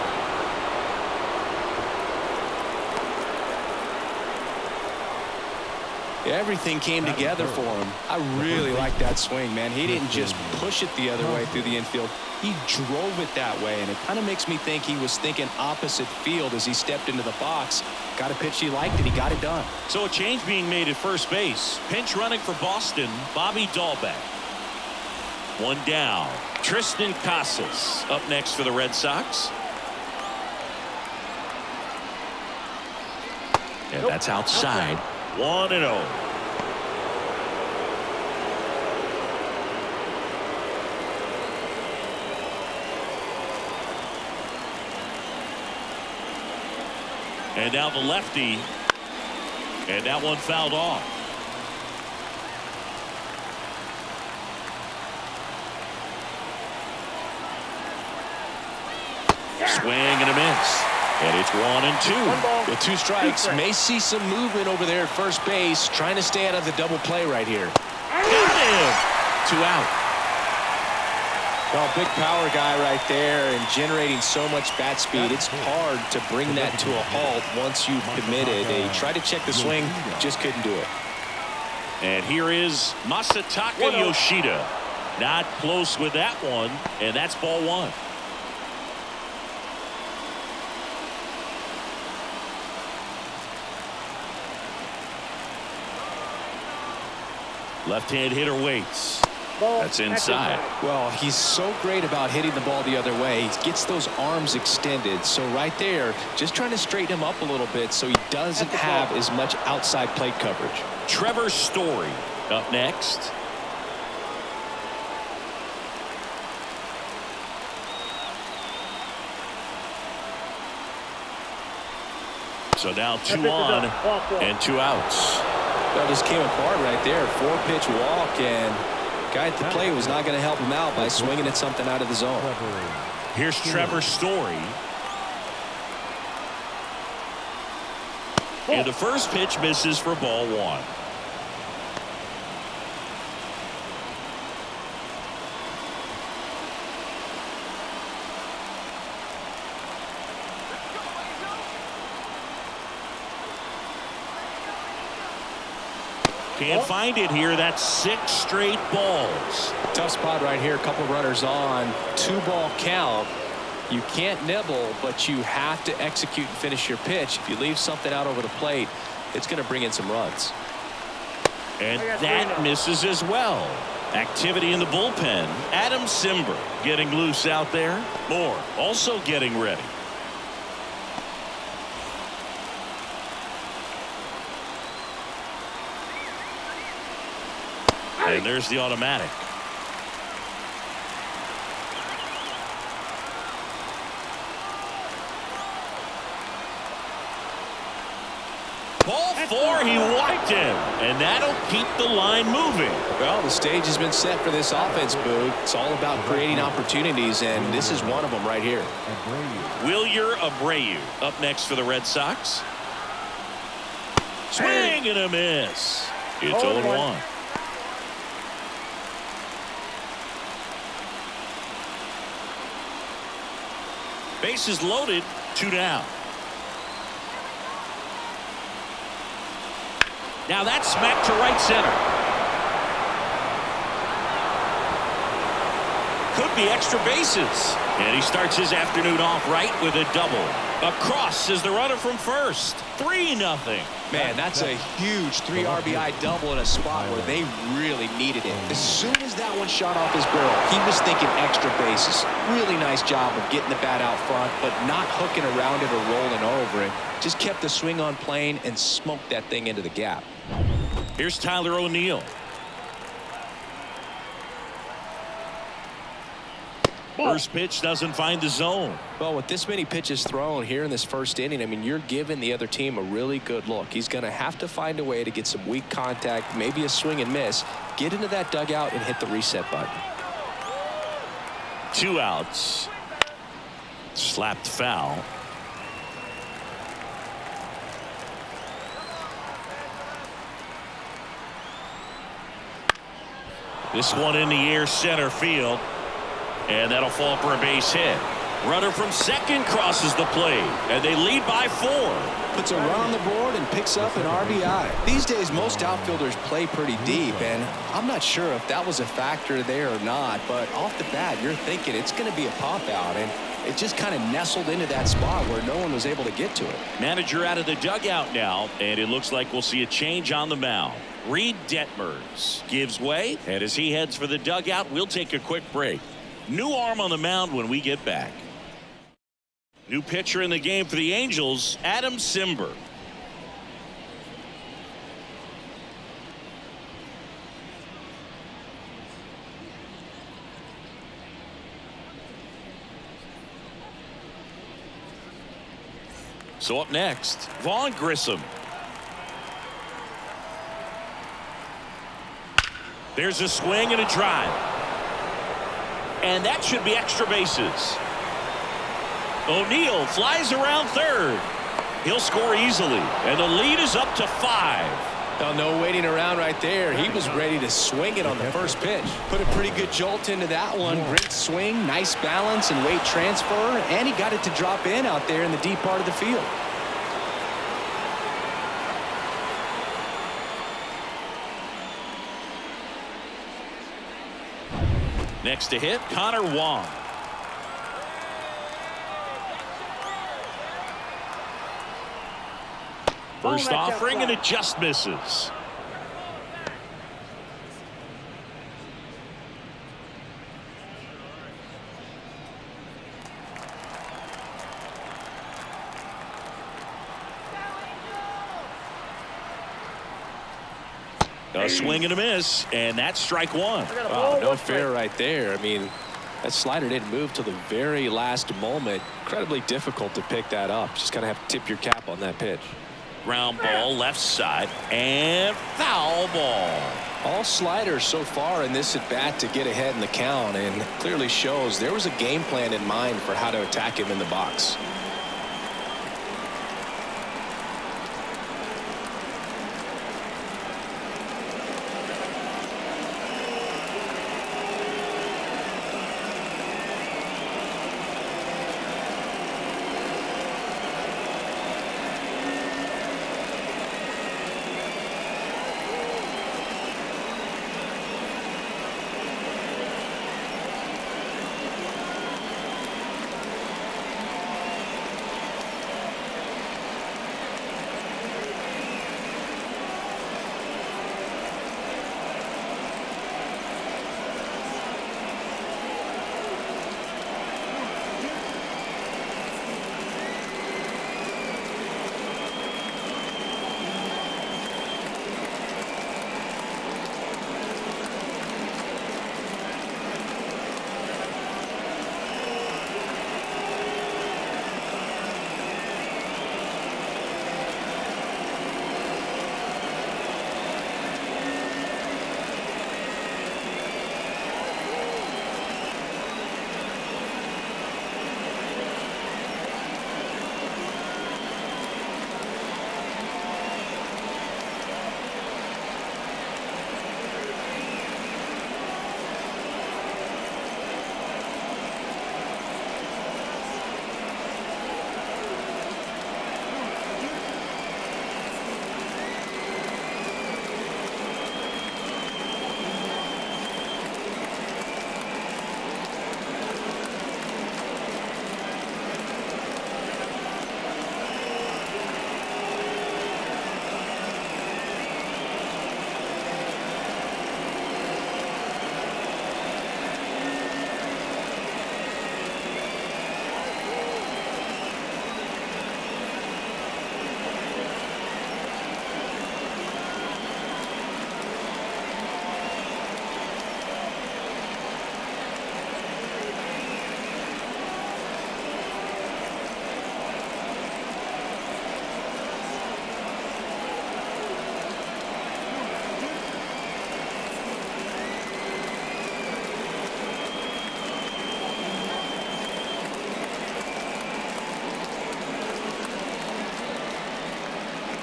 Everything came together for him. I really like that swing, man. He didn't just push it the other way through the infield. He drove it that way, and it kind of makes me think he was thinking opposite field as he stepped into the box. Got a pitch he liked, and he got it done. So a change being made at first base. Pinch running for Boston, Bobby Dahlbeck. One down. Tristan Casas up next for the Red Sox. And that's outside. 1-0. And now the lefty. And that one fouled off. Swing and a miss. And it's 1-2. With 2 strikes, may see some movement over there at first base, trying to stay out of the double play right here. Got him. 2 out. Well, big power guy right there and generating so much bat speed. It's hard to bring that to a halt once you've committed. He tried to check the swing, just couldn't do it. And here is Masataka Yoshida. Not close with that one, and that's ball 1. Left-hand hitter waits. That's inside. Well, he's so great about hitting the ball the other way. He gets those arms extended. So right there, just trying to straighten him up a little bit so he doesn't have as much outside plate coverage. Trevor Story up next. So now 2 on and 2 outs. That just came apart right there. 4-pitch walk, and guy at the plate was not going to help him out by swinging at something out of the zone. Here's Trevor Story. And the first pitch misses for ball 1. Can't find it here. That's 6 straight balls. Tough spot right here. A couple runners on. 2-ball count. You can't nibble, but you have to execute and finish your pitch. If you leave something out over the plate, it's going to bring in some runs. And that misses as well. Activity in the bullpen. Adam Simber getting loose out there. Moore also getting ready. And there's the automatic. Ball 4, he walked him, and that'll keep the line moving. Well, the stage has been set for this offense, Boog. It's all about creating opportunities, and this is one of them right here. Wilyer Abreu up next for the Red Sox. Swing and a miss. It's 0-1. Bases loaded, 2 down. Now that's smacked to right center. Could be extra bases. And he starts his afternoon off right with a double. Across is the runner from first. 3-0. Man, that's a huge 3 RBI double in a spot where they really needed it. As soon as that one shot off his barrel, he was thinking extra bases. Really nice job of getting the bat out front, but not hooking around it or rolling over it. Just kept the swing on plane and smoked that thing into the gap. Here's Tyler O'Neill. First pitch doesn't find the zone. Well, with this many pitches thrown here in this first inning, I mean, you're giving the other team a really good look. He's going to have to find a way to get some weak contact, maybe a swing and miss, get into that dugout and hit the reset button. 2 outs. Slapped foul. This one in the air center field. And that'll fall for a base hit. Runner from second crosses the plate, and they lead by 4. Puts a run on the board and picks up an RBI. These days, most outfielders play pretty deep, and I'm not sure if that was a factor there or not, but off the bat, you're thinking it's going to be a pop-out, and it just kind of nestled into that spot where no one was able to get to it. Manager out of the dugout now, and it looks like we'll see a change on the mound. Reed Detmers gives way, and as he heads for the dugout, we'll take a quick break. New arm on the mound when we get back. New pitcher in the game for the Angels, Adam Simber. So up next, Vaughn Grissom. There's a swing and a drive. And that should be extra bases. O'Neill flies around third. He'll score easily, and the lead is up to 5. Well, no waiting around right there. He was ready to swing it on the first pitch. Put a pretty good jolt into that one. Great swing, nice balance and weight transfer, and he got it to drop in out there in the deep part of the field. Next to hit, Connor Wong. First offering, and it just misses. A swing and a miss, and that's strike 1. Wow, no fair right there. I mean, that slider didn't move till the very last moment. Incredibly difficult to pick that up. Just kind of have to tip your cap on that pitch. Ground ball left side, and foul ball. All sliders so far in this at bat to get ahead in the count, and clearly shows there was a game plan in mind for how to attack him in the box.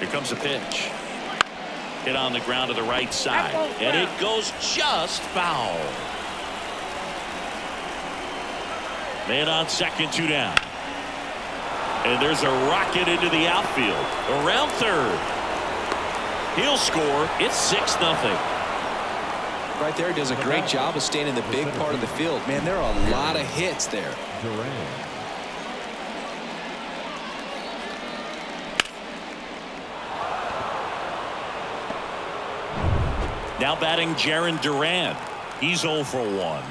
Here comes a pitch. Hit on the ground to the right side, and it goes just foul. Man on second, 2 down. And there's a rocket into the outfield. Around third. He'll score. It's 6-0. Right there, does a great job of staying in the big part of the field. Man, there are a lot of hits there. Duran. Now batting Jarren Duran. He's 0 for 1.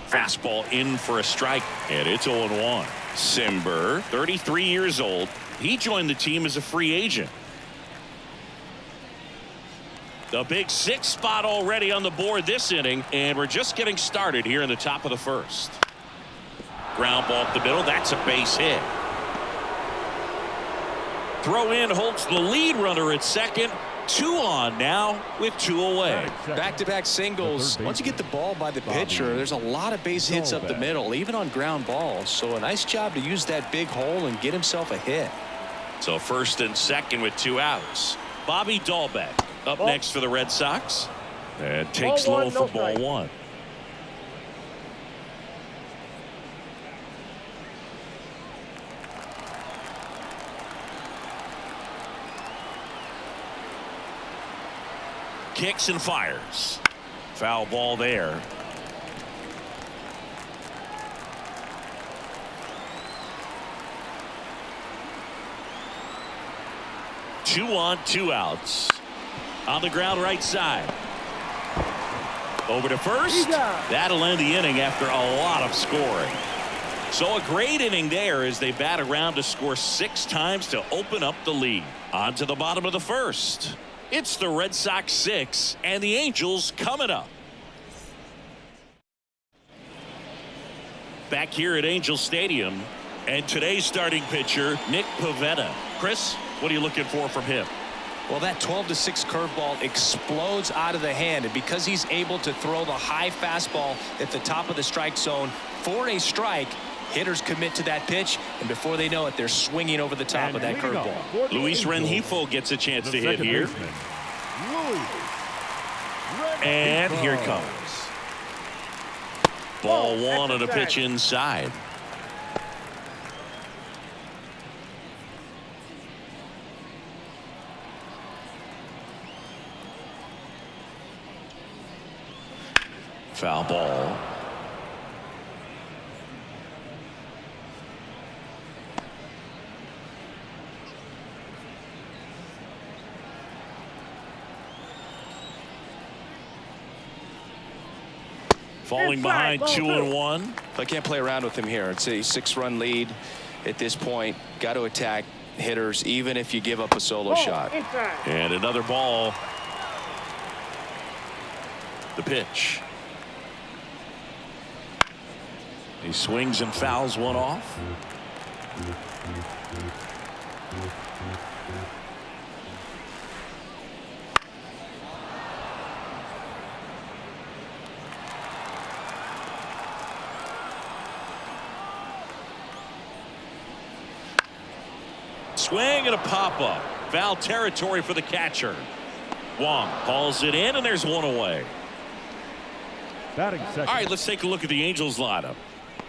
Fastball in for a strike, and it's 0-1. Simber, 33 years old. He joined the team as a free agent. The big 6 spot already on the board this inning, and we're just getting started here in the top of the first. Ground ball up the middle. That's a base hit. Throw in holds the lead runner at second. 2 on now with 2 away. Back-to-back singles. Once you get the ball by the pitcher, there's a lot of base hits up the middle, even on ground balls. So a nice job to use that big hole and get himself a hit. So first and second with 2 outs. Bobby Dahlbeck up next for the Red Sox. And takes low for ball 1. Kicks and fires. Foul ball there. Two on, 2 outs. On the ground right side. Over to first. That'll end the inning after a lot of scoring. So a great inning there as they bat around to score 6 times to open up the lead. On to the bottom of the first. It's the Red Sox 6 and the Angels coming up. Back here at Angel Stadium, and today's starting pitcher, Nick Pivetta. Chris, what are you looking for from him? Well, that 12-6 curveball explodes out of the hand, and because he's able to throw the high fastball at the top of the strike zone for a strike, hitters commit to that pitch, and before they know it, they're swinging over the top of that curveball. Luis Rengifo gets a chance to hit here. And here it comes. Ball 1 on a pitch inside. Foul ball. Falling behind 2-1. I can't play around with him here. It's a 6-run lead at this point. Got to attack hitters even if you give up a solo shot. And another ball. The pitch. He swings and fouls one off. Swing and a pop-up. Foul territory for the catcher. Wong hauls it in, and there's 1 away. Batting second. All right, let's take a look at the Angels lineup.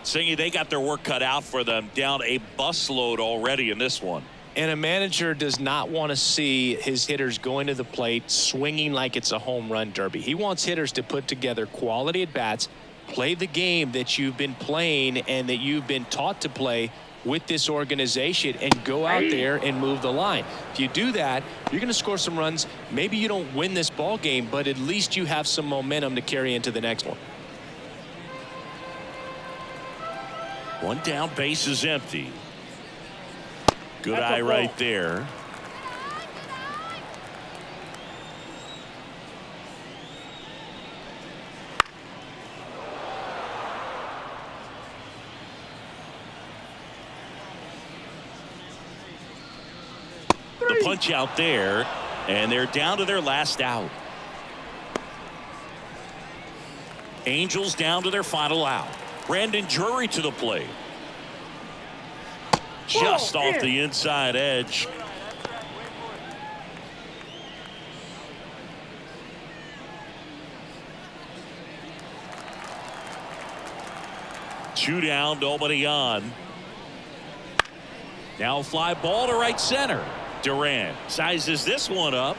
Saying they got their work cut out for them, down a busload already in this one. And a manager does not want to see his hitters going to the plate swinging like it's a home run derby. He wants hitters to put together quality at bats, play the game that you've been playing and that you've been taught to play with this organization, and go out there and move the line. If you do that, you're going to score some runs. Maybe you don't win this ball game, but at least you have some momentum to carry into the next one. 1 down, base is empty. Good eye right there. The punch out there, and they're down to their last out. Angels down to their final out. Brandon Drury to the plate. Just off the inside edge. 2 down, nobody on. Now a fly ball to right center. Durant sizes this one up.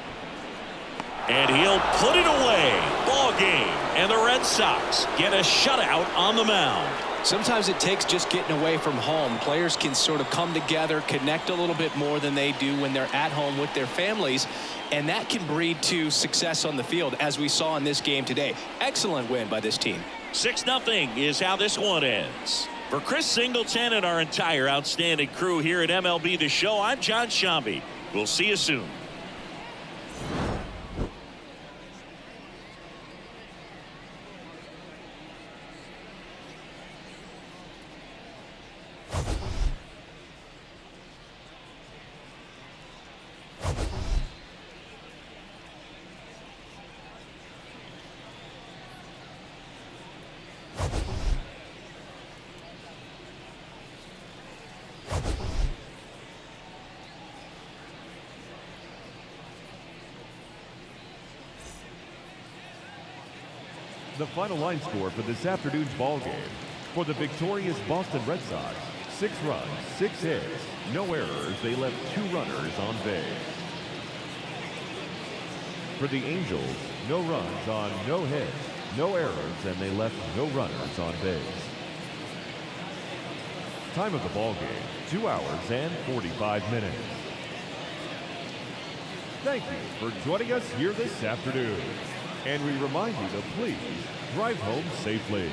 And he'll put it away. Ball game. And the Red Sox get a shutout on the mound. Sometimes it takes just getting away from home. Players can sort of come together, connect a little bit more than they do when they're at home with their families. And that can breed to success on the field, as we saw in this game today. Excellent win by this team. 6-0 is how this one ends. For Chris Singleton and our entire outstanding crew here at MLB The Show, I'm John Shambi. We'll see you soon. The final line score for this afternoon's ball game. For the victorious Boston Red Sox, 6 runs, 6 hits, no errors. They left 2 runners on base. For the Angels, no runs on no hits, no errors, and they left no runners on base. Time of the ball game, 2 hours and 45 minutes. Thank you for joining us here this afternoon. And we remind you to please drive home safely.